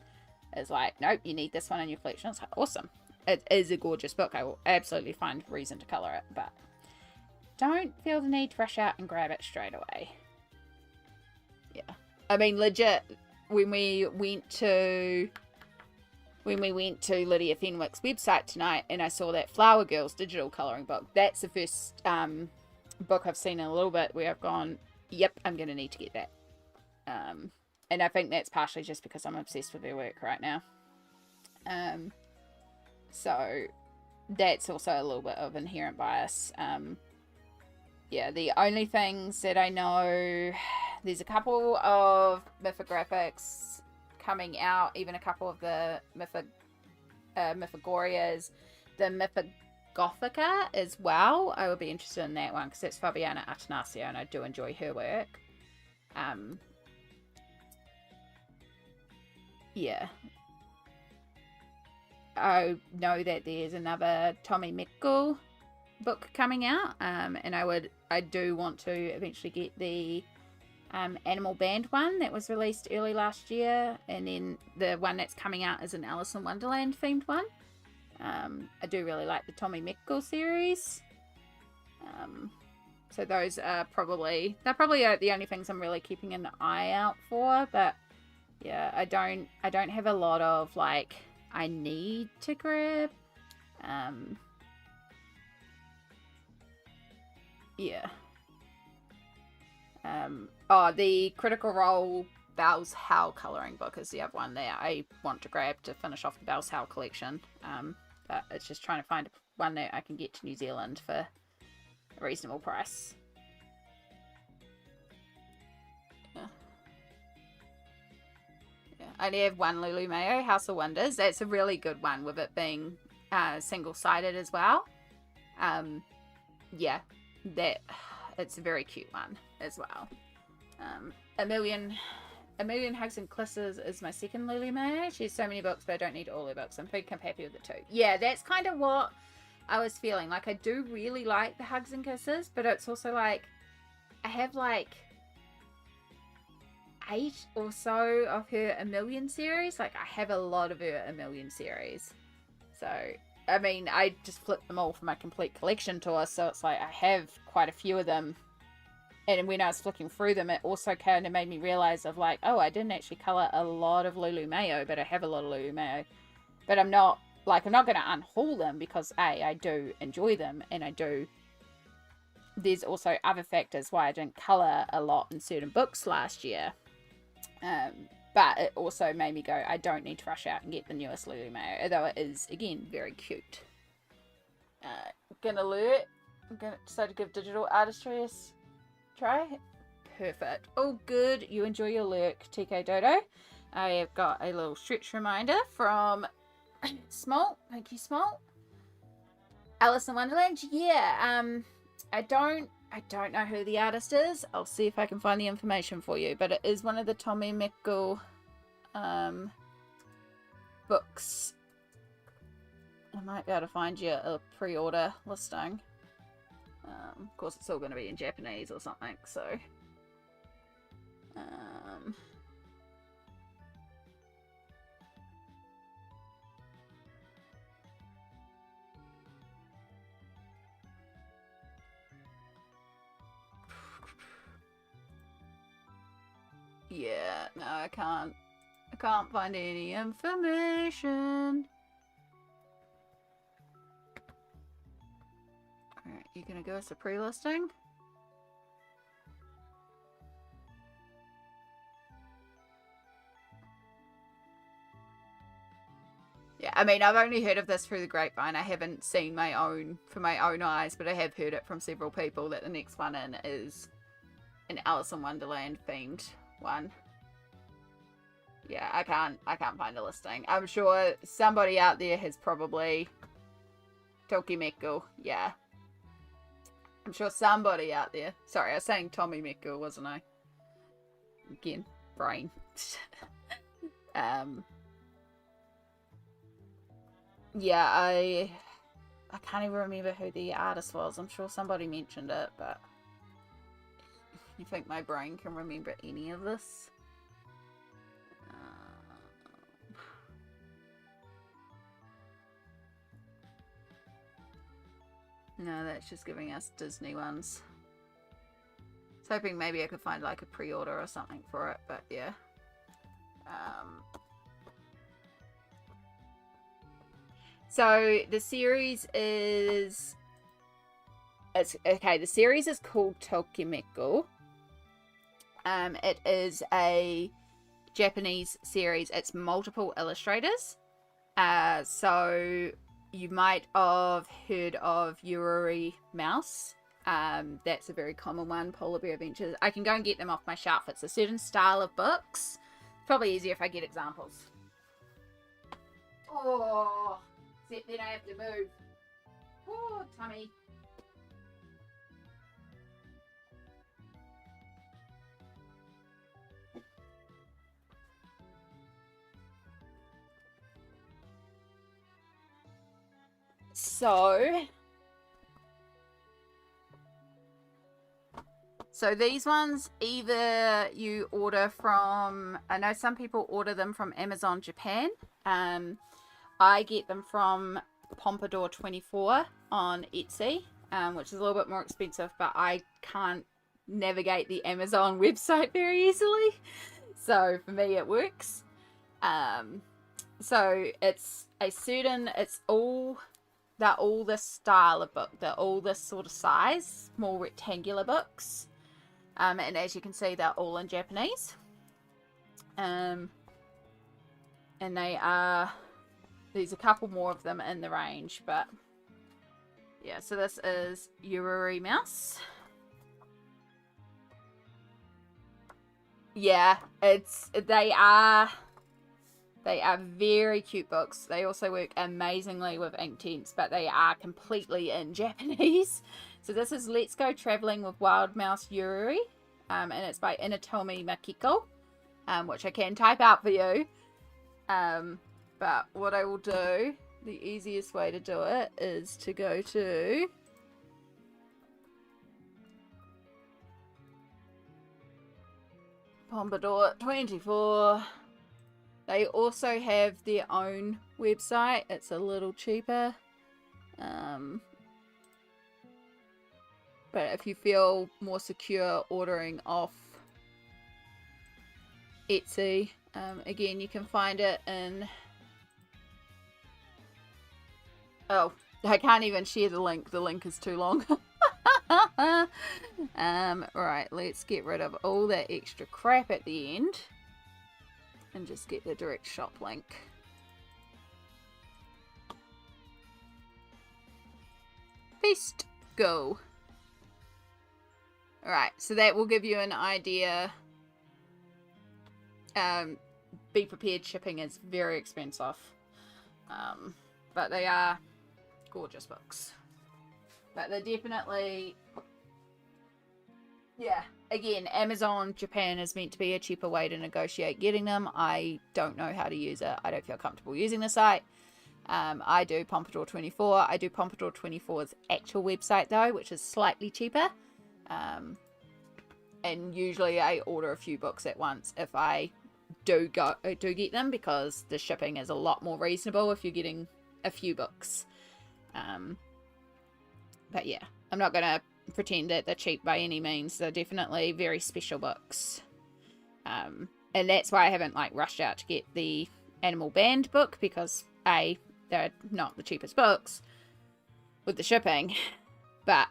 is like, nope, you need this one in your collection, it's like, awesome. It is a gorgeous book. I will absolutely find reason to colour it, but don't feel the need to rush out and grab it straight away. Yeah, I mean, legit, when we went to Lydia Fenwick's website tonight, and I saw that Flower Girls digital colouring book, that's the first book I've seen in a little bit where I've gone, yep, I'm going to need to get that. And I think that's partially just because I'm obsessed with her work right now. So that's also a little bit of inherent bias. Yeah, the only things that I know, there's a couple of mythographics coming out, even a couple of the Mythagorias, the Mythagothica as well. I would be interested in that one because it's Fabiana Atanasio, and I do enjoy her work. Yeah. I know that there's another Tommy Mickle book coming out, and I do want to eventually get the Animal Band one that was released early last year, and then the one that's coming out is an Alice in Wonderland themed one. I do really like the Tommy Mickle series, so those are probably the only things I'm really keeping an eye out for. But yeah, I don't have a lot of like I need to grab. Yeah. The Critical Role Belle's Howl colouring book is the other one that I want to grab to finish off the Belle's Howl collection. But it's just trying to find one that I can get to New Zealand for a reasonable price. Yeah. I only have one Lulu Mayo, House of Wonders. That's a really good one, with it being single-sided as well. Yeah, it's a very cute one as well. A Million Hugs and Kisses is my second Lulu Mayo. She has so many books, but I don't need all her books. I think I'm happy with the two. Yeah, that's kind of what I was feeling. Like, I do really like the Hugs and Kisses, but it's also like, I have like 8 or so of her A Million series. Like, I have a lot of her A Million series. So, I mean, I just flipped them all for my complete collection tour, so it's like I have quite a few of them. And when I was flicking through them, it also kind of made me realize of like, oh, I didn't actually colour a lot of Lulu Mayo, but I have a lot of Lulu Mayo. But I'm not going to unhaul them because I do enjoy them, and there's also other factors why I didn't colour a lot in certain books last year. But it also made me go, I don't need to rush out and get the newest Lulu Mayo, although it is, again, very cute. Gonna decide to give digital artistry a try. Perfect. Oh, good. You enjoy your lurk, TK Dodo. I have got a little stretch reminder from Smalt. Thank you, Smalt. Alice in Wonderland. Yeah. I don't know who the artist is. I'll see if I can find the information for you. But it is one of the Tommy Mickle books. I might be able to find you a pre-order listing. Of course, it's all going to be in Japanese or something, so... Yeah, no, I can't find any information. Alright, you gonna give us a pre-listing? Yeah, I mean, I've only heard of this through the grapevine. I haven't seen my own eyes, but I have heard it from several people that the next one in is an Alice in Wonderland themed one. Yeah, I can't find a listing. I'm sure somebody out there has probably Tokimeku. Yeah. I'm sure somebody out there. Sorry, I was saying Tommy Meku, wasn't I? Again, brain. Yeah, I can't even remember who the artist was. I'm sure somebody mentioned it, but you think my brain can remember any of this? No, that's just giving us Disney ones. I was hoping maybe I could find like a pre-order or something for it, but yeah. So the series is... the series is called Tokimeku. It is a Japanese series. It's multiple illustrators. So you might have heard of Yururi Mouse. That's a very common one, Polar Bear Adventures. I can go and get them off my shelf. It's a certain style of books. It's probably easier if I get examples. Oh, except then I have to move. Oh, tummy. So these ones, either you order from, I know some people order them from Amazon Japan. I get them from Pompadour24 on Etsy, which is a little bit more expensive, but I can't navigate the Amazon website very easily. So for me, it works. So it's a certain, they're all this style of book. They're all this sort of size, more rectangular books. And as you can see, they're all in Japanese. And there's a couple more of them in the range, but yeah, so this is Yururi Mouse. Yeah, they are very cute books. They also work amazingly with Inktense, but they are completely in Japanese. So this is Let's Go Traveling with Wild Mouse Yururi, and it's by Inatomi Makiko, which I can type out for you. But what I will do, the easiest way to do it is to go to Pompadour24. They also have their own website. It's a little cheaper. But if you feel more secure ordering off Etsy, again, you can find it in... Oh, I can't even share the link. The link is too long. Right, let's get rid of all that extra crap at the end and just get the direct shop link. Paste. Go. Alright, so that will give you an idea. Be prepared, shipping is very expensive. But they are gorgeous books. But they're definitely... Yeah, again, Amazon Japan is meant to be a cheaper way to negotiate getting them. I don't know how to use it. I don't feel comfortable using the site. I do Pompadour24. I do Pompadour24's actual website though, which is slightly cheaper. And usually I order a few books at once if I do get them, because the shipping is a lot more reasonable if you're getting a few books. But yeah, I'm not going to pretend that they're cheap by any means. They're definitely very special books. And that's why I haven't like rushed out to get the Animal Band book, because A, they're not the cheapest books with the shipping, but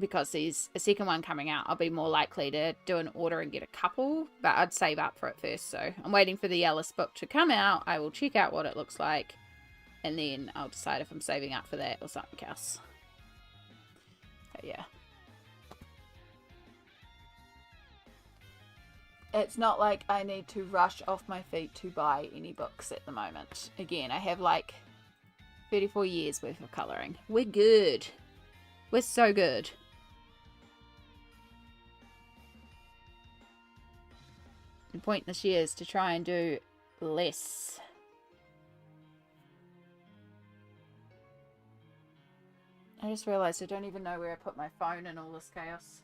because there's a second one coming out, I'll be more likely to do an order and get a couple, but I'd save up for it first. So I'm waiting for the Alice book to come out. I will check out what it looks like, and then I'll decide if I'm saving up for that or something else. But yeah. It's not like I need to rush off my feet to buy any books at the moment. Again, I have like 34 years worth of colouring. We're good. We're so good. The point this year is to try and do less. I just realised I don't even know where I put my phone in all this chaos.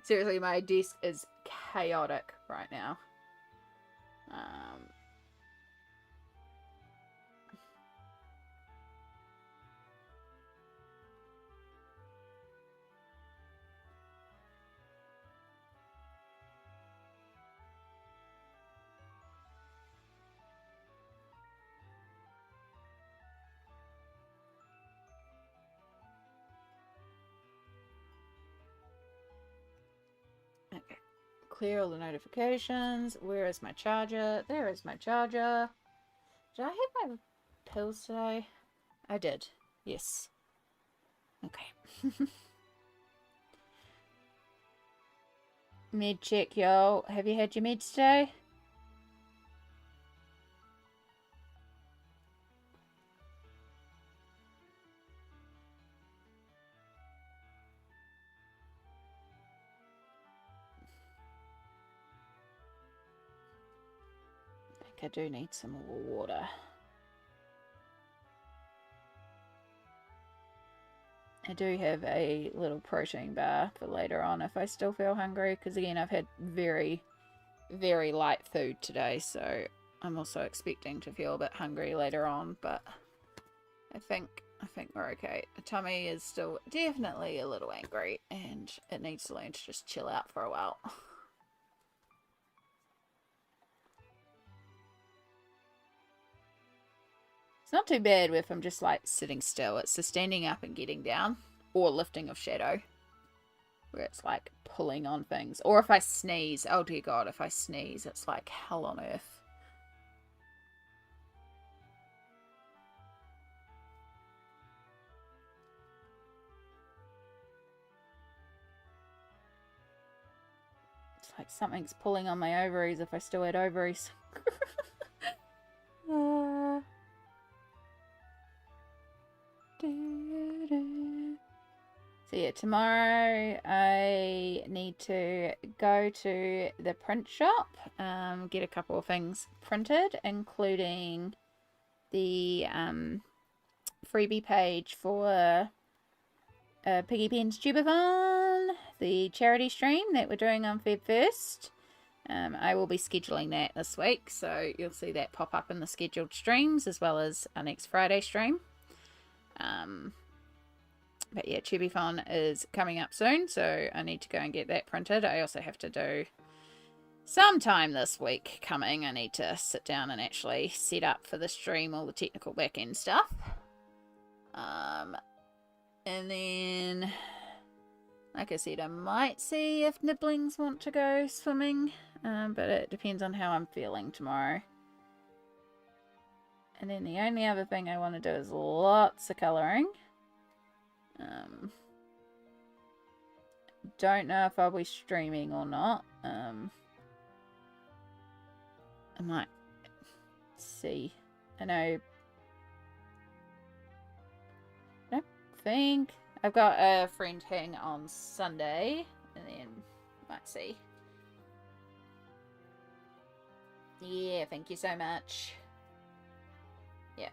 Seriously, my desk is chaotic right now. Okay. Clear all the notifications. Where is my charger? There is my charger. Did I have my pills today? I did. Yes. Okay. Med check, y'all. Have you had your meds today? I think I do need some more water. I do have a little protein bar for later on if I still feel hungry, because again, I've had very, very light food today, so I'm also expecting to feel a bit hungry later on, but I think we're okay. The tummy is still definitely a little angry, and it needs to learn to just chill out for a while. It's not too bad if I'm just like sitting still. It's the standing up and getting down, or lifting of shadow, where it's like pulling on things. Or if I sneeze, oh dear God, if I sneeze, it's like hell on earth. It's like something's pulling on my ovaries if I still had ovaries. So yeah, tomorrow I need to go to the print shop, get a couple of things printed, including the freebie page for Piggy Pen's Tubathon, the charity stream that we're doing on Feb 1st. I will be scheduling that this week, so you'll see that pop up in the scheduled streams, as well as our next Friday stream. But yeah, Tubathon is coming up soon, so I need to go and get that printed. I also have to do sometime this week coming. I need to sit down and actually set up for the stream all the technical back-end stuff. And then, like I said, I might see if Nibblings want to go swimming, but it depends on how I'm feeling tomorrow. And then the only other thing I want to do is lots of colouring. Don't know if I'll be streaming or not. I might see. I know. I don't think. I've got a friend hang on Sunday, and then might see. Yeah, thank you so much. Yeah.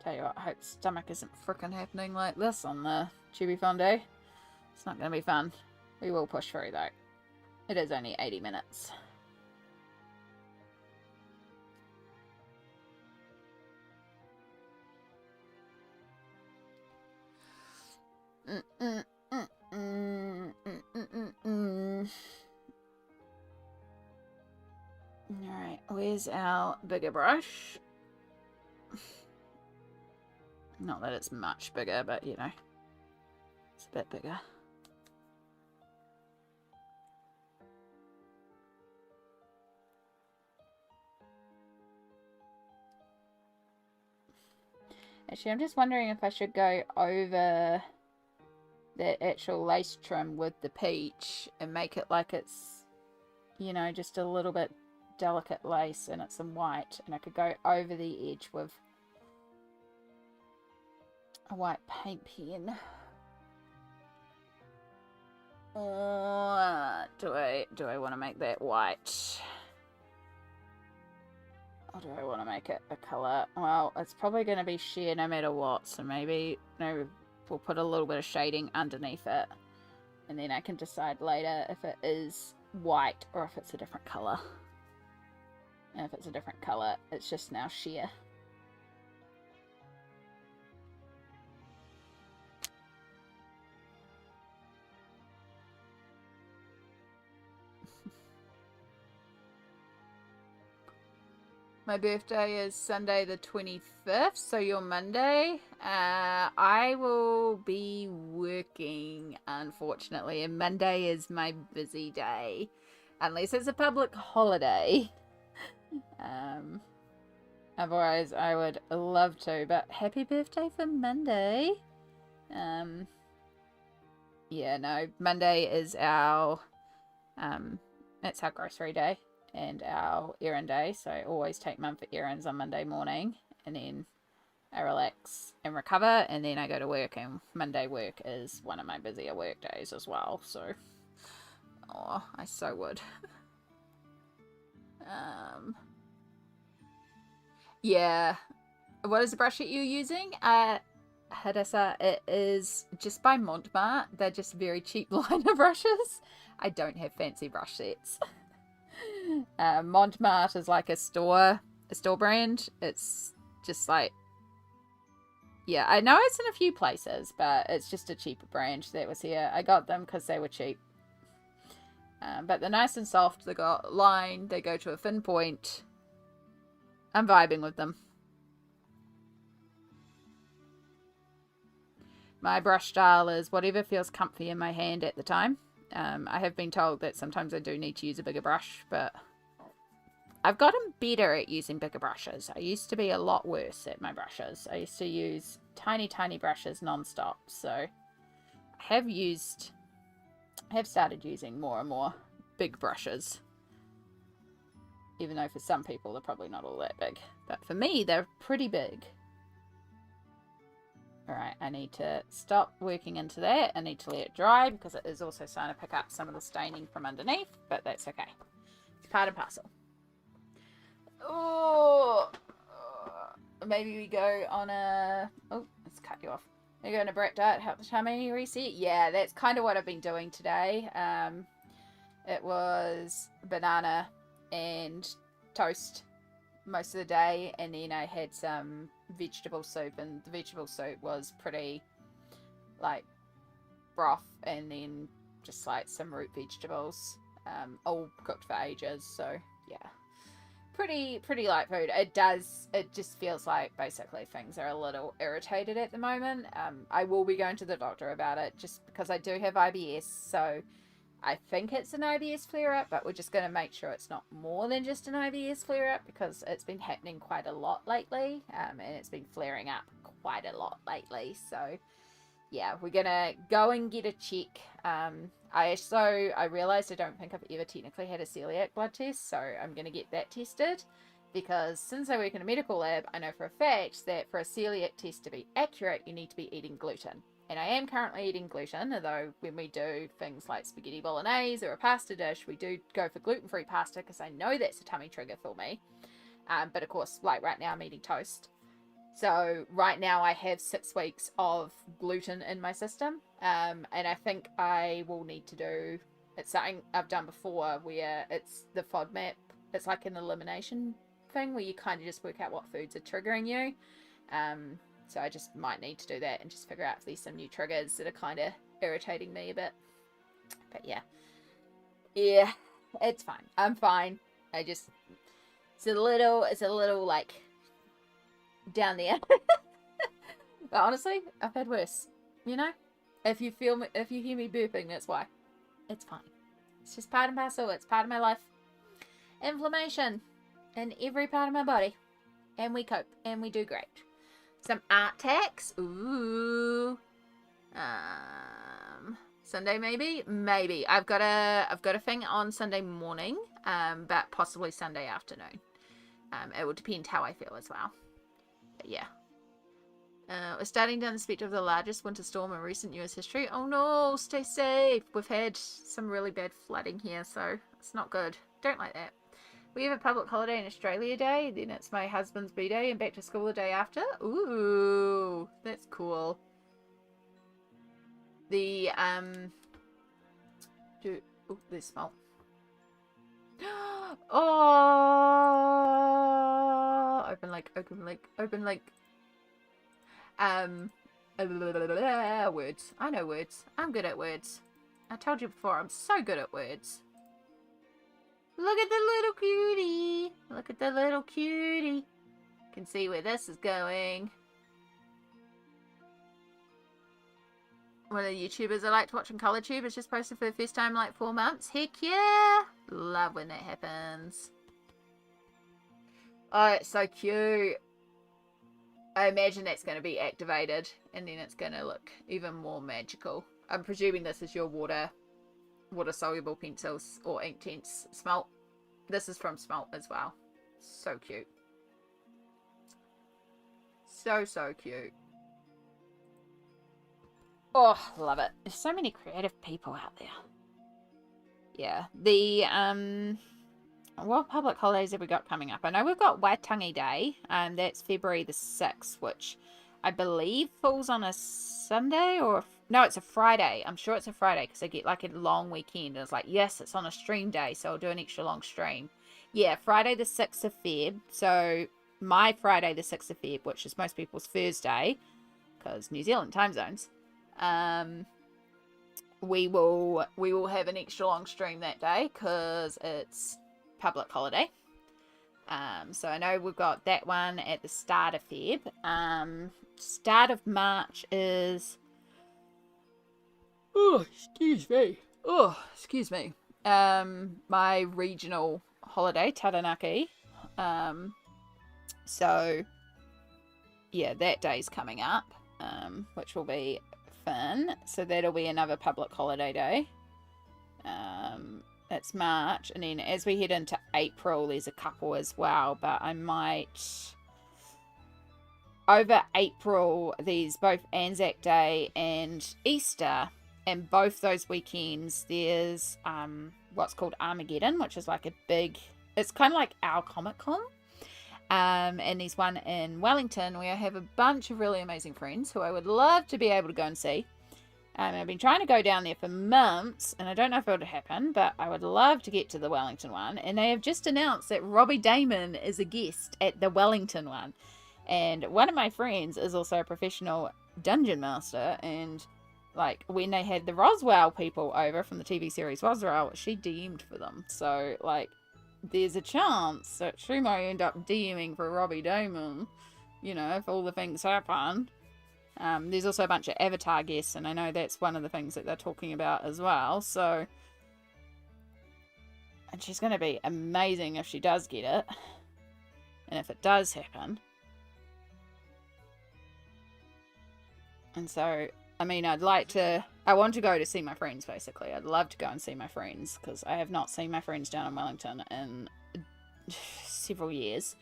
Tell you what, I hope stomach isn't frickin' happening like this on the Tubathon day. It's not going to be fun. We will push through though. It is only 80 minutes. Alright, where's our bigger brush? Not that it's much bigger, but you know, it's a bit bigger. Actually, I'm just wondering if I should go over the actual lace trim with the peach and make it like it's, you know, just a little bit delicate lace and it's in white, and I could go over the edge with a white paint pen. Or do I want to make that white? Or do I want to make it a colour? Well, it's probably going to be sheer no matter what, so maybe we'll put a little bit of shading underneath it, and then I can decide later if it is white or if it's a different colour. And if it's a different colour, it's just now sheer. My birthday is Sunday the 25th, so your Monday. I will be working, unfortunately, and Monday is my busy day. Unless it's a public holiday. Otherwise, I would love to, but happy birthday for Monday. Yeah, no, Monday is our, it's our grocery day and our errand day, so I always take Mum for errands on Monday morning, and then I relax and recover, and then I go to work, and Monday work is one of my busier work days as well, so, oh, I so would. Yeah, what is the brush that you're using? Hadassah, it is just by Montmart. They're just very cheap liner brushes. I don't have fancy brush sets. Montmart is like a store brand. It's just like, yeah, I know it's in a few places, but it's just a cheaper brand that was here. I got them because they were cheap. But they're nice and soft. They got line. They go to a thin point. I'm vibing with them. My brush style is whatever feels comfy in my hand at the time. I have been told that sometimes I do need to use a bigger brush, but I've gotten better at using bigger brushes. I used to be a lot worse at my brushes. I used to use tiny, tiny brushes non-stop, so I have started using more and more big brushes. Even though for some people they're probably not all that big. But for me, they're pretty big. Alright, I need to stop working into that. I need to let it dry because it is also starting to pick up some of the staining from underneath. But that's okay. It's part and parcel. Oh, maybe we go on a... Oh, let's cut you off. We go on a Brat Diet, help the tummy reset. Yeah, that's kind of what I've been doing today. It was banana and toast most of the day, and then I had some vegetable soup, and the vegetable soup was pretty like broth and then just like some root vegetables, all cooked for ages, so yeah, pretty light food. It just feels like basically things are a little irritated at the moment. I will be going to the doctor about it just because I do have IBS, so I think it's an IBS flare-up, but we're just going to make sure it's not more than just an IBS flare-up because it's been happening quite a lot lately, and it's been flaring up quite a lot lately. So, yeah, we're going to go and get a check. I realised I don't think I've ever technically had a celiac blood test, so I'm going to get that tested because since I work in a medical lab, I know for a fact that for a celiac test to be accurate, you need to be eating gluten. And I am currently eating gluten, although when we do things like spaghetti bolognese or a pasta dish, we do go for gluten-free pasta because I know that's a tummy trigger for me. But of course, like right now I'm eating toast. So right now I have 6 weeks of gluten in my system. And I think I will need to do, it's something I've done before where it's the FODMAP. It's like an elimination thing where you kind of just work out what foods are triggering you. So I just might need to do that and just figure out if there's some new triggers that are kind of irritating me a bit. But yeah. Yeah, it's fine. I'm fine. It's a little like down there. But honestly, I've had worse. You know? If you hear me burping, that's why. It's fine. It's just part and parcel. It's part of my life. Inflammation in every part of my body. And we cope. And we do great. Some art tax. Ooh. Sunday maybe? Maybe. I've got a thing on Sunday morning. But possibly Sunday afternoon. It will depend how I feel as well. But yeah. We're starting down the spectre of the largest winter storm in recent US history. Oh no, stay safe. We've had some really bad flooding here, so it's not good. Don't like that. We have a public holiday in Australia Day, then it's my husband's B-Day and back to school the day after. Ooh, that's cool. The, oh, there's smoke. Oh, open lake, open lake, open lake. Words. I know words. I'm good at words. I told you before, I'm so good at words. Look at the little cutie. Look at the little cutie. Can see where this is going. One of the YouTubers I liked watching ColourTube has just posted for the first time in like 4 months. Heck yeah! Love when that happens. Oh, it's so cute. I imagine that's going to be activated and then it's going to look even more magical. I'm presuming this is your water soluble pencils or Inktense Smelt. This is from Smelt as well. So cute. So cute. Oh, love it. There's so many creative people out there. Yeah. The what public holidays have we got coming up? I know we've got Waitangi Day, that's February the 6th, which I believe falls on a Sunday or... No, it's a Friday. I'm sure it's a Friday because I get like a long weekend. And it's like, yes, it's on a stream day, so I'll do an extra long stream. Yeah, Friday the 6th of Feb. So my Friday the 6th of Feb, which is most people's Thursday, because New Zealand time zones, we will have an extra long stream that day because it's public holiday. So I know we've got that one at the start of Feb. Start of March is... Oh, excuse me. My regional holiday, Taranaki. So, yeah, that day's coming up, which will be fun. So that'll be another public holiday day. It's March, and then as we head into April, there's a couple as well, but I might... Over April, there's both Anzac Day and Easter, and both those weekends, there's what's called Armageddon, which is like a big... It's kind of like our Comic-Con. And there's one in Wellington where I have a bunch of really amazing friends who I would love to be able to go and see. I've been trying to go down there for months, and I don't know if it would happen, but I would love to get to the Wellington one. And they have just announced that Robbie Damon is a guest at the Wellington one. And one of my friends is also a professional dungeon master, and like when they had the Roswell people over from the TV series Roswell, she DM'd for them. So like there's a chance that she might end up DMing for Robbie Damon, you know, if all the things happen. There's also a bunch of Avatar guests, and I know that's one of the things that they're talking about as well. So, and she's going to be amazing if she does get it, and if it does happen. And so, I mean, I want to go to see my friends, basically. I'd love to go and see my friends, because I have not seen my friends down in Wellington in several years.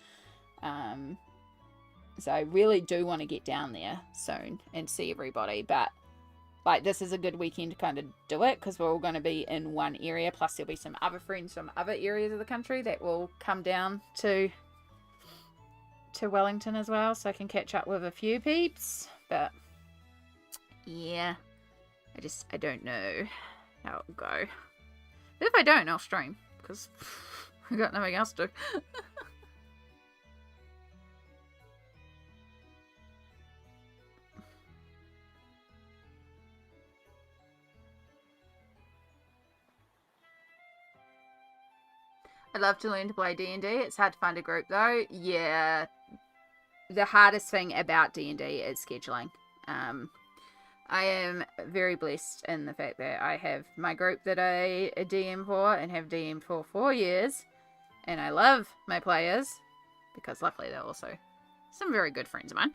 So I really do want to get down there soon and see everybody. But, like, this is a good weekend to kind of do it, because we're all going to be in one area. Plus, there'll be some other friends from other areas of the country that will come down to Wellington as well. So I can catch up with a few peeps. But, yeah. I don't know how it'll go. But if I don't, I'll stream, because I got nothing else to do. I'd love to learn to play D&D. It's hard to find a group though. Yeah, the hardest thing about D&D is scheduling. I am very blessed in the fact that I have my group that I DM for and have DM'd for 4 years, and I love my players because luckily they're also some very good friends of mine.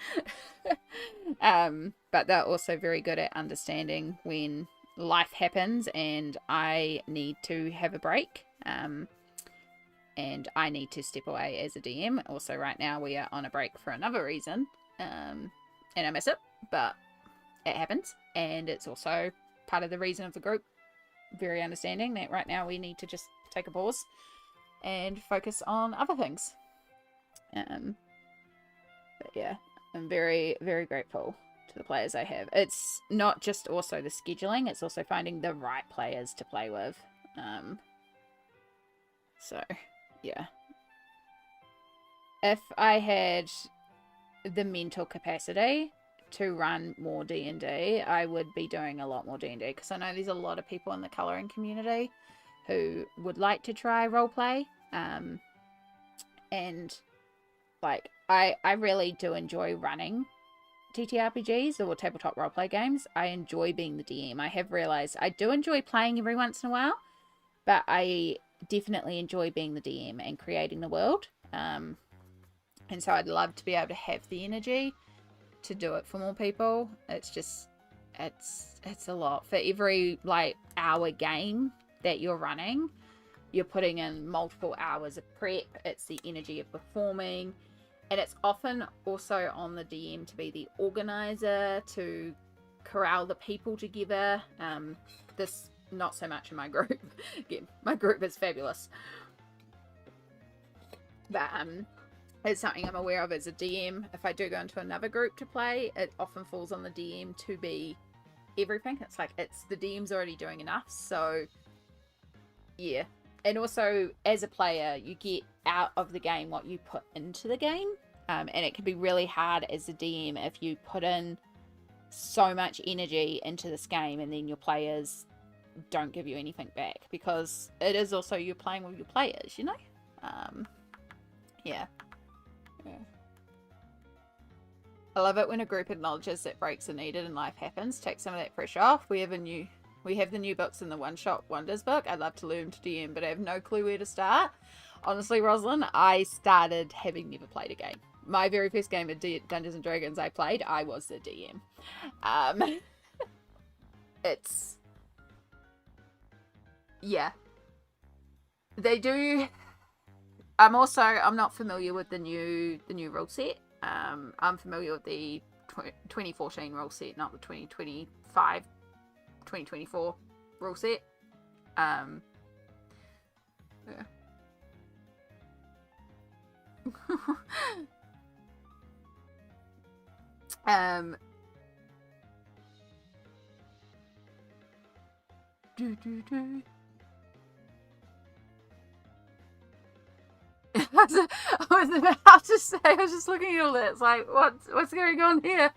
But they're also very good at understanding when life happens and I need to have a break. And I need to step away as a DM. Also, right now we are on a break for another reason, and I miss it, but it happens, and it's also part of the reason of the group. Very understanding that right now we need to just take a pause and focus on other things. But yeah, I'm very, very grateful to the players I have. It's not just also the scheduling; it's also finding the right players to play with. So. Yeah. If I had the mental capacity to run more D&D, I would be doing a lot more D&D, because I know there's a lot of people in the colouring community who would like to try roleplay. And like I really do enjoy running TTRPGs or tabletop roleplay games. I enjoy being the DM. I have realised I do enjoy playing every once in a while, but I definitely enjoy being the DM and creating the world. And so I'd love to be able to have the energy to do it for more people. It's just, it's a lot. For every like hour game that you're running, you're putting in multiple hours of prep. It's the energy of performing. And it's often also on the DM to be the organizer, to corral the people together. This not so much in my group. Again, my group is fabulous. But it's something I'm aware of as a DM. If I do go into another group to play, it often falls on the DM to be everything. It's like the DM's already doing enough. So yeah. And also as a player, you get out of the game what you put into the game. And it can be really hard as a DM if you put in so much energy into this game and then your players don't give you anything back, because it is also you're playing with your players, you know. Yeah. I love it when a group acknowledges that breaks are needed and life happens. Take some of that pressure off. We have the new books in the One Shot Wonders book. I'd love to learn to DM, but I have no clue where to start. Honestly, Rosalind, I started having never played a game. My very first game of Dungeons and Dragons I played, I was the DM. It's yeah. They do. I'm not familiar with the new rule set. I'm familiar with the 2014 rule set, not the 2024 rule set. Yeah. I was about to say, I was just looking at all that. It's like, what's going on here?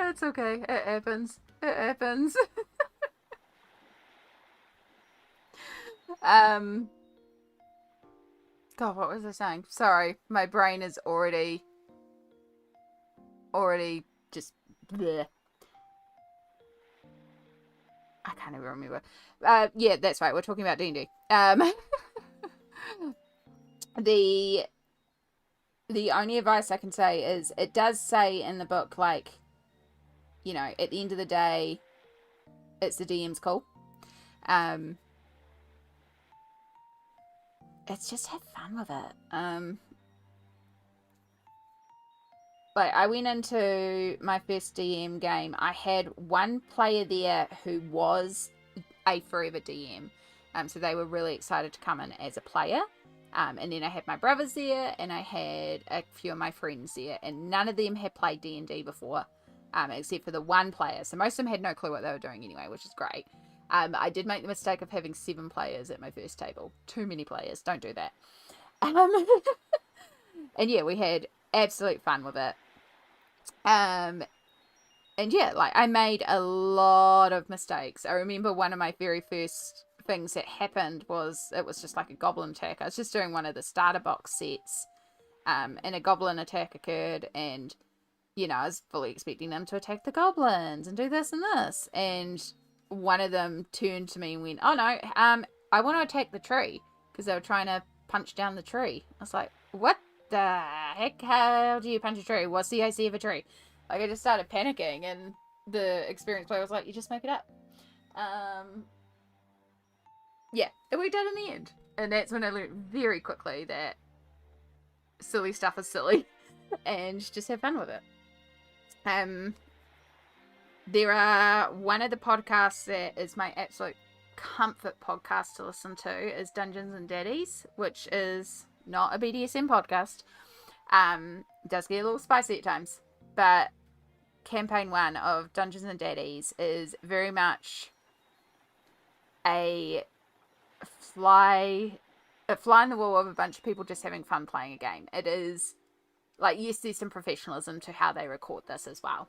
It's okay. It happens. It happens. God, what was I saying? Sorry, my brain is already just bleh. I can't even remember. Yeah, that's right. We're talking about D&D. The only advice I can say is it does say in the book, like, you know, at the end of the day, it's the DM's call. It's just have fun with it. Like, I went into my first DM game. I had one player there who was a forever DM. So they were really excited to come in as a player. And then I had my brothers there, and I had a few of my friends there, and none of them had played D&D before, except for the one player. So most of them had no clue what they were doing anyway, which is great. I did make the mistake of having 7 players at my first table. Too many players. Don't do that. And yeah, we had absolute fun with it. And yeah, like, I made a lot of mistakes. I remember one of my very first things that happened was, it was just like a goblin attack. I was just doing one of the starter box sets, and a goblin attack occurred, and, you know, I was fully expecting them to attack the goblins and do this and this. And one of them turned to me and went, oh no, I want to attack the tree, because they were trying to punch down the tree. I was like, what the heck? How do you punch a tree? What's the AC of a tree? Like, I just started panicking, and the experienced player was like, you just make it up. Yeah, and we did in the end. And that's when I learned very quickly that silly stuff is silly, and just have fun with it. There are, one of the podcasts that is my absolute comfort podcast to listen to is Dungeons and Daddies, which is not a BDSM podcast. Does get a little spicy at times, but campaign 1 of Dungeons and Daddies is very much a fly in the wall of a bunch of people just having fun playing a game. It is like, yes, there's some professionalism to how they record this as well.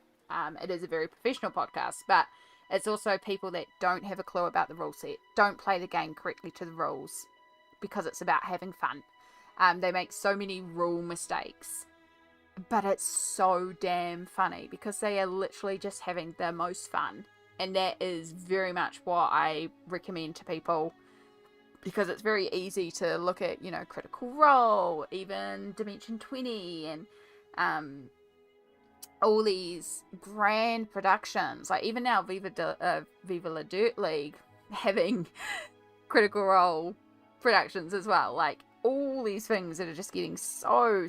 It is a very professional podcast, but it's also people that don't have a clue about the rule set, don't play the game correctly to the rules, because it's about having fun. They make so many rule mistakes, but it's so damn funny because they are literally just having the most fun. And that is very much what I recommend to people, because it's very easy to look at, you know, Critical Role, even Dimension 20, and all these grand productions. Like, even now, Viva La Dirt League having Critical Role productions as well. Like, all these things that are just getting so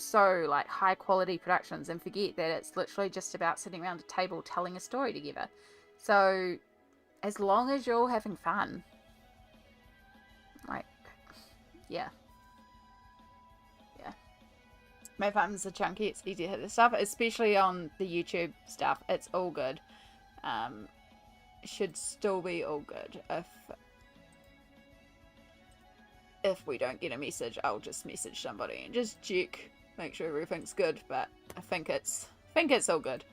like high quality productions, and forget that it's literally just about sitting around a table telling a story together. So as long as you're all having fun, like, yeah, my thumbs are chunky, it's easy to hit this stuff, especially on the YouTube stuff. It's all good. Should still be all good. If we don't get a message, I'll just message somebody and just check, make sure everything's good. But I think it's all good.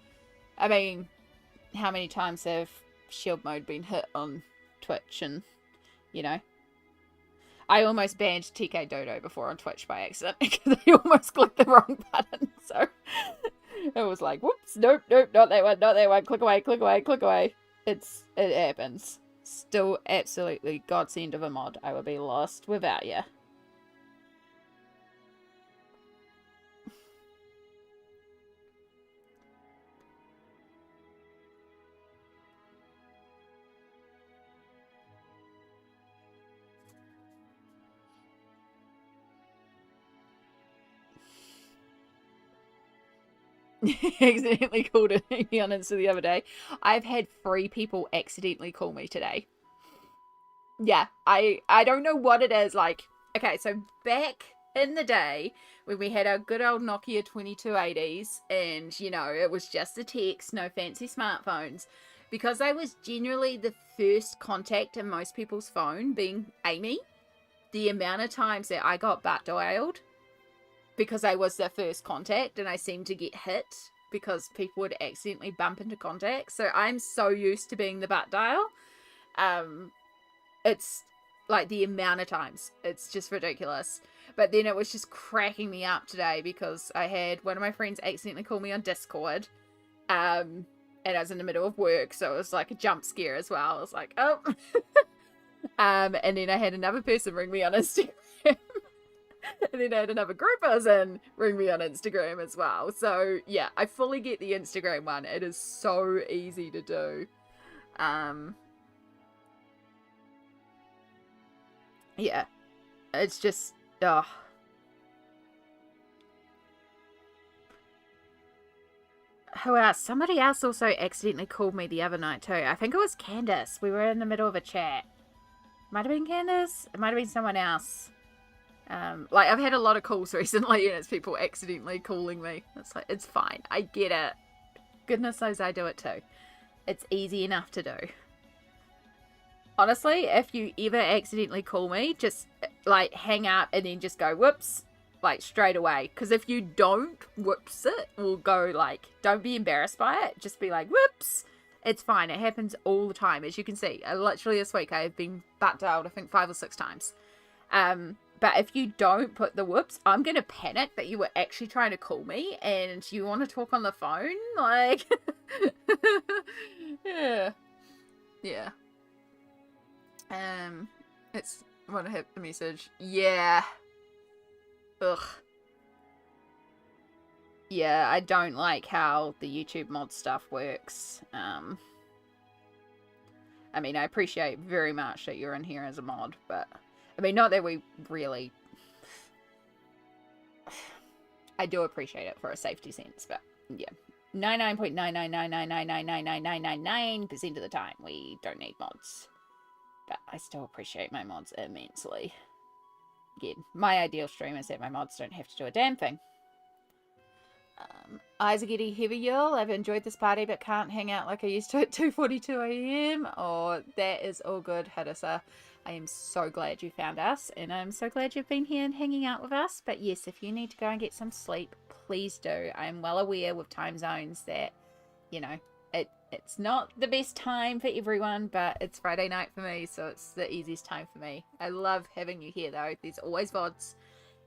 I mean, how many times have shield mode been hit on Twitch? And, you know, I almost banned TK Dodo before on Twitch by accident because I almost clicked the wrong button. So it was like, whoops, nope, not that one, click away. It happens. Still absolutely godsend of a mod. I would be lost without you. Accidentally called me on Insta the other day. I've had 3 people accidentally call me today. Yeah, I don't know what it is. Like, okay, so back in the day when we had our good old Nokia 2280s, and, you know, it was just the text, no fancy smartphones, because I was generally the first contact in most people's phone, being Amy, the amount of times that I got butt dialed because I was their first contact, and I seemed to get hit because people would accidentally bump into contact. So I'm so used to being the butt dial. It's like the amount of times, it's just ridiculous. But then it was just cracking me up today because I had one of my friends accidentally call me on Discord, and I was in the middle of work, so it was like a jump scare as well. I was like, oh. And then I had another person ring me on Instagram. And then I had another group person ring me on Instagram as well. So yeah, I fully get the Instagram one. It is so easy to do. Yeah, it's just, oh. Who else? Somebody else also accidentally called me the other night too. I think it was Candace. We were in the middle of a chat. Might have been Candace. It might have been someone else. Like, I've had a lot of calls recently, and it's people accidentally calling me. It's like, it's fine. I get it. Goodness knows I do it too. It's easy enough to do. Honestly, if you ever accidentally call me, just, like, hang up and then just go, whoops, like straight away, because if you don't, whoops, it will go like, don't be embarrassed by it, just be like, whoops. It's fine. It happens all the time. As you can see, literally this week I've been butt dialed, I think 5 or 6 times. But if you don't put the whoops, I'm going to panic that you were actually trying to call me and you want to talk on the phone. Like, yeah. Yeah. It's, want to hit the message. Yeah. Ugh. Yeah, I don't like how the YouTube mod stuff works. I mean, I appreciate very much that you're in here as a mod, but I mean, not that we really... I do appreciate it for a safety sense, but yeah. 99.999999999% of the time, we don't need mods. But I still appreciate my mods immensely. Again, my ideal stream is that my mods don't have to do a damn thing. Eyes are getting heavy, y'all. I've enjoyed this party, but can't hang out like I used to at 2:42 a.m. Oh, that is all good, Hadissa. I am so glad you found us, and I'm so glad you've been here and hanging out with us. But yes, if you need to go and get some sleep, please do. I'm well aware with time zones that, you know, it's not the best time for everyone, but it's Friday night for me, so it's the easiest time for me. I love having you here, though. There's always VODs.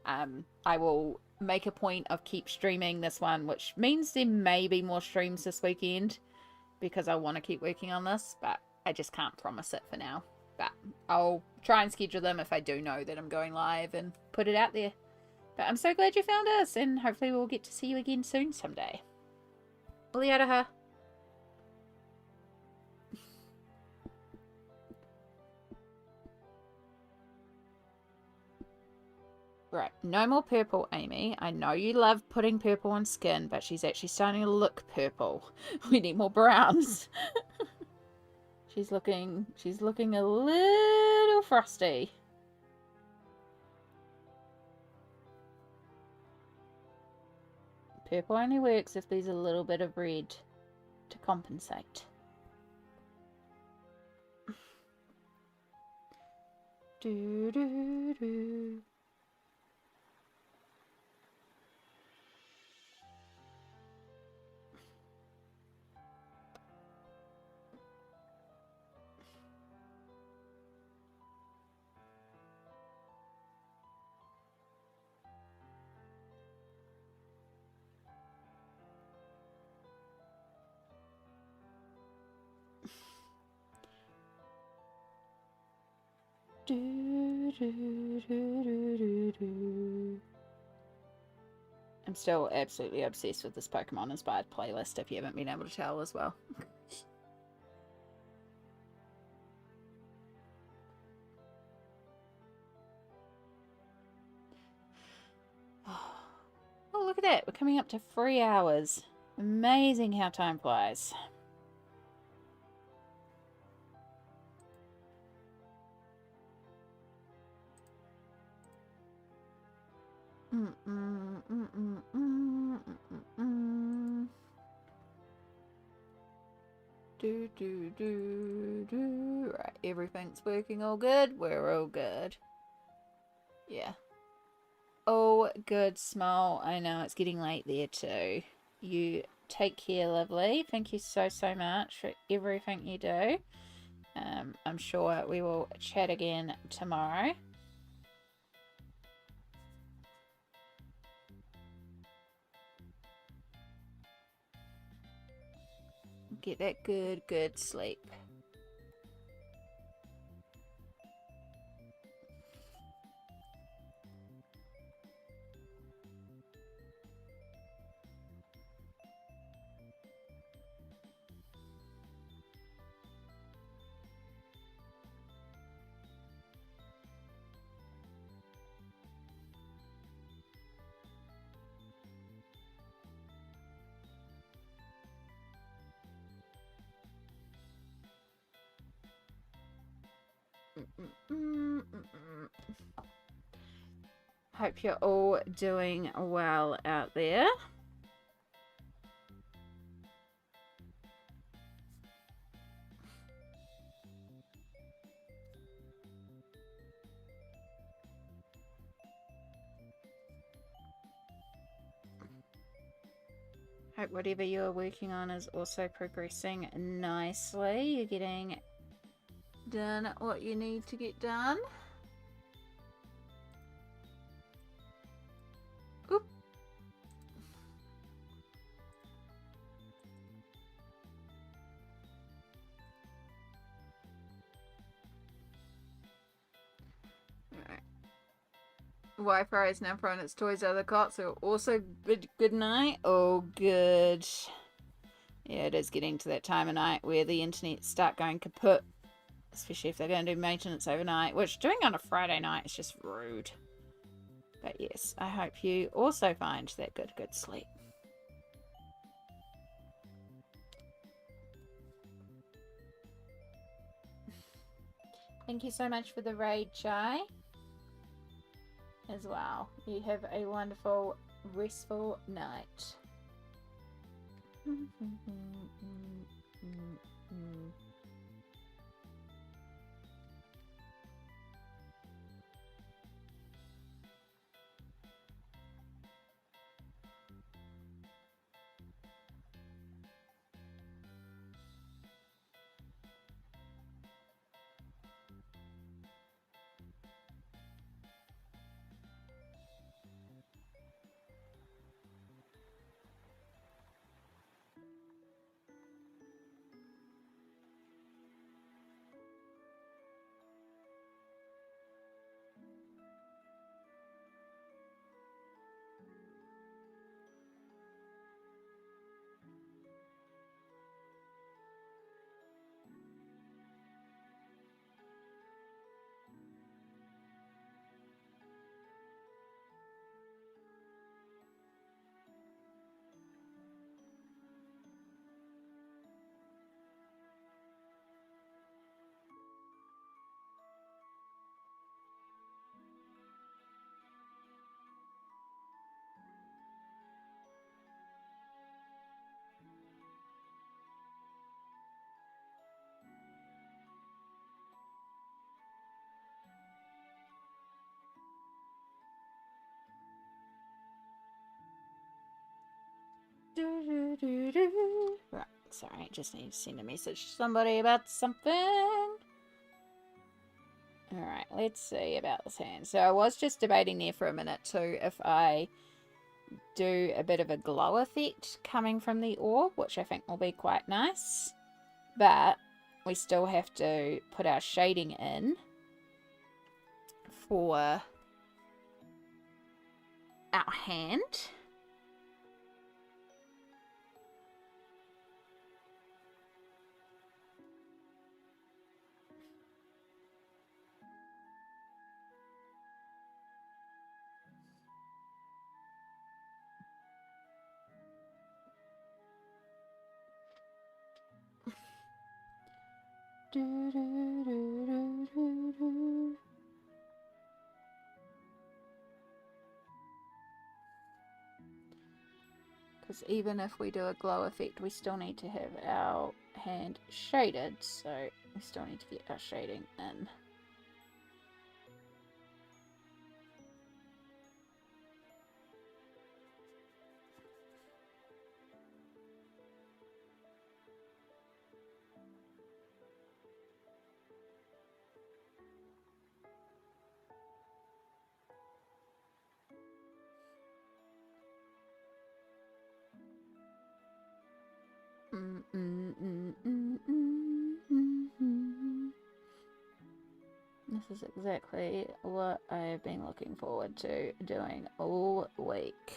I will make a point of keep streaming this one, which means there may be more streams this weekend because I want to keep working on this, but I just can't promise it for now. But I'll try and schedule them if I do know that I'm going live and put it out there. But I'm so glad you found us, and hopefully we'll get to see you again soon someday. Liadaha. Right, no more purple, Amy. I know you love putting purple on skin, but she's actually starting to look purple. We need more browns. She's looking a little frosty. Purple only works if there's a little bit of red to compensate. Do do do. I'm still absolutely obsessed with this Pokemon inspired playlist, if you haven't been able to tell as well. Oh, look at that. We're coming up to 3 hours. Amazing how time flies. Right, everything's working all good. We're all good. Yeah. Oh, good, Small. I know it's getting late there too. You take care, lovely. Thank you so much for everything you do. I'm sure we will chat again tomorrow. Get that good sleep. Hope you're all doing well out there. Hope whatever you're working on is also progressing nicely. You're getting done what you need to get done. Oop. Alright. Wi-Fi is now throwing its toys out of the cot, so also good night. Oh, good. Yeah, it is getting to that time of night where the internet start going kaput. Especially if they're going to do maintenance overnight, which doing on a Friday night is just rude. But yes, I hope you also find that good sleep. Thank you so much for the raid, Chai, as well. You have a wonderful, restful night. Right, sorry, I just need to send a message to somebody about something. Alright, let's see about this hand. So I was just debating there for a minute too if I do a bit of a glow effect coming from the orb, which I think will be quite nice. But we still have to put our shading in for our hand. Because even if we do a glow effect, we still need to have our hand shaded, so we still need to get our shading in. This is exactly what I've been looking forward to doing all week.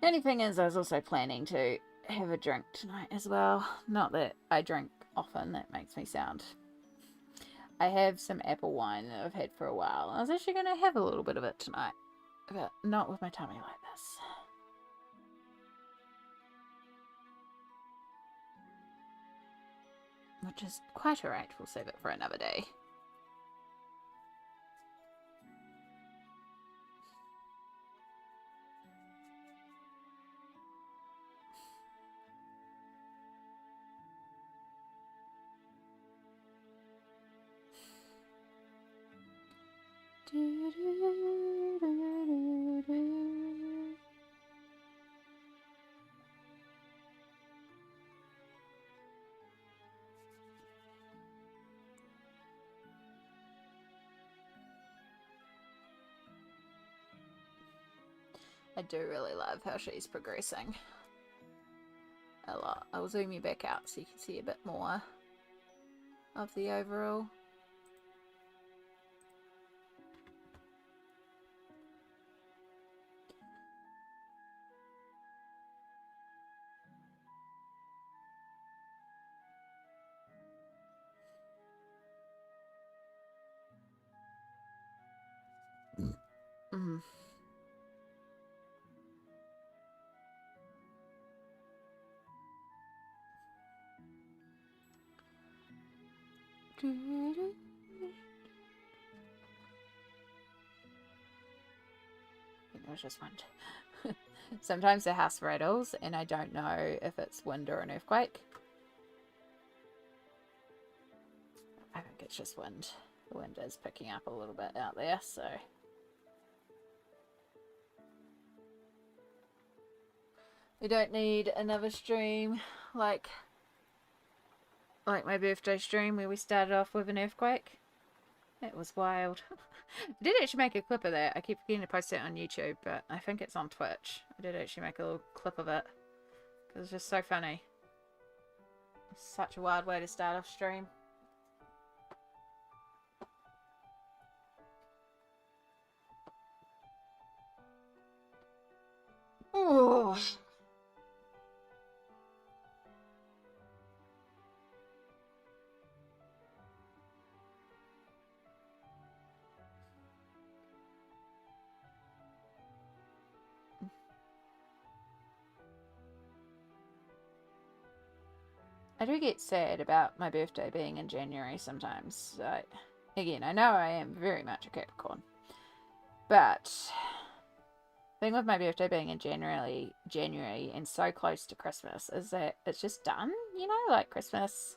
The only thing is I was also planning to have a drink tonight as well. Not that I drink often, that makes me sound... I have some apple wine that I've had for a while. I was actually going to have a little bit of it tonight, but not with my tummy like this. Which is quite alright, we'll save it for another day. I do really love how she's progressing a lot. I'll zoom you back out so you can see a bit more of the overall. Mm. It was just wind. Sometimes the house rattles and I don't know if it's wind or an earthquake. I think it's just wind. The wind is picking up a little bit out there, so... We don't need another stream like my birthday stream where we started off with an earthquake. It was wild. I did actually make a clip of that. I keep forgetting to post it on YouTube, but I think it's on Twitch. I did actually make a little clip of it. It was just so funny. It's such a wild way to start off stream. Oh. I do get sad about my birthday being in January sometimes. Again, I know I am very much a Capricorn. But the thing with my birthday being in January and so close to Christmas is that it's just done, you know? Like Christmas,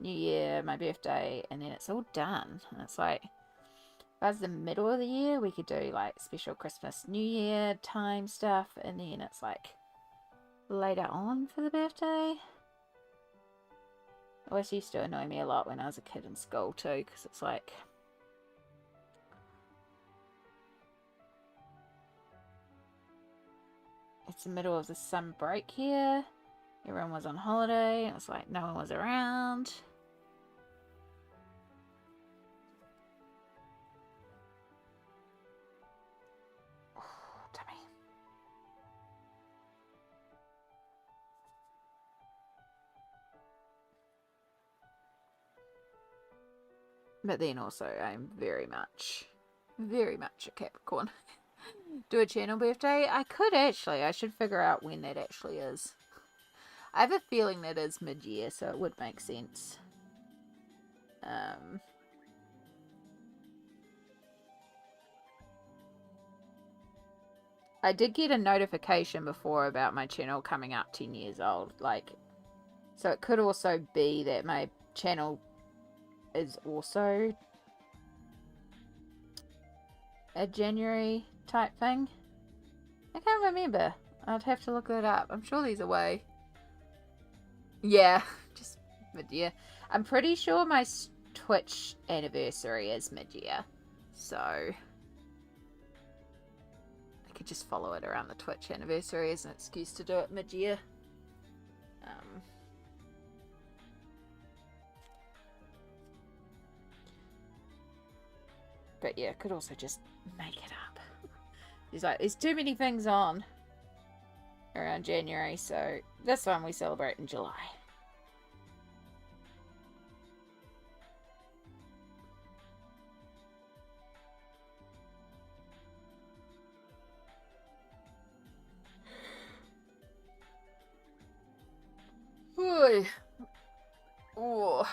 New Year, my birthday, and then it's all done. And it's like, if it was the middle of the year, we could do like special Christmas, New Year time stuff. And then it's like later on for the birthday. It always used to annoy me a lot when I was a kid in school too, because it's like... It's the middle of the summer break here. Everyone was on holiday, and it's like no one was around. Oh, tummy. But then also, I'm very much a Capricorn. Do a channel birthday? I could actually. I should figure out when that actually is. I have a feeling that is mid-year, so it would make sense. I did get a notification before about my channel coming up 10 years old. So it could also be that my channel is also a January type thing. I can't remember. I'd have to look that up. I'm sure there's a way. Yeah, just mid-year. I'm pretty sure my Twitch anniversary is mid-year. So I could just follow it around the Twitch anniversary as an excuse to do it mid-year. But yeah, could also just make it up. There's too many things on around January, so this one we celebrate in July. Oy. Oh.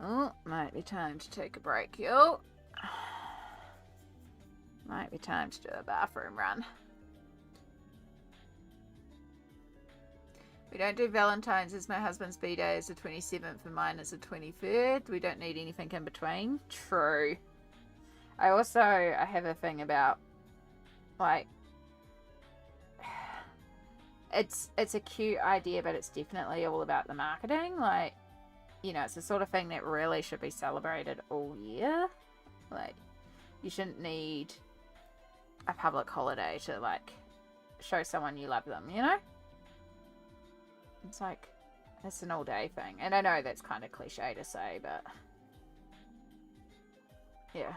Oh, might be time to take a break, yo. Might be time to do a bathroom run. We don't do Valentine's as my husband's B-day is the 27th and mine is the 23rd. We don't need anything in between. True. I have a thing about, like, it's a cute idea, but it's definitely all about the marketing. Like, you know, it's the sort of thing that really should be celebrated all year. Like, you shouldn't need a public holiday to, like, show someone you love them, you know? It's like, it's an all-day thing. And I know that's kind of cliche to say, but yeah.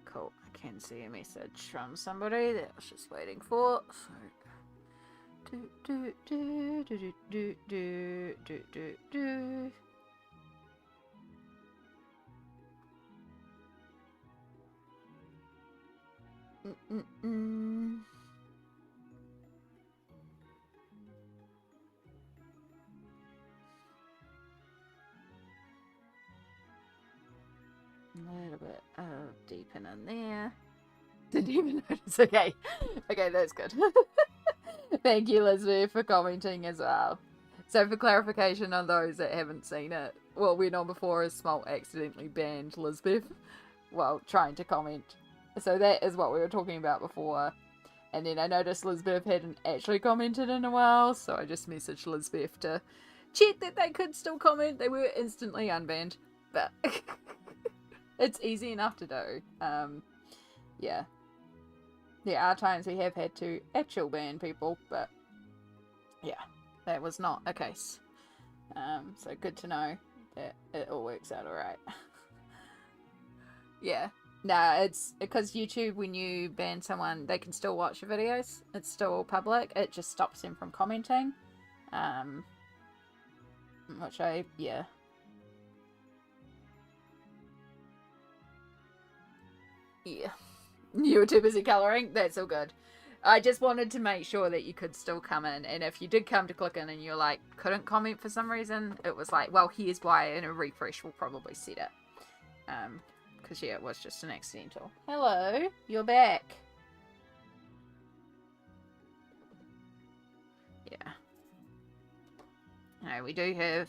Cool. I can see a message from somebody that I was just waiting for. So, A little bit of deepen in there. Didn't even notice. Okay. Okay, that's good. Thank you, Elizabeth, for commenting as well. So for clarification on those that haven't seen it, what went on before is Smalt accidentally banned Lisbeth while trying to comment. So that is what we were talking about before. And then I noticed Lisbeth hadn't actually commented in a while, so I just messaged Lisbeth to check that they could still comment. They were instantly unbanned, but it's easy enough to do. Yeah. There are times we have had to actual ban people, but yeah, that was not a case. So good to know that it all works out alright. Yeah. Nah, it's because YouTube, when you ban someone, they can still watch your videos. It's still public. It just stops them from commenting. Which yeah. Yeah. You were too busy colouring? That's all good. I just wanted to make sure that you could still come in, and if you did come to click in and you're like, couldn't comment for some reason, it was like, well, here's why, and a refresh will probably set it. Because, yeah, it was just an accidental. Hello, you're back. Yeah. No, we do have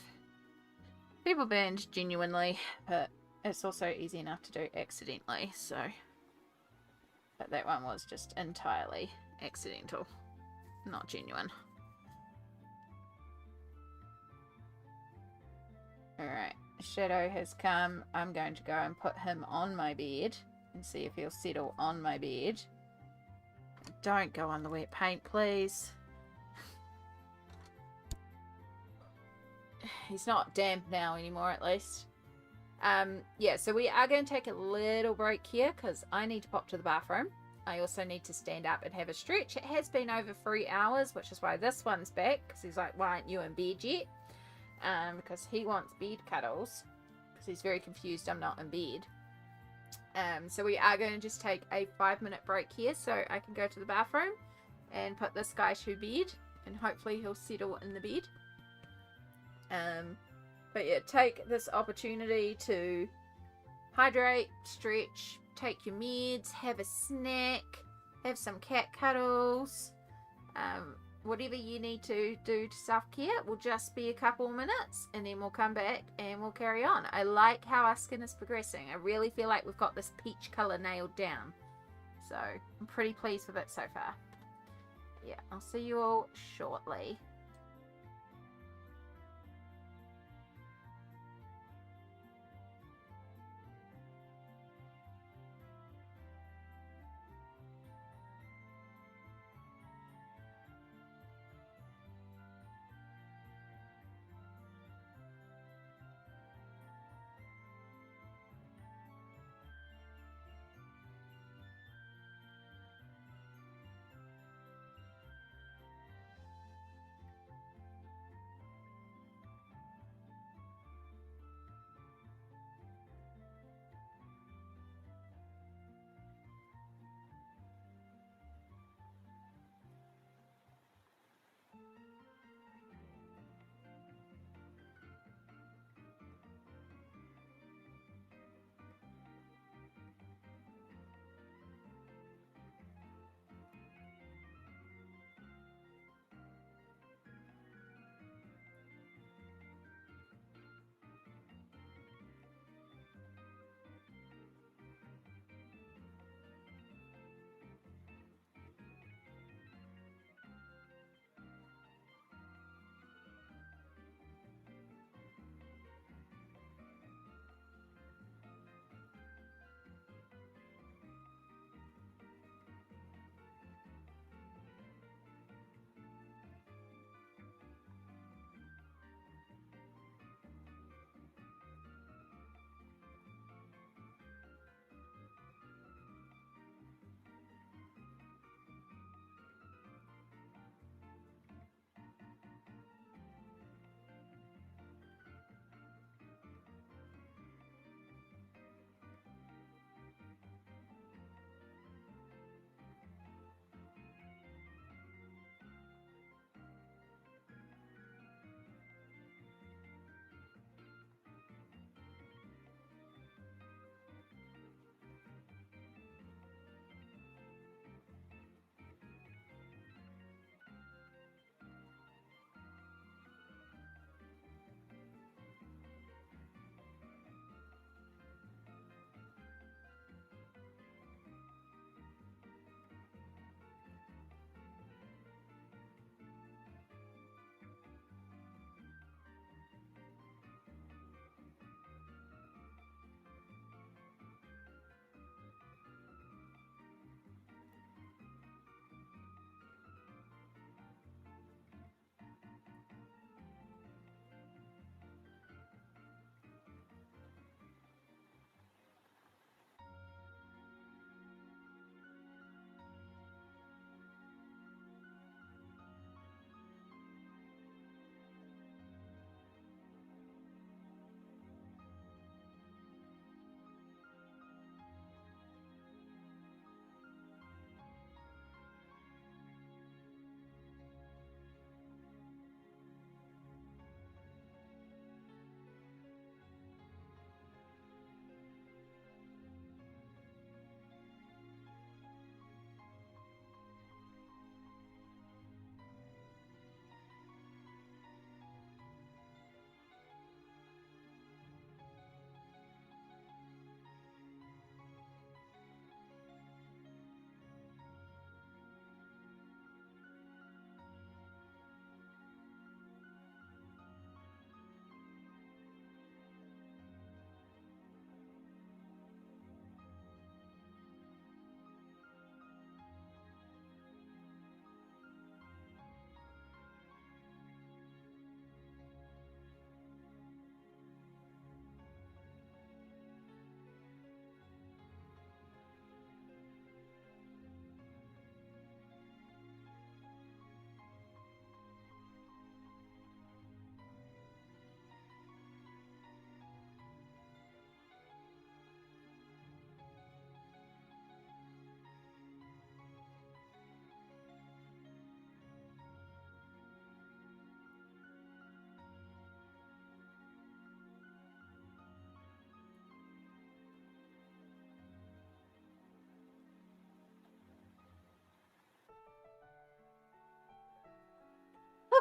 people banned genuinely, but it's also easy enough to do accidentally, so... But that one was just entirely accidental, not genuine. Alright, Shadow has come. I'm going to go and put him on my bed and see if he'll settle on my bed. Don't go on the wet paint, please. He's not damp now anymore, at least. Yeah, so we are going to take a little break here because I need to pop to the bathroom. I also need to stand up and have a stretch. It has been over 3 hours, which is why this one's back, because he's like, why aren't you in bed yet? Because he wants bed cuddles, because he's very confused I'm not in bed. So we are going to just take a 5-minute break here so I can go to the bathroom and put this guy to bed, and hopefully he'll settle in the bed. But yeah, take this opportunity to hydrate, stretch, take your meds, have a snack, have some cat cuddles, whatever you need to do to self-care. Will just be a couple minutes and then we'll come back and we'll carry on. I like how our skin is progressing. I really feel like we've got this peach colour nailed down. So I'm pretty pleased with it so far. Yeah, I'll see you all shortly.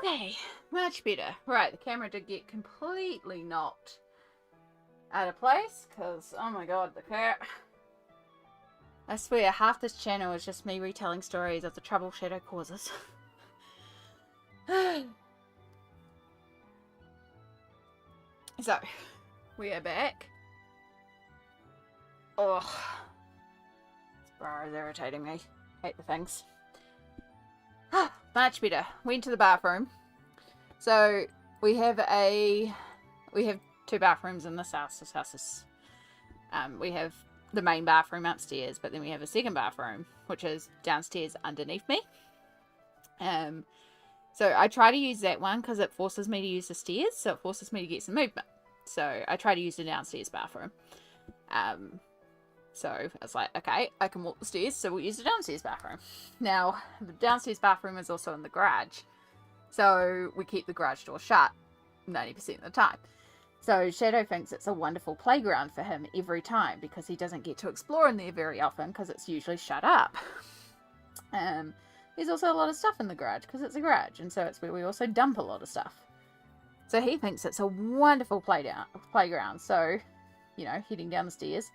Okay, much better. Right, the camera did get completely knocked out of place because, oh my god, the cat. I swear, half this channel is just me retelling stories of the trouble Shadow causes. So, we are back. Oh, this bra is irritating me. Hate the things. Much better. Went to the bathroom. So, we have two bathrooms in this house. This house is, we have the main bathroom upstairs, but then we have a second bathroom, which is downstairs underneath me. So I try to use that one because it forces me to use the stairs, so it forces me to get some movement. So I try to use the downstairs bathroom. So I was like, okay, I can walk the stairs, so we'll use the downstairs bathroom. Now, the downstairs bathroom is also in the garage, so we keep the garage door shut 90% of the time. So Shadow thinks it's a wonderful playground for him every time because he doesn't get to explore in there very often because it's usually shut up. There's also a lot of stuff in the garage because it's a garage, and so it's where we also dump a lot of stuff. So he thinks it's a wonderful playground. So, you know, heading down the stairs.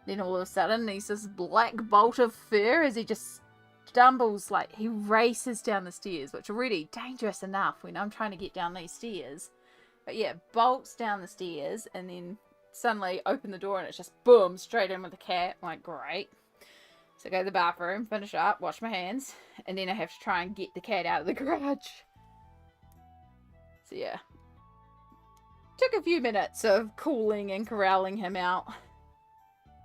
Then all of a sudden, there's this black bolt of fur as he just stumbles, like, he races down the stairs, which are really dangerous enough when I'm trying to get down these stairs. But yeah, bolts down the stairs, and then suddenly open the door, and it's just boom, straight in with the cat. I'm like, great. So I go to the bathroom, finish up, wash my hands, and then I have to try and get the cat out of the garage. So yeah. Took a few minutes of cooling and corralling him out.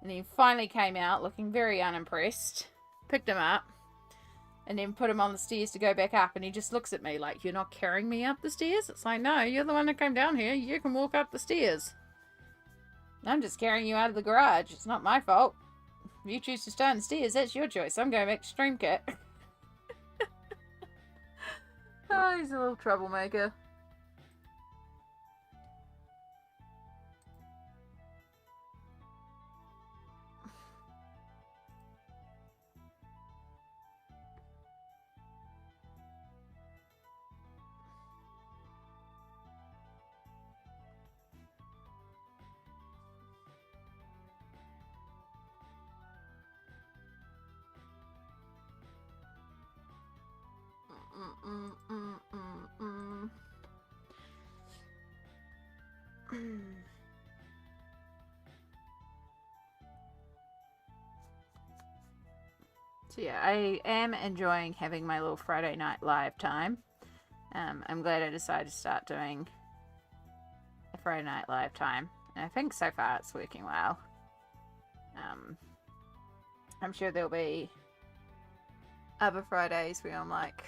And he finally came out looking very unimpressed. Picked him up. And then put him on the stairs to go back up. And he just looks at me like, you're not carrying me up the stairs? It's like, no, you're the one that came down here. You can walk up the stairs. I'm just carrying you out of the garage. It's not my fault. If you choose to stay on the stairs, that's your choice. I'm going back to Stream Cat. Oh, he's a little troublemaker. So yeah, I am enjoying having my little Friday night live time. I'm glad I decided to start doing a Friday night live time. And I think so far it's working well. I'm sure there'll be other Fridays where I'm like,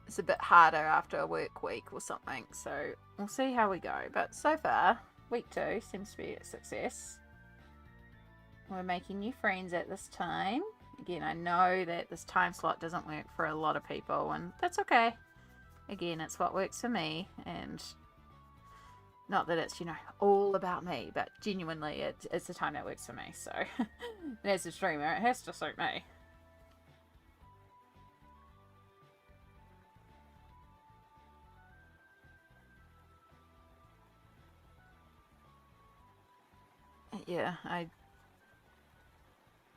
it's a bit harder after a work week or something. So we'll see how we go. But so far, week 2 seems to be a success. We're making new friends at this time. Again, I know that this time slot doesn't work for a lot of people, and that's okay. Again, it's what works for me, and not that it's, you know, all about me, but genuinely it's the time that works for me. So, and as a streamer, it has to suit me. Yeah, I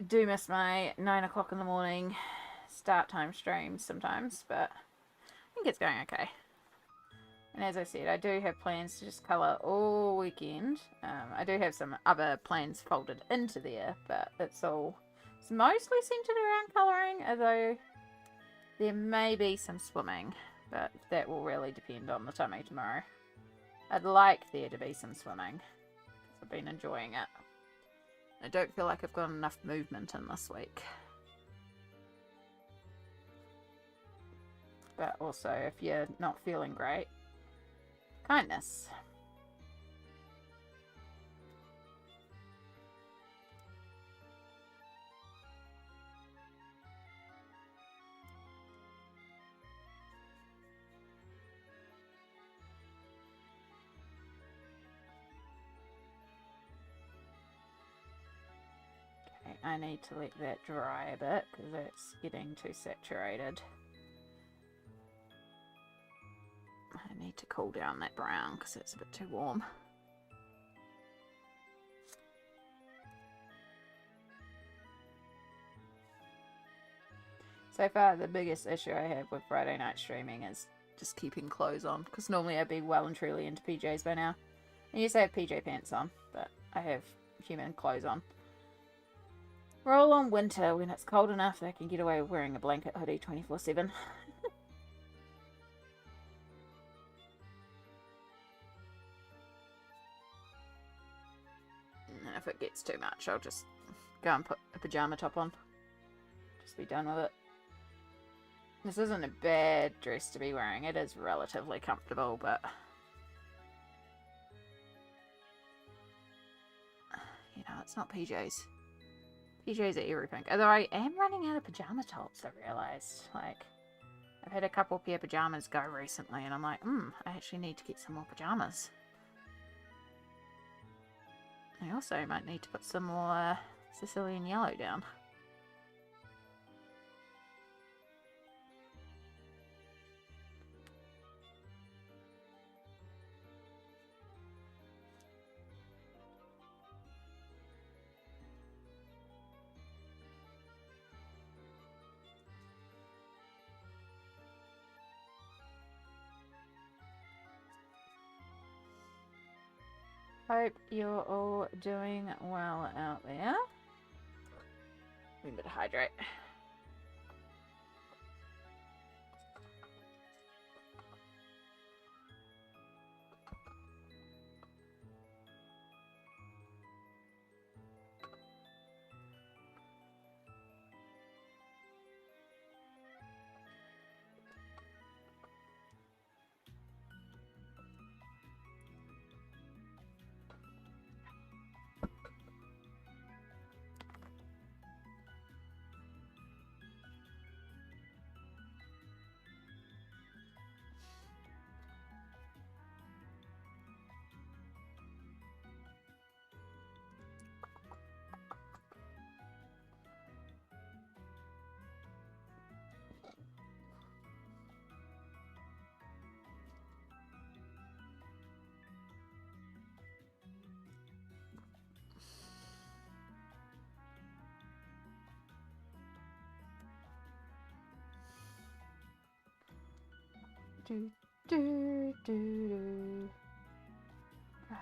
do miss my 9 o'clock in the morning start time streams sometimes, but I think it's going okay. And as I said, I do have plans to just colour all weekend. I do have some other plans folded into there, but it's mostly centered around colouring, although there may be some swimming, but that will really depend on the tummy tomorrow. I'd like there to be some swimming, because I've been enjoying it. I don't feel like I've got enough movement in this week. But also, if you're not feeling great, kindness. Okay, I need to let that dry a bit because it's getting too saturated. need to cool down that brown because it's a bit too warm. So far, the biggest issue I have with Friday night streaming is just keeping clothes on, because normally I'd be well and truly into PJs by now. I used to have PJ pants on, but I have human clothes on. Roll on winter when it's cold enough that I can get away with wearing a blanket hoodie 24/7. And if it gets too much, I'll just go and put a pajama top on. Just be done with it. This isn't a bad dress to be wearing. It is relatively comfortable, but you know, it's not PJs. PJs are everything. Although I am running out of pajama tops, I realised. Like, I've had a couple pair of pajamas go recently, and I'm like, I actually need to get some more pajamas. I also might need to put some more Sicilian yellow down. Hope you're all doing well out there. Remember to hydrate. I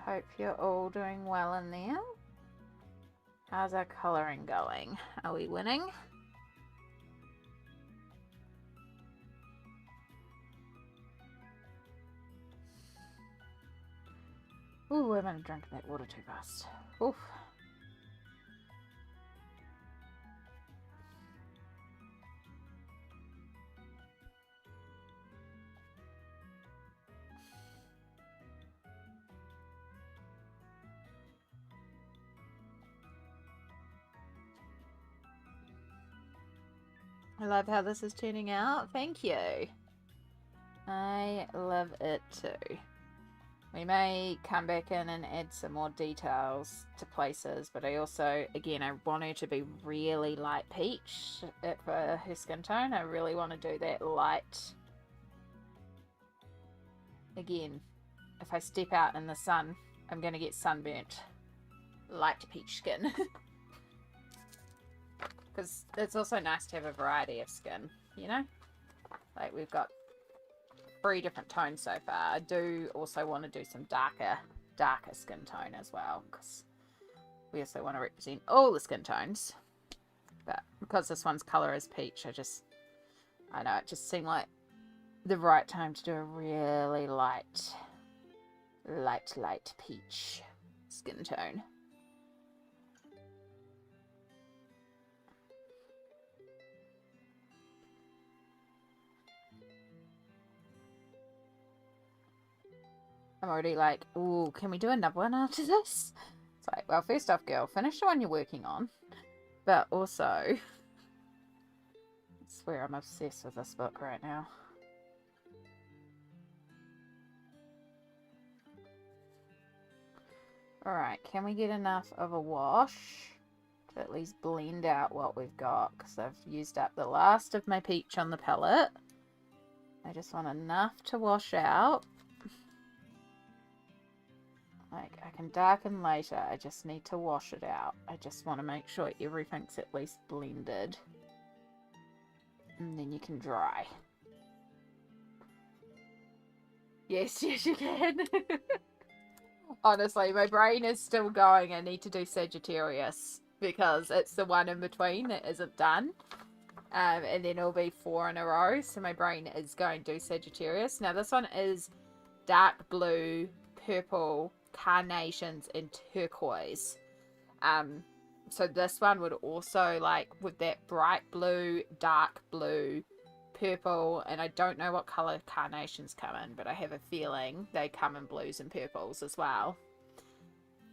hope you're all doing well in there. How's our colouring going? Are we winning? Ooh, I'm gonna drink that water too fast. Oof. I love how this is turning out. Thank you. I love it too. We may come back in and add some more details to places, but I also, again, I want her to be really light peach for her skin tone. I really want to do that light. Again, if I step out in the sun, I'm going to get sunburnt. Light peach skin. Because it's also nice to have a variety of skin, you know? Like, we've got 3 different tones so far. I do also want to do some darker skin tone as well, because we also want to represent all the skin tones. But because this one's colour is peach, I know, it just seemed like the right time to do a really light peach skin tone. I'm already like, ooh, can we do another one after this? It's like, well, first off, girl, finish the one you're working on. But also, I swear I'm obsessed with this book right now. Alright, can we get enough of a wash to at least blend out what we've got? Because I've used up the last of my peach on the palette. I just want enough to wash out. Like, I can darken later, I just need to wash it out. I just want to make sure everything's at least blended. And then you can dry. Yes, yes you can. Honestly, my brain is still going. I need to do Sagittarius because it's the one in between that isn't done. And then it'll be 4 in a row. So my brain is going to do Sagittarius. Now this one is dark blue, purple, carnations, and turquoise. So this one would also, like, with that bright blue, dark blue, purple, and I don't know what colour carnations come in, but I have a feeling they come in blues and purples as well.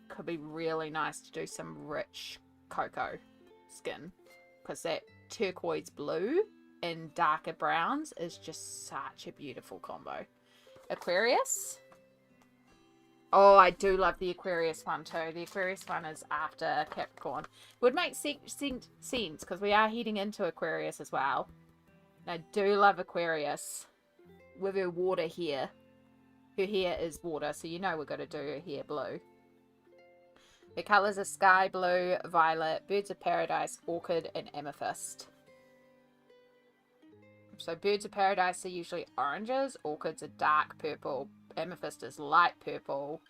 Could be really nice to do some rich cocoa skin, because that turquoise blue and darker browns is just such a beautiful combo. Aquarius. Oh, I do love the Aquarius one too. The Aquarius one is after Capricorn. Would make sense because we are heading into Aquarius as well. And I do love Aquarius with her water hair. Her hair is water, so you know we're going to do her hair blue. Her colours are sky blue, violet, birds of paradise, orchid, and amethyst. So birds of paradise are usually oranges, orchids are dark purple, amethyst is light purple.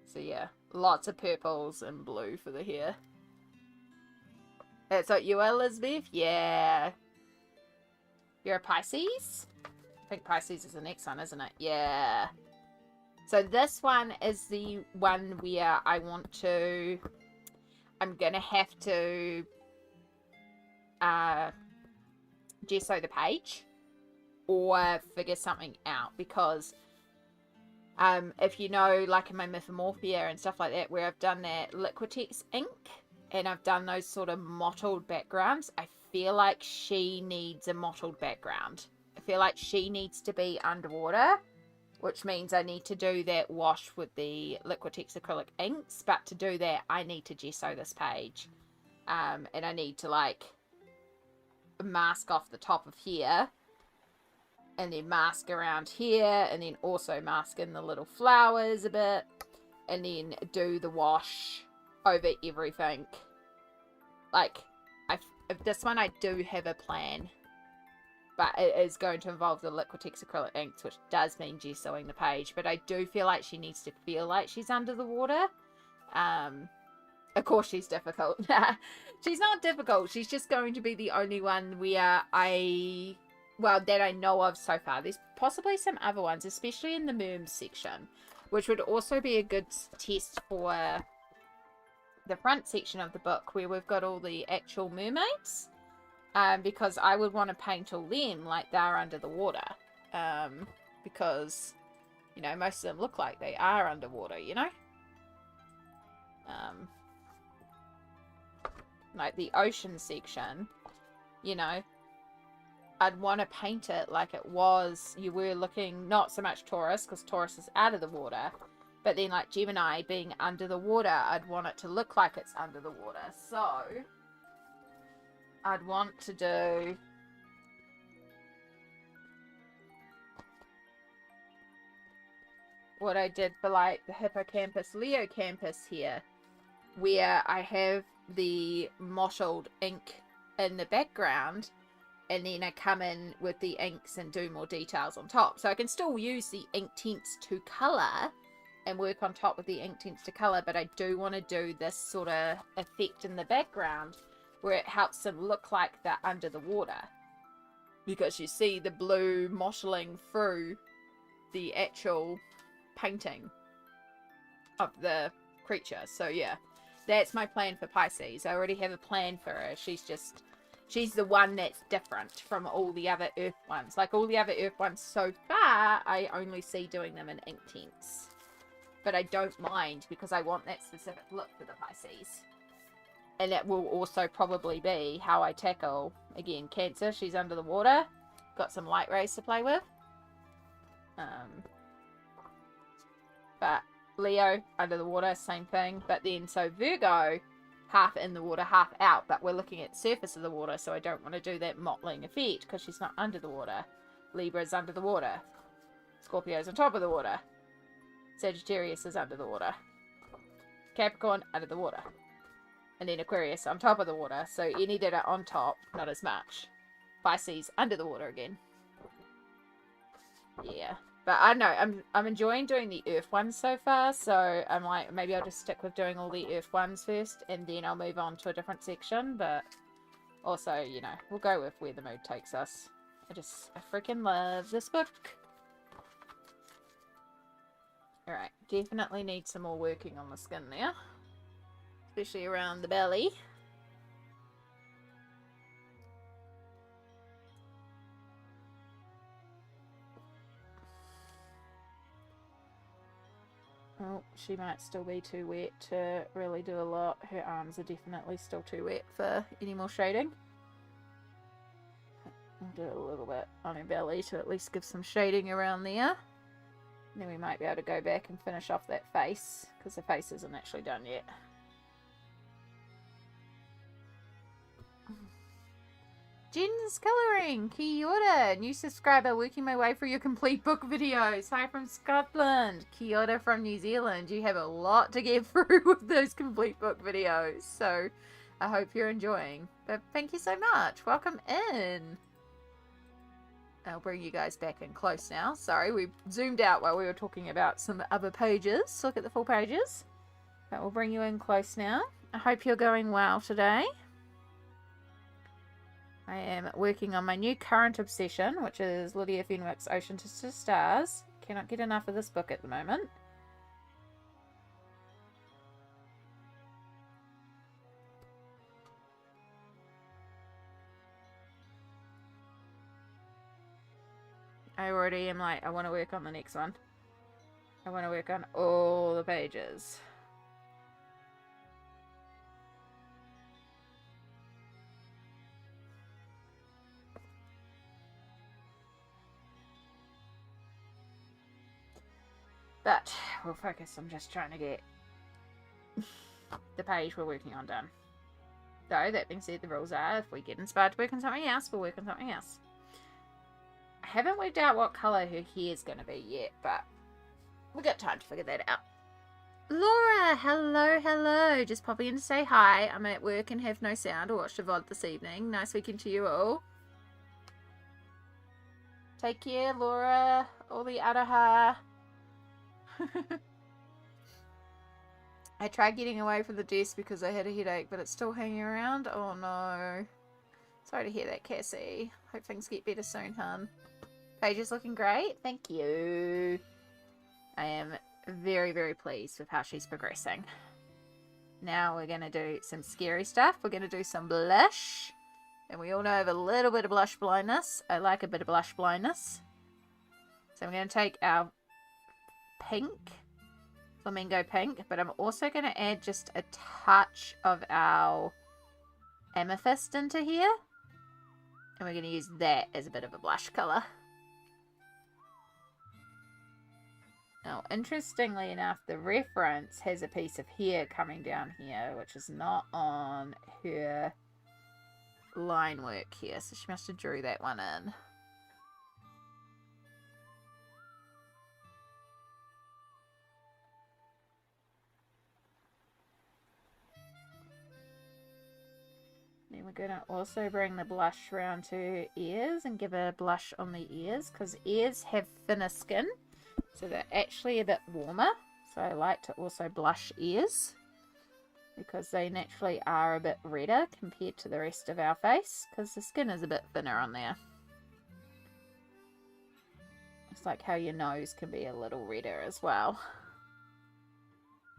So yeah, lots of purples and blue for the hair. That's what you are, Elizabeth? Yeah. You're a Pisces? I think Pisces is the next one, isn't it? Yeah. So this one is the one where I want to... I'm going to have to gesso the page or figure something out, because if you know, like in my Mythomorphia and stuff like that, where I've done that Liquitex ink and I've done those sort of mottled backgrounds, I feel like she needs a mottled background. I feel like she needs to be underwater, which means I need to do that wash with the Liquitex acrylic inks, but to do that I need to gesso this page, and I need to like mask off the top of here, and then mask around here, and then also mask in the little flowers a bit, and then do the wash over everything. Like, this one I do have a plan, but it is going to involve the Liquitex acrylic inks, which does mean gessoing the page, but I do feel like she needs to feel like she's under the water. Of course she's difficult. She's not difficult, she's just going to be the only one where that I know of so far. There's possibly some other ones, especially in the merms section, which would also be a good test for the front section of the book, where we've got all the actual mermaids, because I would want to paint all them like they're under the water, because, you know, most of them look like they are underwater, you know. Like the ocean section, you know, I'd want to paint it like it was, you were looking, not so much Taurus, because Taurus is out of the water, but then like Gemini being under the water, I'd want it to look like it's under the water. So I'd want to do what I did for like the Hippocampus Leocampus here, where I have the mottled ink in the background, and then I come in with the inks and do more details on top. So I can still use the Inktense to colour and work on top with the Inktense to colour, but I do want to do this sort of effect in the background where it helps them look like they're under the water, because you see the blue mottling through the actual painting of the creature. So yeah, that's my plan for Pisces. I already have a plan for her. She's the one that's different from all the other Earth ones. Like all the other Earth ones so far, I only see doing them in Inktense. But I don't mind, because I want that specific look for the Pisces. And that will also probably be how I tackle, again, Cancer. She's under the water. Got some light rays to play with. But Leo, under the water, same thing. But then, so Virgo, half in the water, half out. But we're looking at the surface of the water, so I don't want to do that mottling effect, because she's not under the water. Libra's under the water. Scorpio's on top of the water. Sagittarius is under the water. Capricorn under the water. And then Aquarius on top of the water. So any that are on top, not as much. Pisces under the water again. Yeah. But I don't know, I'm enjoying doing the Earth ones so far, so I'm like, maybe I'll just stick with doing all the Earth ones first, and then I'll move on to a different section, but also, you know, we'll go with where the mood takes us. I freaking love this book. Alright, definitely need some more working on the skin there, especially around the belly. Oh, she might still be too wet to really do a lot. Her arms are definitely still too wet for any more shading. I'll do a little bit on her belly to at least give some shading around there. And then we might be able to go back and finish off that face, because the face isn't actually done yet. Jen's Colouring, kia ora, new subscriber, working my way through your complete book videos. Hi from Scotland, kia ora from New Zealand. You have a lot to get through with those complete book videos, so I hope you're enjoying. But thank you so much, welcome in. I'll bring you guys back in close now. Sorry, we zoomed out while we were talking about some other pages. Look at the full pages. But we'll bring you in close now. I hope you're going well today. I am working on my new current obsession, which is Lydia Fenwick's Ocean to Stars. Cannot get enough of this book at the moment. I already am like, I want to work on the next one. I want to work on all the pages. But we'll focus on just trying to get the page we're working on done. Though, that being said, the rules are if we get inspired to work on something else, we'll work on something else. I haven't worked out what colour her hair is going to be yet, but we've got time to figure that out. Laura, hello. Just popping in to say hi. I'm at work and have no sound or watched a VOD this evening. Nice weekend to you all. Take care, Laura. All the araha. I tried getting away from the desk because I had a headache, but it's still hanging around. Oh no. Sorry to hear that, Cassie. Hope things get better soon, hun. Paige is looking great. Thank you. I am very, very pleased with how she's progressing. Now we're going to do some scary stuff. We're going to do some blush. And we all know I have a little bit of blush blindness. I like a bit of blush blindness. So I'm going to take our pink, flamingo pink, but I'm also going to add just a touch of our amethyst into here. And we're going to use that as a bit of a blush colour. Now, interestingly enough, the reference has a piece of hair coming down here, which is not on her line work here. So she must have drew that one in. Then we're going to also bring the blush around to her ears and give a blush on the ears, because ears have thinner skin. So they're actually a bit warmer. So I like to also blush ears because they naturally are a bit redder compared to the rest of our face because the skin is a bit thinner on there. It's like how your nose can be a little redder as well.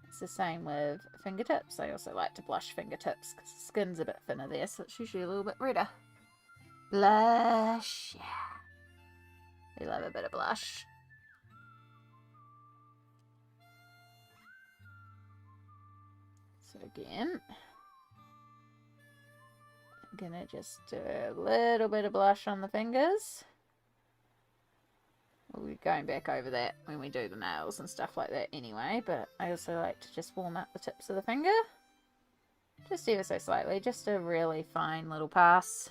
It's the same with fingertips. I also like to blush fingertips because the skin's a bit thinner there, so it's usually a little bit redder. Blush, yeah. We love a bit of blush. So again, I'm going to just do a little bit of blush on the fingers. We'll be going back over that when we do the nails and stuff like that anyway, but I also like to just warm up the tips of the finger. Just ever so slightly, just a really fine little pass.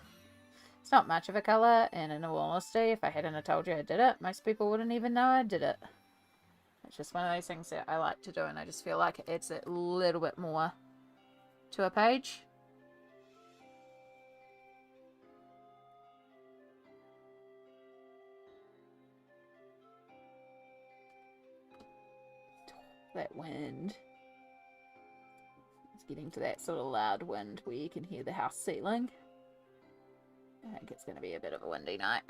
It's not much of a colour, and in all honesty, if I hadn't have told you I did it, most people wouldn't even know I did it. It's just one of those things that I like to do, and I just feel like it adds a little bit more to a page. That wind. It's getting to that sort of loud wind where you can hear the house ceiling. I think it's going to be a bit of a windy night.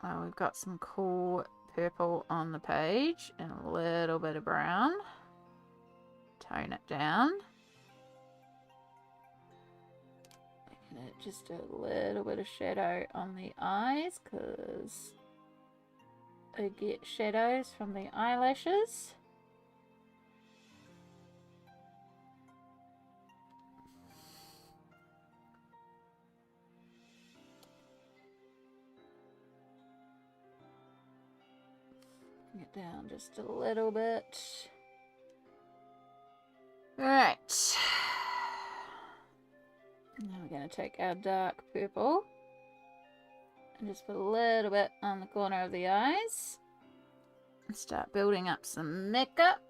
And we've got some cool purple on the page and a little bit of brown. Tone it down. And just a little bit of shadow on the eyes because I get shadows from the eyelashes. Bring it down just a little bit. Alright. Now we're going to take our dark purple and just put a little bit on the corner of the eyes and start building up some makeup.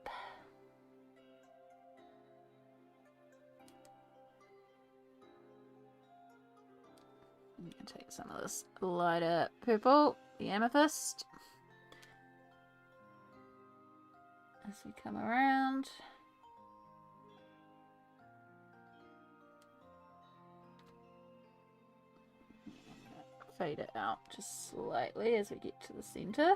I'm going to take some of this lighter purple, the amethyst, as we come around. Fade it out just slightly as we get to the center.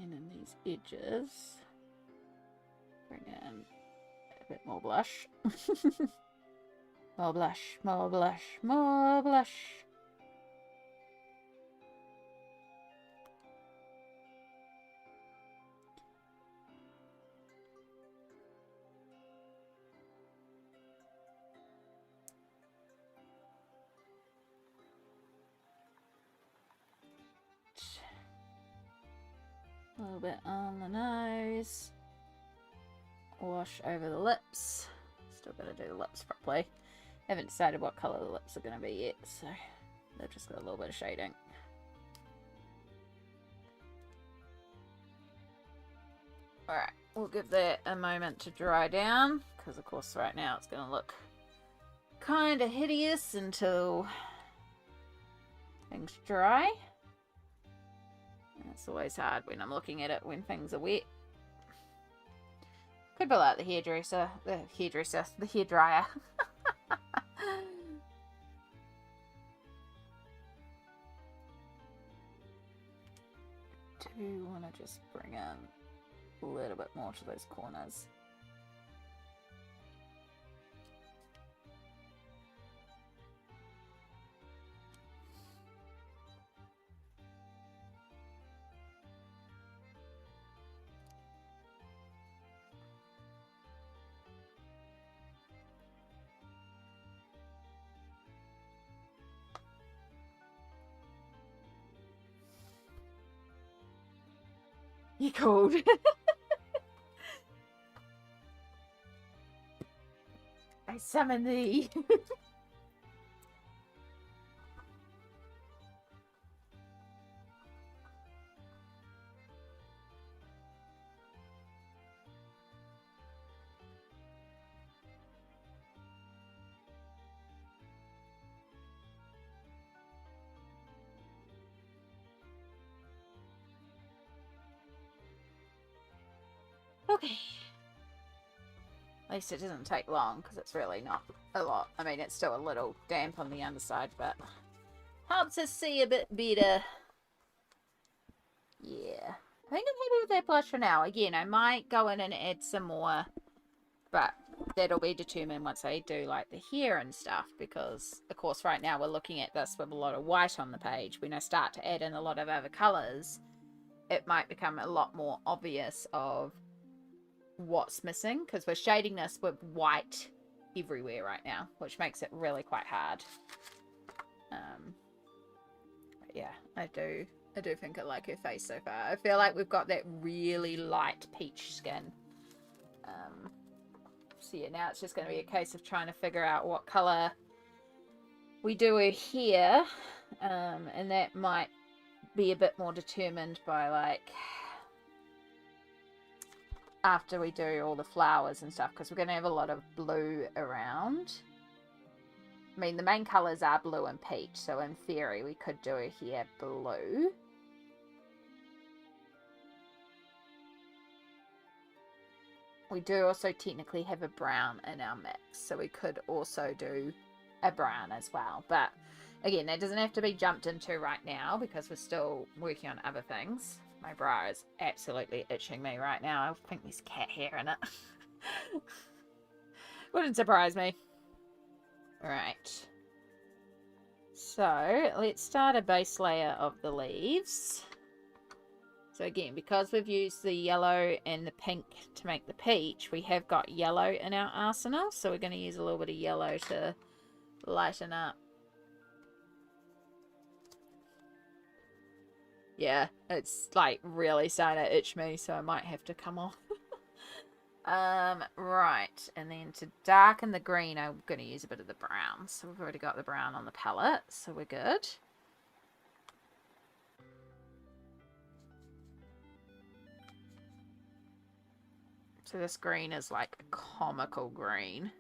And in these edges, bring in a bit more blush. More blush, more blush, more blush. A little bit on the nose. Wash over the lips. Still got to do the lips properly. Haven't decided what colour the lips are going to be yet, so they've just got a little bit of shading. Alright, we'll give that a moment to dry down, because of course right now it's going to look kind of hideous until things dry. And it's always hard when I'm looking at it when things are wet. Could be like the hairdryer. Do want to just bring in a little bit more to those corners. You cold. I summon thee. Okay. At least it doesn't take long because it's really not a lot. I mean, it's still a little damp on the underside, but helps us see a bit better. Yeah. I think I'm happy with that blush for now. Again, I might go in and add some more, but that'll be determined once I do like the hair and stuff, because of course right now we're looking at this with a lot of white on the page. When I start to add in a lot of other colours, it might become a lot more obvious of what's missing, because we're shading this with white everywhere right now, which makes it really quite hard. Yeah, I do think I like her face so far. I feel like we've got that really light peach skin. So yeah, now it's just going to be a case of trying to figure out what color we do her here, and that might be a bit more determined by like after we do all the flowers and stuff, because we're going to have a lot of blue around. I mean, the main colors are blue and peach, so in theory we could do her here blue. We do also technically have a brown in our mix, so we could also do a brown as well. But again, that doesn't have to be jumped into right now because we're still working on other things. My bra is absolutely itching me right now. I think there's cat hair in it. Wouldn't surprise me. Alright. So, let's start a base layer of the leaves. So again, because we've used the yellow and the pink to make the peach, we have got yellow in our arsenal. So we're going to use a little bit of yellow to lighten up. Yeah, it's like really starting to itch me, so I might have to come off. Right, and then to darken the green, I'm going to use a bit of the brown. So we've already got the brown on the palette, so we're good. So this green is like a comical green.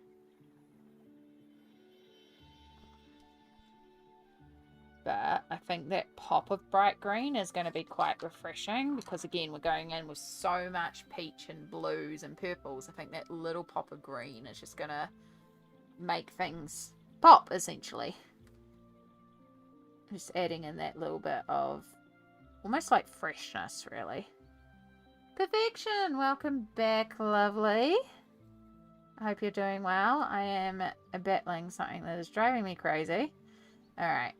But I think that pop of bright green is going to be quite refreshing because, again, we're going in with so much peach and blues and purples. I think that little pop of green is just going to make things pop, essentially. Just adding in that little bit of almost like freshness, really. Perfection! Welcome back, lovely. I hope you're doing well. I am battling something that is driving me crazy. Alright.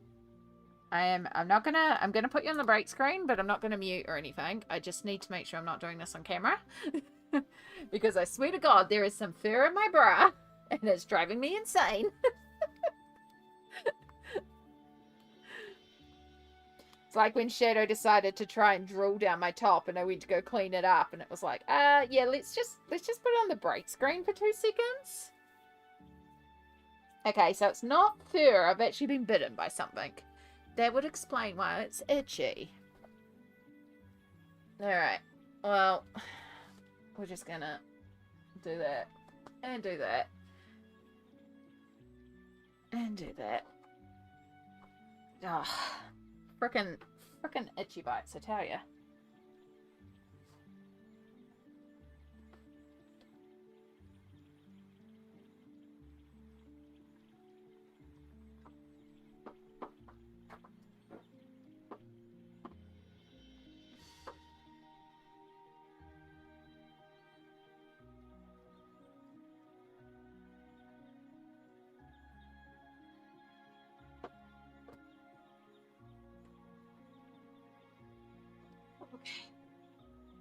I'm gonna put you on the break screen, but I'm not gonna mute or anything. I just need to make sure I'm not doing this on camera. Because I swear to God, there is some fur in my bra, and it's driving me insane. It's like when Shadow decided to try and drill down my top, and I went to go clean it up, and it was like, yeah, let's just put it on the break screen for 2 seconds. Okay, so it's not fur. I've actually been bitten by something. That would explain why it's itchy. Alright. Well, we're just gonna do that. And do that. And do that. Oh, frickin' itchy bites, I tell ya.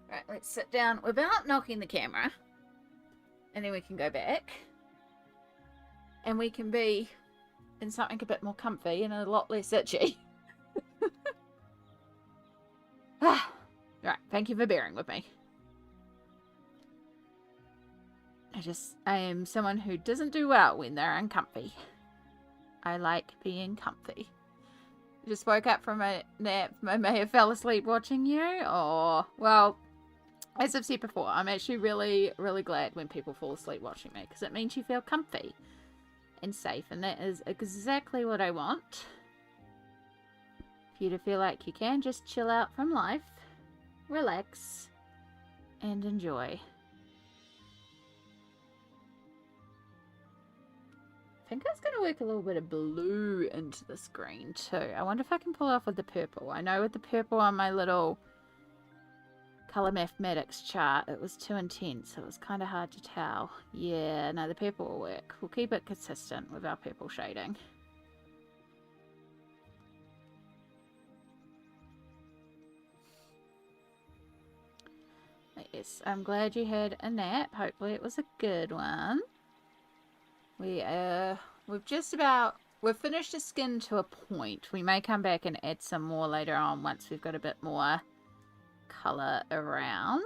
Right, let's sit down without knocking the camera. And then we can go back. And we can be in something a bit more comfy and a lot less itchy. Right, thank you for bearing with me. I am someone who doesn't do well when they're uncomfy. I like being comfy. Just woke up from a nap. I may have fell asleep watching you, or, well, as I've said before, I'm actually really, really glad when people fall asleep watching me, because it means you feel comfy and safe, and that is exactly what I want. For you to feel like you can just chill out from life, relax, and enjoy. I think I was going to work a little bit of blue into this green too. I wonder if I can pull off with the purple. I know with the purple on my little color mathematics chart, it was too intense. So it was kind of hard to tell. Yeah, no, the purple will work. We'll keep it consistent with our purple shading. Yes, Yes, I'm glad you had a nap. Hopefully it was a good one. We've just about... We've finished the skin to a point. We may come back and add some more later on once we've got a bit more colour around.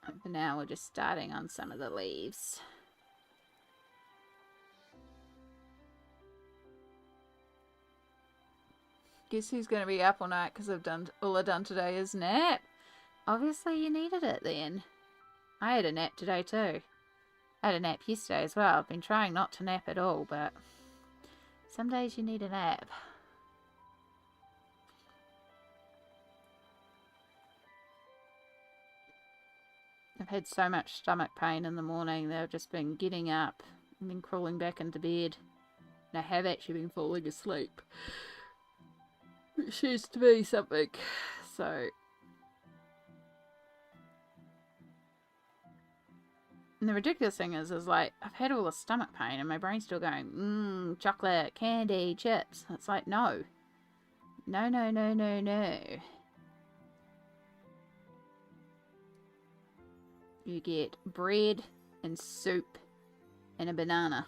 And for now, we're just starting on some of the leaves. Guess who's going to be up all night because all I've done today is nap. Obviously, you needed it then. I had a nap today too. I had a nap yesterday as well. I've been trying not to nap at all, but some days you need a nap. I've had so much stomach pain in the morning that I've just been getting up and then crawling back into bed. And I have actually been falling asleep. Which seems to be something. So... And the ridiculous thing is like, I've had all the stomach pain and my brain's still going, chocolate, candy, chips. It's like, no. No, no, no, no, no. You get bread and soup and a banana.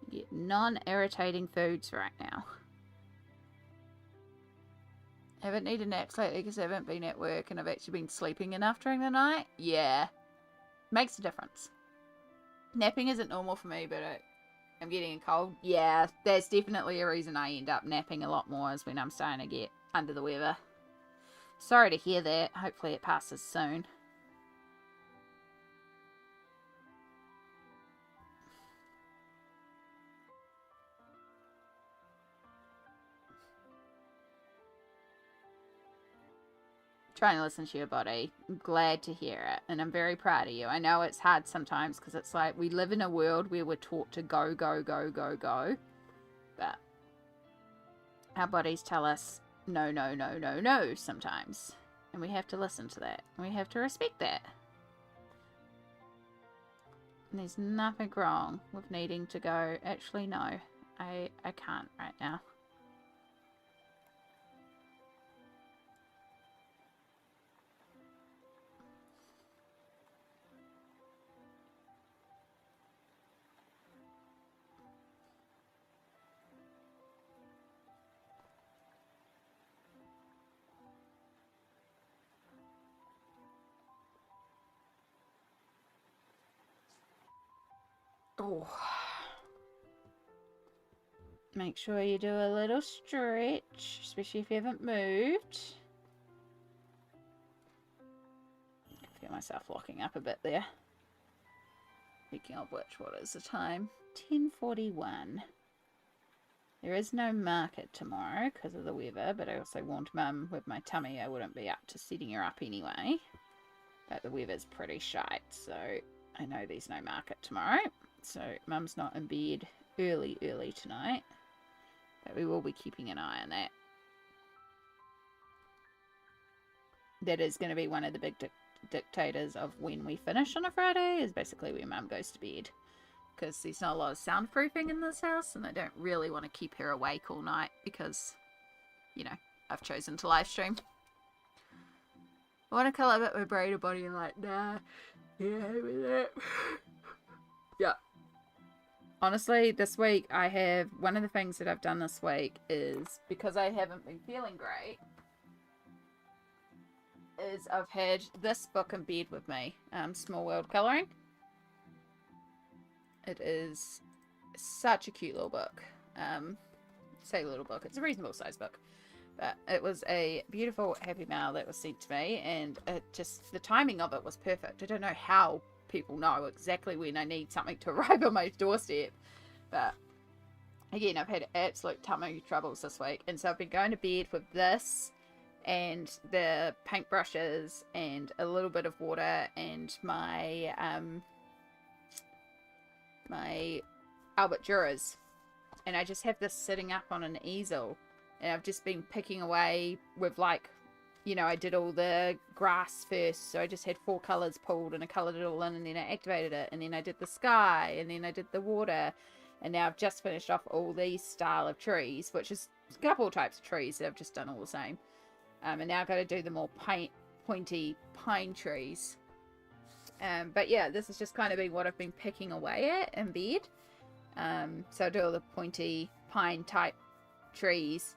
You get non-irritating foods right now. I haven't needed naps lately because I haven't been at work and I've actually been sleeping enough during the night. Yeah. Makes a difference. Napping isn't normal for me, but I'm getting a cold. Yeah, there's definitely a reason I end up napping a lot more is when I'm starting to get under the weather. Sorry to hear that. Hopefully it passes soon. Trying to listen to your body. I'm glad to hear it, and I'm very proud of you. I know it's hard sometimes because it's like we live in a world where we're taught to go, go, go, go, go, but our bodies tell us no, no, no, no, no sometimes, and we have to listen to that, and we have to respect that. And there's nothing wrong with needing to go, actually no, I can't right now. Oh. Make sure you do a little stretch, especially if you haven't moved. I feel myself locking up a bit there. Speaking of which, what is the time? 10:41. There is no market tomorrow because of the weather, but I also warned Mum with my tummy I wouldn't be up to setting her up anyway. But the weather's pretty shite, so I know there's no market tomorrow. So Mum's not in bed early tonight. But we will be keeping an eye on that. That is going to be one of the big dictators of when we finish on a Friday, is basically when Mum goes to bed. Because there's not a lot of soundproofing in this house, and I don't really want to keep her awake all night because, you know, I've chosen to live stream. I want to colour up my brain and body and like, nah, yeah, with that. Yeah. Honestly, this week I have, one of the things that I've done this week is, because I haven't been feeling great, is I've had this book in bed with me, Small World Colouring. It is such a cute little book. Say little book, it's a reasonable size book. But it was a beautiful happy mail that was sent to me, and it just, the timing of it was perfect. I don't know how people know exactly when I need something to arrive on my doorstep. But again, I've had absolute tummy troubles this week, and so I've been going to bed with this and the paintbrushes and a little bit of water and my my Albert Duras, and I just have this sitting up on an easel, and I've just been picking away with like you know, I did all the grass first, so I just had 4 colours pulled and I coloured it all in, and then I activated it, and then I did the sky, and then I did the water, and now I've just finished off all these style of trees, which is a couple of types of trees that I've just done all the same. And now I've got to do the more pointy pine trees. But yeah, this has just kind of been what I've been picking away at in bed. So I'll do all the pointy pine type trees.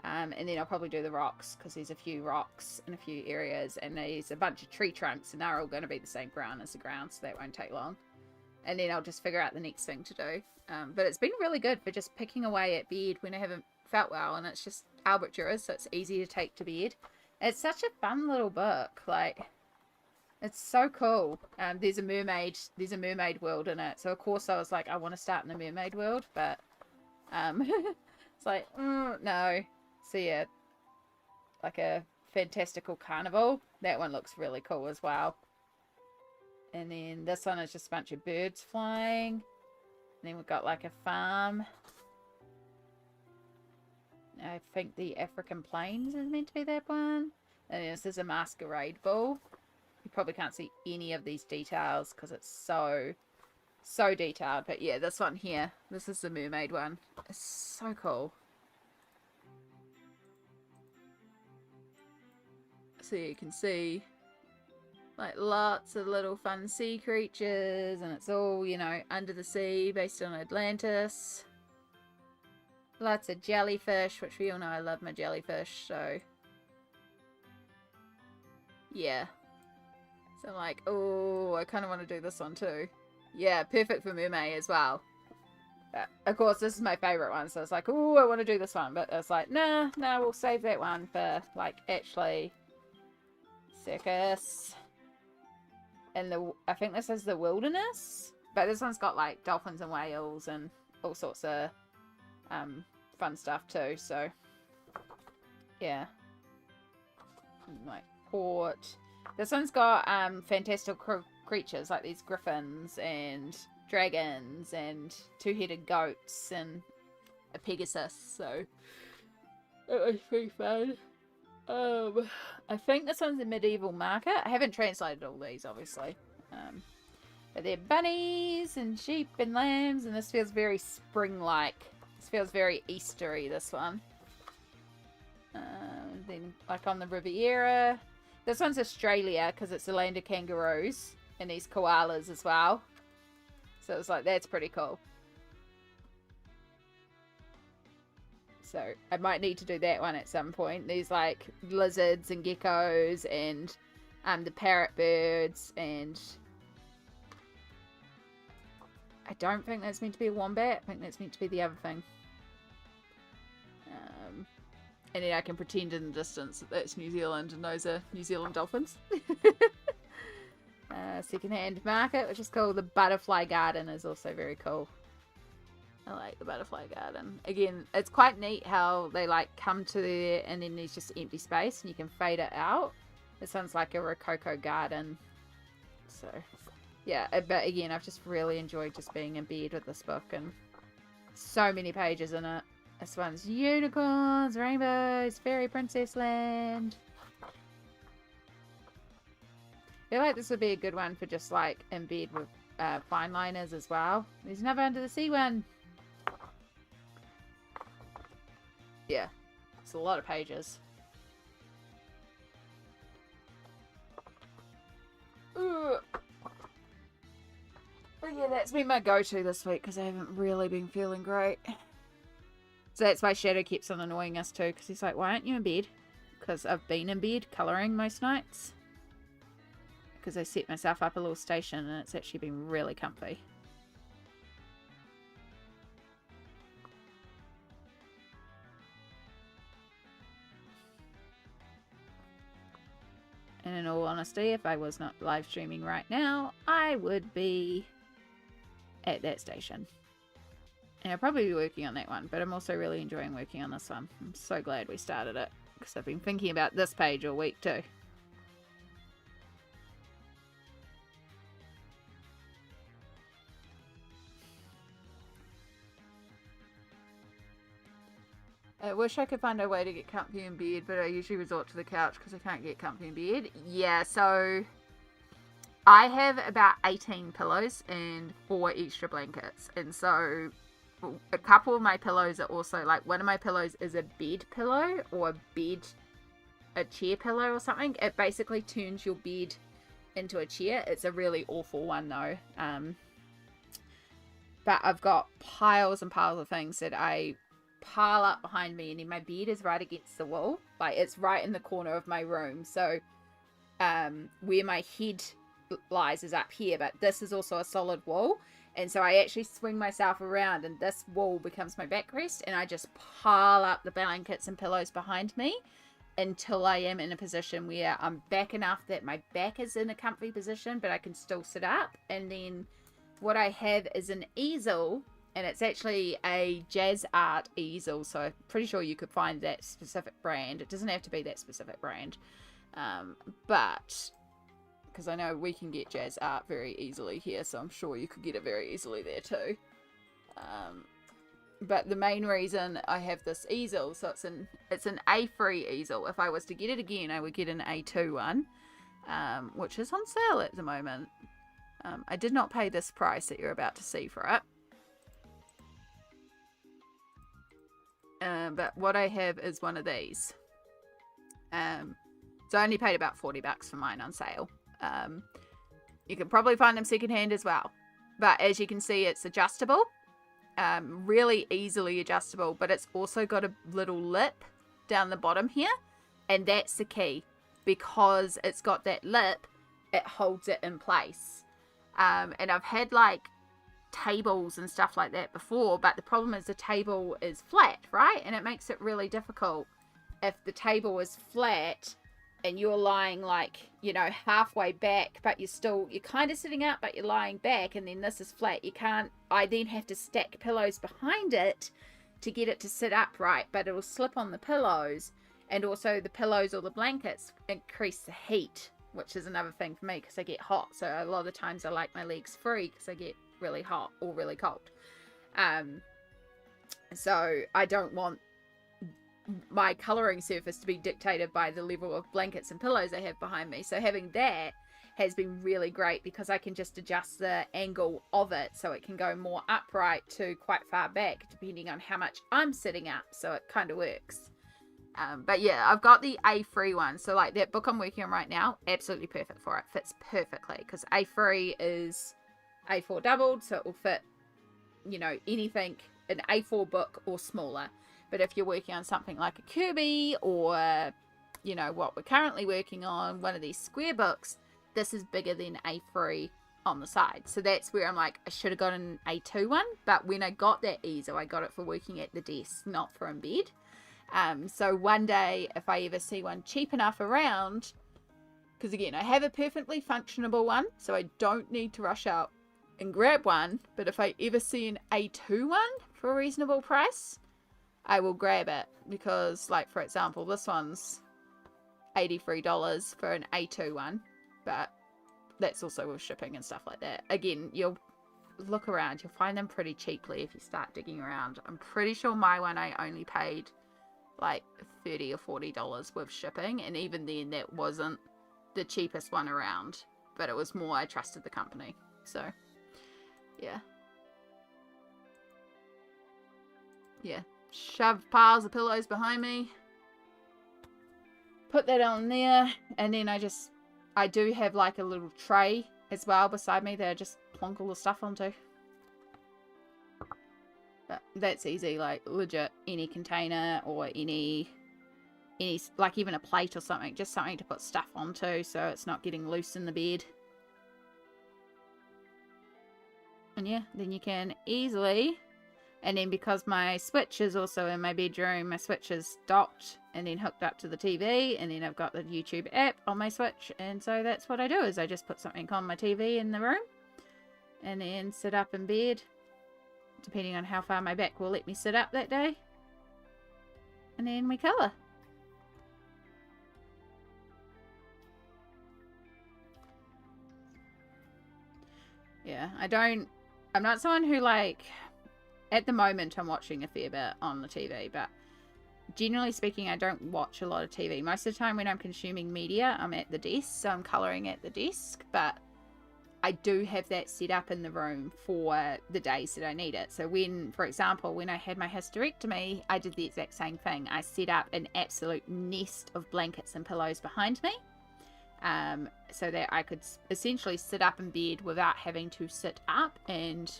And then I'll probably do the rocks, because there's a few rocks in a few areas, and there's a bunch of tree trunks, and they're all going to be the same brown as the ground, so that won't take long. And then I'll just figure out the next thing to do. But it's been really good for just picking away at bed when I haven't felt well, and it's just Albert Duras, so it's easy to take to bed. It's such a fun little book. Like, it's so cool. There's a mermaid world in it, so of course I was like, I want to start in the mermaid world, but it's like, no. So yeah, like a fantastical carnival. That one looks really cool as well. And then this one is just a bunch of birds flying. And then we've got like a farm. I think the African Plains is meant to be that one. And then this is a masquerade ball. You probably can't see any of these details because it's so detailed. But yeah, this one here, this is the mermaid one. It's so cool. So you can see like lots of little fun sea creatures, and it's all, you know, under the sea based on Atlantis. Lots of jellyfish, which we all know I love my jellyfish, so yeah. So I'm like, oh, I kind of want to do this one too. Yeah, perfect for mermaid as well. But of course, this is my favorite one, so it's like, oh, I want to do this one, but it's like, nah, we'll save that one for like actually circus. And I think this is the wilderness, but this one's got like dolphins and whales and all sorts of fun stuff too. So yeah, like port. This one's got fantastical creatures like these griffins and dragons and 2-headed goats and a pegasus. So it was pretty fun. I think this one's a medieval market. I haven't translated all these, obviously. But they're bunnies and sheep and lambs, and this feels very spring-like. This feels very Eastery, this one. Then, like on the Riviera. This one's Australia, because it's the land of kangaroos, and these koalas as well. So it's like, that's pretty cool. So I might need to do that one at some point. There's like lizards and geckos and the parrot birds, and I don't think that's meant to be a wombat. I think that's meant to be the other thing. And then I can pretend in the distance that that's New Zealand and those are New Zealand dolphins. Secondhand market, which is called the Butterfly Garden, is also very cool. I like the Butterfly Garden. Again, it's quite neat how they like come to there and then there's just empty space and you can fade it out. It sounds like a Rococo garden. So, yeah. But again, I've just really enjoyed just being in bed with this book, and so many pages in it. This one's unicorns, rainbows, fairy princess land. I feel like this would be a good one for just like in bed with fine liners as well. There's another under the sea one. Yeah, it's a lot of pages. Ugh. But yeah, that's been my go-to this week because I haven't really been feeling great. So that's why Shadow keeps on annoying us too, because he's like, why aren't you in bed? Because I've been in bed colouring most nights. Because I set myself up a little station and it's actually been really comfy. And in all honesty, if I was not live streaming right now, I would be at that station. And I'll probably be working on that one, but I'm also really enjoying working on this one. I'm so glad we started it, because I've been thinking about this page all week too. I wish I could find a way to get comfy in bed, but I usually resort to the couch because I can't get comfy in bed. Yeah, so I have about 18 pillows and 4 extra blankets. And so a couple of my pillows are also, like, one of my pillows is a bed pillow or a chair pillow or something. It basically turns your bed into a chair. It's a really awful one though. But I've got piles and piles of things that I pile up behind me, and then my bed is right against the wall. Like, it's right in the corner of my room. So where my head lies is up here, but this is also a solid wall. And so I actually swing myself around, and this wall becomes my backrest, and I just pile up the blankets and pillows behind me until I am in a position where I'm back enough that my back is in a comfy position, but I can still sit up. And then what I have is an easel, and it's actually a jazz art easel, so I'm pretty sure you could find that specific brand. It doesn't have to be that specific brand, but because I know we can get jazz art very easily here, so I'm sure you could get it very easily there too. But the main reason I have this easel, so it's an A3 easel. If I was to get it again, I would get an A2 one, which is on sale at the moment. I did not pay this price that you're about to see for it. But what I have is one of these. So I only paid about $40 for mine on sale. You can probably find them secondhand as well. But as you can see, it's adjustable. Really easily adjustable. But it's also got a little lip down the bottom here. And that's the key. Because it's got that lip, it holds it in place. And I've had like tables and stuff like that before, but the problem is the table is flat, right? And it makes it really difficult if the table is flat and you're lying like, you know, halfway back, but you're kind of sitting up, but you're lying back, and then this is flat. I then have to stack pillows behind it to get it to sit upright, but it'll slip on the pillows, and also the pillows or the blankets increase the heat, which is another thing for me because I get hot. So a lot of the times I like my legs free because I get really hot or really cold. So I don't want my colouring surface to be dictated by the level of blankets and pillows I have behind me. So having that has been really great because I can just adjust the angle of it so it can go more upright to quite far back depending on how much I'm sitting up. So it kind of works. But yeah, I've got the A3 one. So like that book I'm working on right now, absolutely perfect for it. Fits perfectly because A3 is A4 doubled, so it will fit, you know, anything, an A4 book or smaller. But if you're working on something like a Kirby or, you know, what we're currently working on, one of these square books, this is bigger than A3 on the side. So that's where I'm like, I should have got an A2 one. But when I got that easel, I got it for working at the desk, not for in bed. So one day, if I ever see one cheap enough around, because again, I have a perfectly functionable one, so I don't need to rush out and grab one. But if I ever see an A2 one for a reasonable price, I will grab it. Because, like, for example, this one's $83 for an A2 one, but that's also with shipping and stuff like that. Again, you'll look around, you'll find them pretty cheaply if you start digging around. I'm pretty sure my one I only paid like $30 or $40 with shipping, and even then that wasn't the cheapest one around, but it was more I trusted the company. So yeah, shove piles of pillows behind me, put that on there, and then I do have like a little tray as well beside me that I just plonk all the stuff onto. But that's easy, like legit any container or any like even a plate or something, just something to put stuff onto so it's not getting loose in the bed. And yeah, then you can easily, and then because my switch is also in my bedroom, my switch is docked and then hooked up to the TV, and then I've got the YouTube app on my switch, and so that's what I do is I just put something on my TV in the room and then sit up in bed, depending on how far my back will let me sit up that day, and then we colour. Yeah, I'm not someone who, like, at the moment I'm watching a fair bit on the TV, but generally speaking, I don't watch a lot of TV. Most of the time when I'm consuming media, I'm at the desk, so I'm colouring at the desk, but I do have that set up in the room for the days that I need it. So when, for example, when I had my hysterectomy, I did the exact same thing. I set up an absolute nest of blankets and pillows behind me, so that I could essentially sit up in bed without having to sit up. And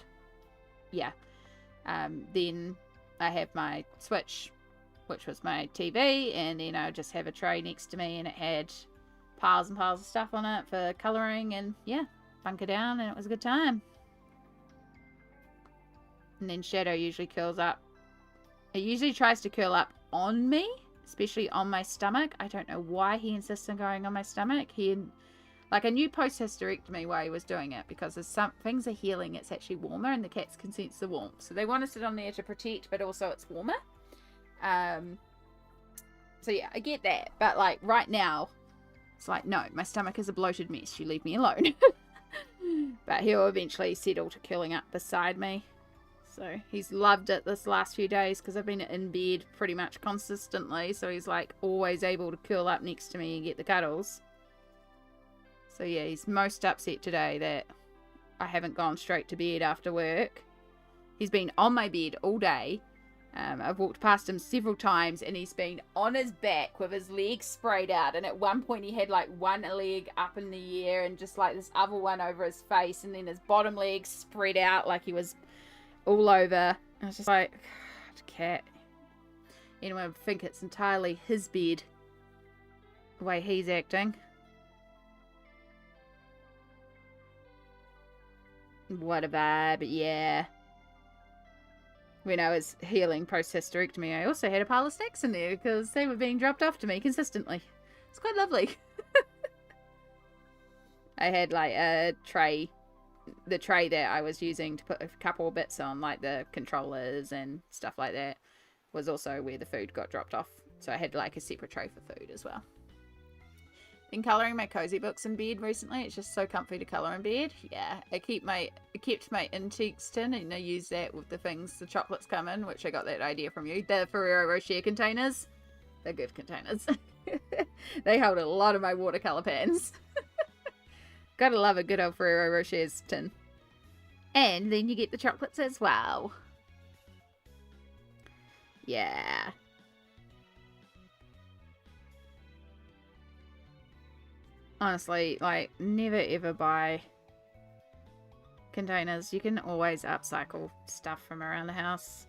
yeah, then I have my Switch, which was my TV, and then I would just have a tray next to me, and it had piles and piles of stuff on it for colouring, and yeah, bunker down, and it was a good time. And then Shadow usually curls up. It usually tries to curl up on me, especially on my stomach. I don't know why he insists on going on my stomach. Like, I knew post-hysterectomy why he was doing it, because as some things are healing, it's actually warmer, and the cats can sense the warmth. So they want to sit on there to protect, but also it's warmer. So yeah, I get that. But like right now, it's like, no, my stomach is a bloated mess. You leave me alone. But he'll eventually settle to curling up beside me. So he's loved it this last few days because I've been in bed pretty much consistently. So he's like always able to curl up next to me and get the cuddles. So yeah, he's most upset today that I haven't gone straight to bed after work. He's been on my bed all day. I've walked past him several times, and he's been on his back with his legs sprayed out, and at one point he had like one leg up in the air and just like this other one over his face, and then his bottom leg spread out like he was all over. And I was just like, God, cat. Anyway, I think it's entirely his bed, the way he's acting. What a vibe, yeah. When I was healing post-hysterectomy, I also had a pile of snacks in there because they were being dropped off to me consistently. It's quite lovely. I had like a tray, the tray that I was using to put a couple of bits on, like the controllers and stuff like that, was also where the food got dropped off. So I had like a separate tray for food as well. Been colouring my cozy books in bed recently. It's just so comfy to colour in bed. Yeah, I kept my Inktense tin, and I use that with the things the chocolates come in, which I got that idea from you. The Ferrero Rocher containers. They're good containers. They hold a lot of my watercolour pens. Gotta love a good old Ferrero Rocher's tin. And then you get the chocolates as well. Yeah. Honestly, like, never ever buy containers. You can always upcycle stuff from around the house.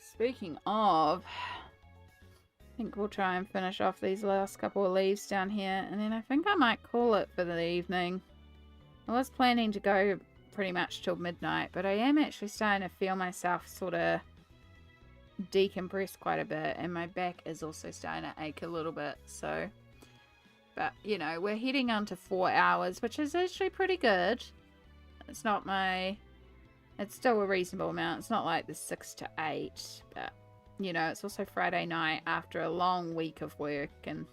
Speaking of, I think we'll try and finish off these last couple of leaves down here, and then I think I might call it for the evening. I was planning to go pretty much till midnight, but I am actually starting to feel myself sort of decompress quite a bit, and my back is also starting to ache a little bit. So, but you know, we're heading on to 4 hours, which is actually pretty good. It's not it's still a reasonable amount. It's not like the 6 to 8, but you know, it's also Friday night after a long week of work, and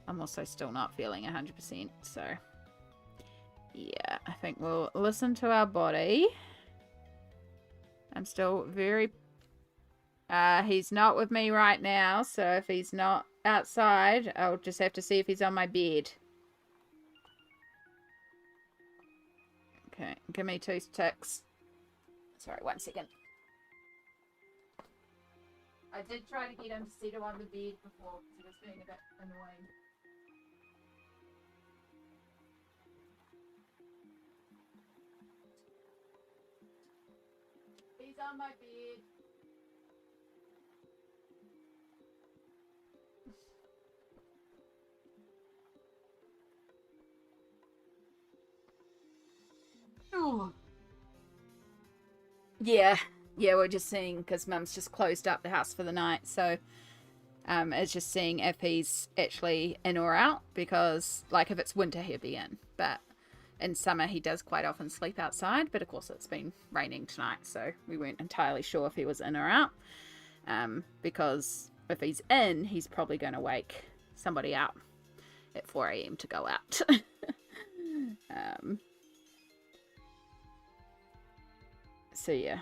I'm also still not feeling 100%. So, yeah, I think we'll listen to our body. I'm still very... he's not with me right now, so if he's not outside, I'll just have to see if he's on my bed. Okay, give me 2 ticks. Sorry, 1 second. I did try to get him to settle on the bed before because he was being a bit annoying. He's on my bed. Oh. Yeah, we're just seeing, because Mum's just closed up the house for the night, so it's just seeing if he's actually in or out, because, like, if it's winter, he'll be in, but in summer he does quite often sleep outside, but of course it's been raining tonight, so we weren't entirely sure if he was in or out. Because if he's in, he's probably going to wake somebody up at 4 a.m. to go out. So yeah.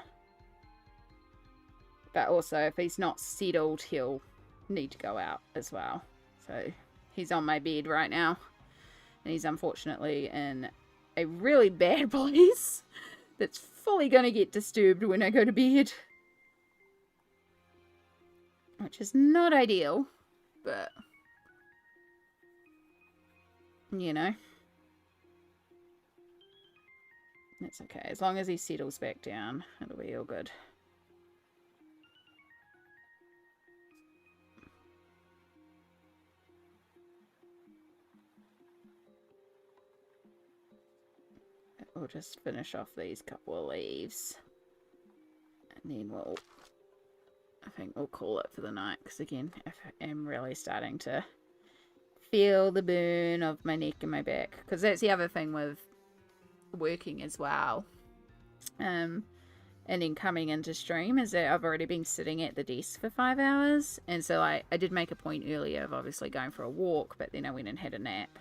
But also, if he's not settled, he'll need to go out as well. So he's on my bed right now. And he's unfortunately in a really bad place that's fully going to get disturbed when I go to bed. Which is not ideal, but, you know, that's okay. As long as he settles back down, it'll be all good. We'll just finish off these couple of leaves. And then I think we'll call it for the night. Because again, I am really starting to feel the burn of my neck and my back. Because that's the other thing with working as well. And then coming into stream is that I've already been sitting at the desk for 5 hours. And so I did make a point earlier of obviously going for a walk. But then I went and had a nap.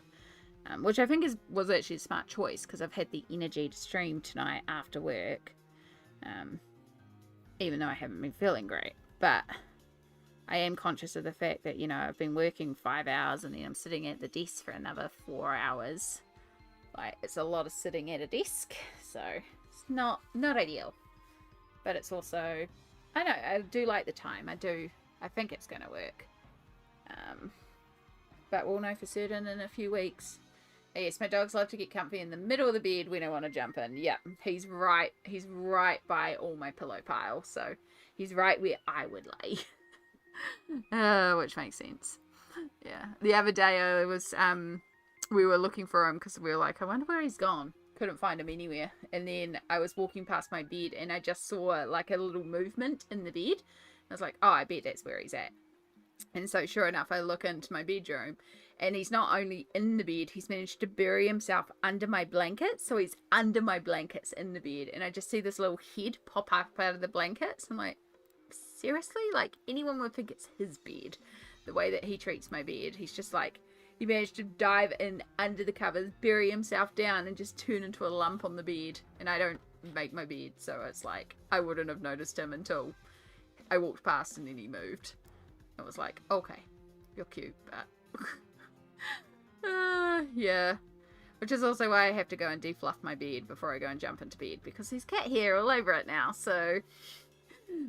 Which I think was actually a smart choice, because I've had the energy to stream tonight after work, even though I haven't been feeling great. But I am conscious of the fact that, you know, I've been working 5 hours and then I'm sitting at the desk for another 4 hours. Like, it's a lot of sitting at a desk, so it's not ideal. But it's also, I do like the time. I think it's going to work. But we'll know for certain in a few weeks. Yes, my dogs love to get comfy in the middle of the bed when I want to jump in. Yep, he's right by all my pillow piles, so he's right where I would lay. Which makes sense. Yeah. The other day I was, we were looking for him because we were like, I wonder where he's gone. Couldn't find him anywhere. And then I was walking past my bed and I just saw like a little movement in the bed. I was like, oh, I bet that's where he's at. And so sure enough, I look into my bedroom and he's not only in the bed, he's managed to bury himself under my blankets. So he's under my blankets in the bed. And I just see this little head pop up out of the blankets. I'm like, seriously? Like, anyone would think it's his bed. The way that he treats my bed. He's just like, he managed to dive in under the covers, bury himself down and just turn into a lump on the bed. And I don't make my bed. So it's like, I wouldn't have noticed him until I walked past and then he moved. I was like, okay, you're cute, but yeah. Which is also why I have to go and defluff my bed before I go and jump into bed, because there's cat hair all over it now. So,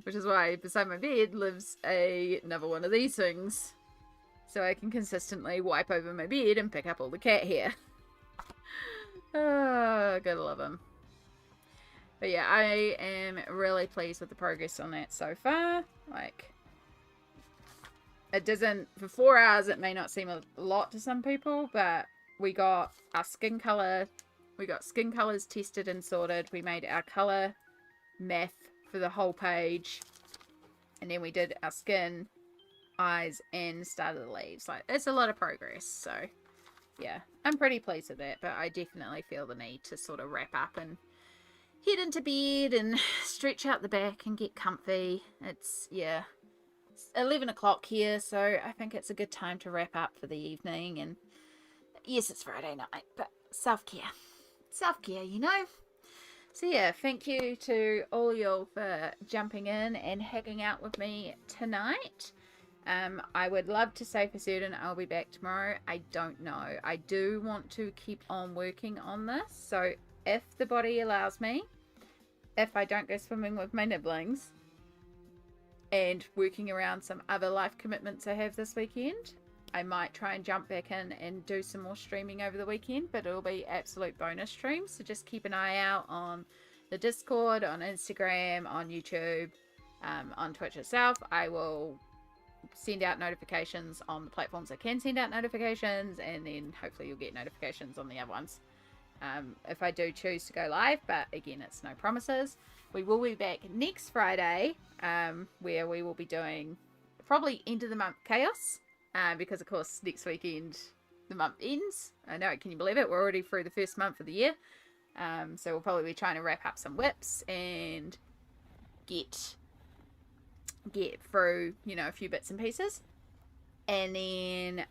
which is why beside my bed lives another one of these things, so I can consistently wipe over my bed and pick up all the cat hair. Oh, gotta love him. But yeah, I am really pleased with the progress on that so far. Like, it doesn't, for 4 hours, it may not seem a lot to some people, but we got our skin colors tested and sorted. We made our color math for the whole page. And then we did our skin, eyes, and started the leaves. Like, it's a lot of progress. So, yeah, I'm pretty pleased with that. But I definitely feel the need to sort of wrap up and head into bed and stretch out the back and get comfy. It's, yeah. 11 o'clock here, so I think it's a good time to wrap up for the evening. And yes, it's Friday night, but self-care, you know. So yeah, thank you to all y'all for jumping in and hanging out with me tonight. I would love to say for certain I'll be back tomorrow. I don't know. I do want to keep on working on this, so if the body allows me, if I don't go swimming with my nibblings, and working around some other life commitments I have this weekend, I might try and jump back in and do some more streaming over the weekend, but it'll be absolute bonus streams. So just keep an eye out on the Discord, on Instagram, on YouTube, on Twitch itself. I will send out notifications on the platforms I can send out notifications, and then hopefully you'll get notifications on the other ones. If I do choose to go live, but again, it's no promises. We will be back next Friday, where we will be doing probably end of the month chaos, because of course next weekend the month ends. I know, can you believe it? We're already through the first month of the year. So we'll probably be trying to wrap up some whips and get through, you know, a few bits and pieces. And then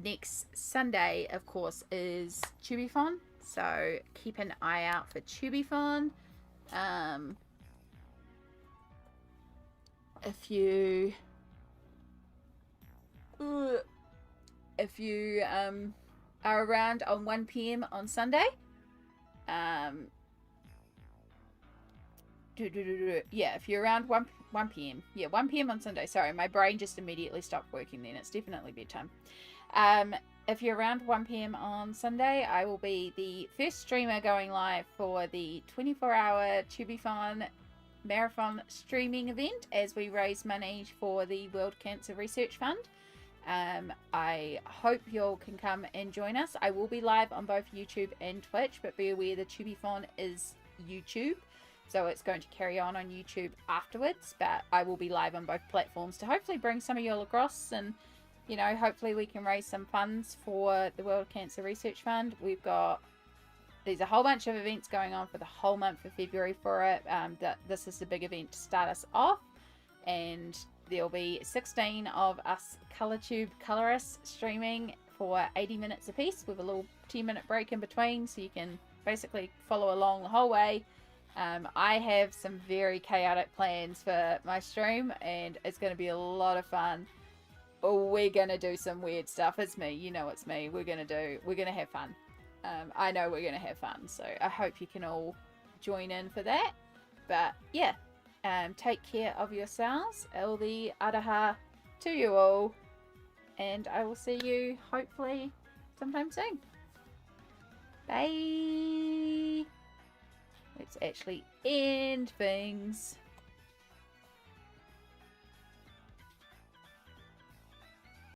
next Sunday, of course, is Tubiathon. So keep an eye out for Tubiathon. If you are around on 1 p.m. on Sunday, yeah, if you're around 1 p.m. Yeah, 1 p.m. on Sunday. Sorry, my brain just immediately stopped working then. It's definitely bedtime. If you're around 1 p.m. on Sunday, I will be the first streamer going live for the 24-hour Tubiathon marathon streaming event as we raise money for the World Cancer Research Fund. I hope you all can come and join us. I will be live on both YouTube and Twitch, but be aware the Tubiathon is YouTube, so it's going to carry on YouTube afterwards, but I will be live on both platforms to hopefully bring some of you all across, and you know, hopefully we can raise some funds for the World Cancer Research Fund. There's a whole bunch of events going on for the whole month of February for it. This is the big event to start us off, and there'll be 16 of us ColourTube colorists streaming for 80 minutes a piece with a little 10-minute break in between, so you can basically follow along the whole way. I have some very chaotic plans for my stream, and it's going to be a lot of fun. We're going to do some weird stuff. It's me. You know it's me. We're going to have fun. I know we're going to have fun, so I hope you can all join in for that. But yeah, take care of yourselves. Eldi Araha to you all, and I will see you hopefully sometime soon. Bye. Let's actually end things.